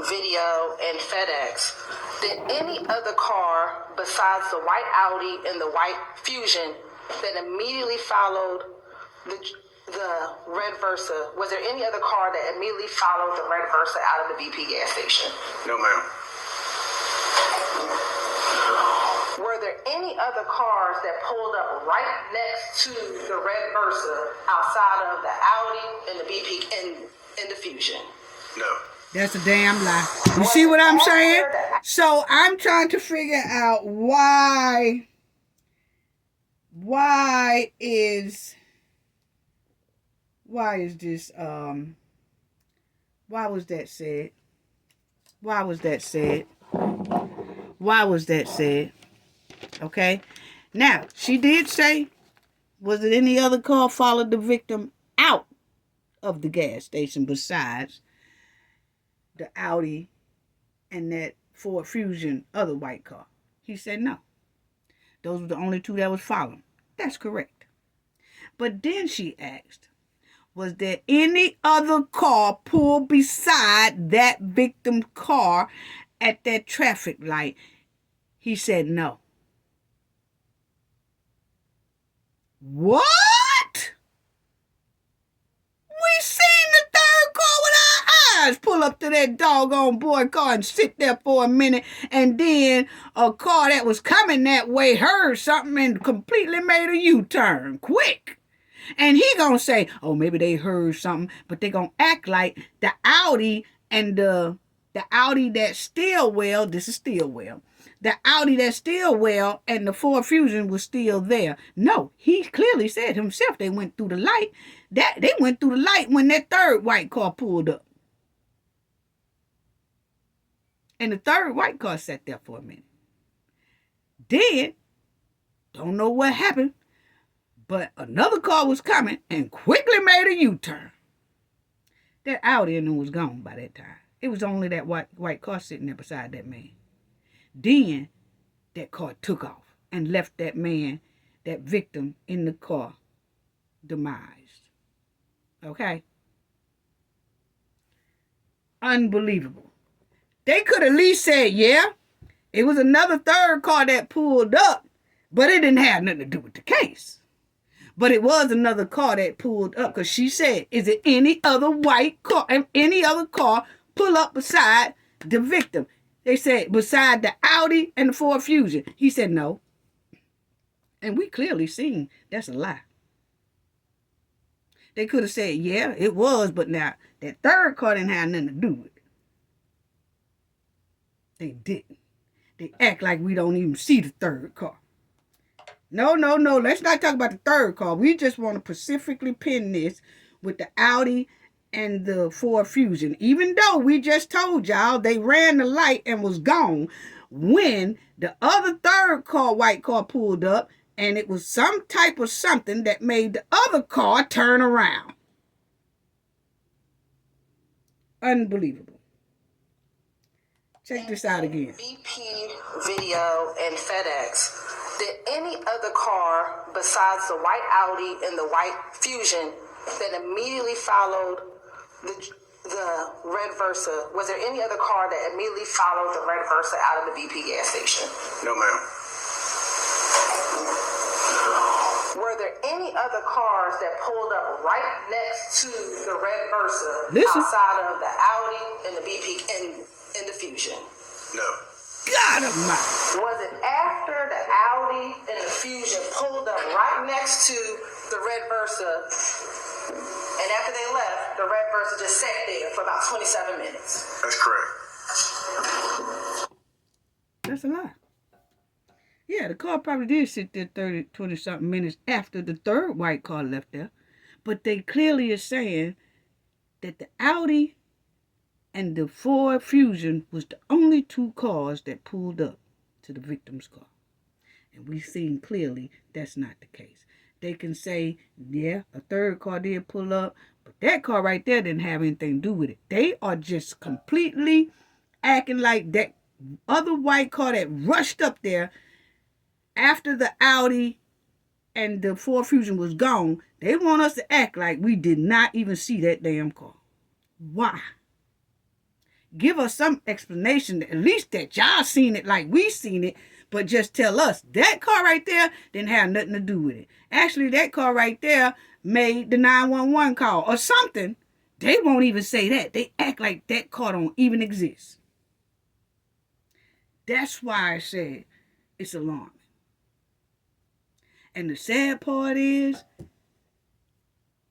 video and FedEx, did any other car besides the white Audi and the white Fusion that immediately followed the red Versa, was there any other car that immediately followed the red Versa out of the BP gas station? No, ma'am. Were there any other cars that pulled up right next to the red Versa outside of the Audi and the BP and the Fusion? No. That's a damn lie. You see what I'm saying? So I'm trying to figure out why is this why was that said? Why was that said? Why was that said? Okay. Now, she did say, was it any other car followed the victim out of the gas station besides the Audi and that Ford Fusion other white car? He said no. Those were the only two that was following. That's correct. But then she asked, was there any other car pulled beside that victim car at that traffic light? He said no. What? We seen the third car with our eyes pull up to that doggone boy car and sit there for a minute, and then a car that was coming that way heard something and completely made a U-turn quick. And he gonna say, oh, maybe they heard something, but they gonna act like the Audi and the Audi that Stillwell, this is Stillwell, the Audi that Stillwell and the Ford Fusion was still there. No, he clearly said himself they went through the light. That they went through the light when that third white car pulled up. And the third white car sat there for a minute. Then, don't know what happened, but another car was coming and quickly made a U-turn. That Audi and them was gone by that time. It was only that white car sitting there beside that man. Then that car took off and left that man that victim in the car demised. Okay? Unbelievable. They could at least say, yeah, it was another third car that pulled up, but it didn't have nothing to do with the case. But it was another car that pulled up, because she said, is it any other white car, any other car pull up beside the victim? They said, beside the Audi and the Ford Fusion. He said, no. And we clearly seen that's a lie. They could have said, yeah, it was, but now that third car didn't have nothing to do with it. They didn't. They act like we don't even see the third car. No. Let's not talk about the third car. We just want to specifically pin this with the Audi and the Ford Fusion. Even though we just told y'all they ran the light and was gone when the other third car, white car, pulled up, and it was some type of something that made the other car turn around. Unbelievable. Check this out again. BP, Video, and FedEx. Did any other car besides the white Audi and the white Fusion that immediately followed the red Versa, was there any other car that immediately followed the red Versa out of the BP gas station? No, ma'am. Were there any other cars that pulled up right next to the red Versa outside of the Audi and the BP and the Fusion? No. God almighty. Was it after the Audi and the Fusion pulled up right next to the red Versa, and after they left, the red Versa just sat there for about 27 minutes? That's correct. That's a lie. Yeah, the car probably did sit there 20-something minutes after the third white car left there. But they clearly are saying that the Audi and the Ford Fusion was the only two cars that pulled up to the victim's car. And we've seen clearly that's not the case. They can say, yeah, a third car did pull up, but that car right there didn't have anything to do with it. They are just completely acting like that other white car that rushed up there after the Audi and the Ford Fusion was gone. They want us to act like we did not even see that damn car. Why? Give us some explanation, at least that y'all seen it like we seen it, but just tell us that car right there didn't have nothing to do with it. Actually, that car right there made the 911 call or something. They won't even say that. They act like that car don't even exist. That's why I said it's alarming. And the sad part is,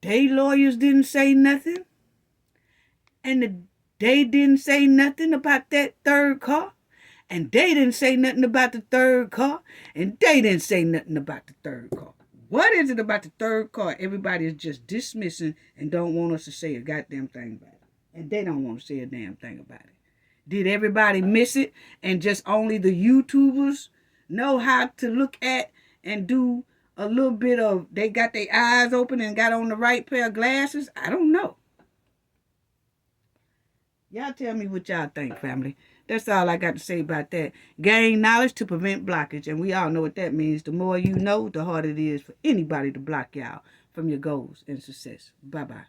they lawyers didn't say nothing. And they didn't say nothing about that third car. And they didn't say nothing about the third car. And they didn't say nothing about the third car. What is it about the third car everybody is just dismissing and don't want us to say a goddamn thing about it? And they don't want to say a damn thing about it. Did everybody miss it and just only the YouTubers know how to look at and do a little bit of, they got their eyes open and got on the right pair of glasses? I don't know. Y'all tell me what y'all think, family. That's all I got to say about that. Gain knowledge to prevent blockage. And we all know what that means. The more you know, the harder it is for anybody to block y'all from your goals and success. Bye-bye.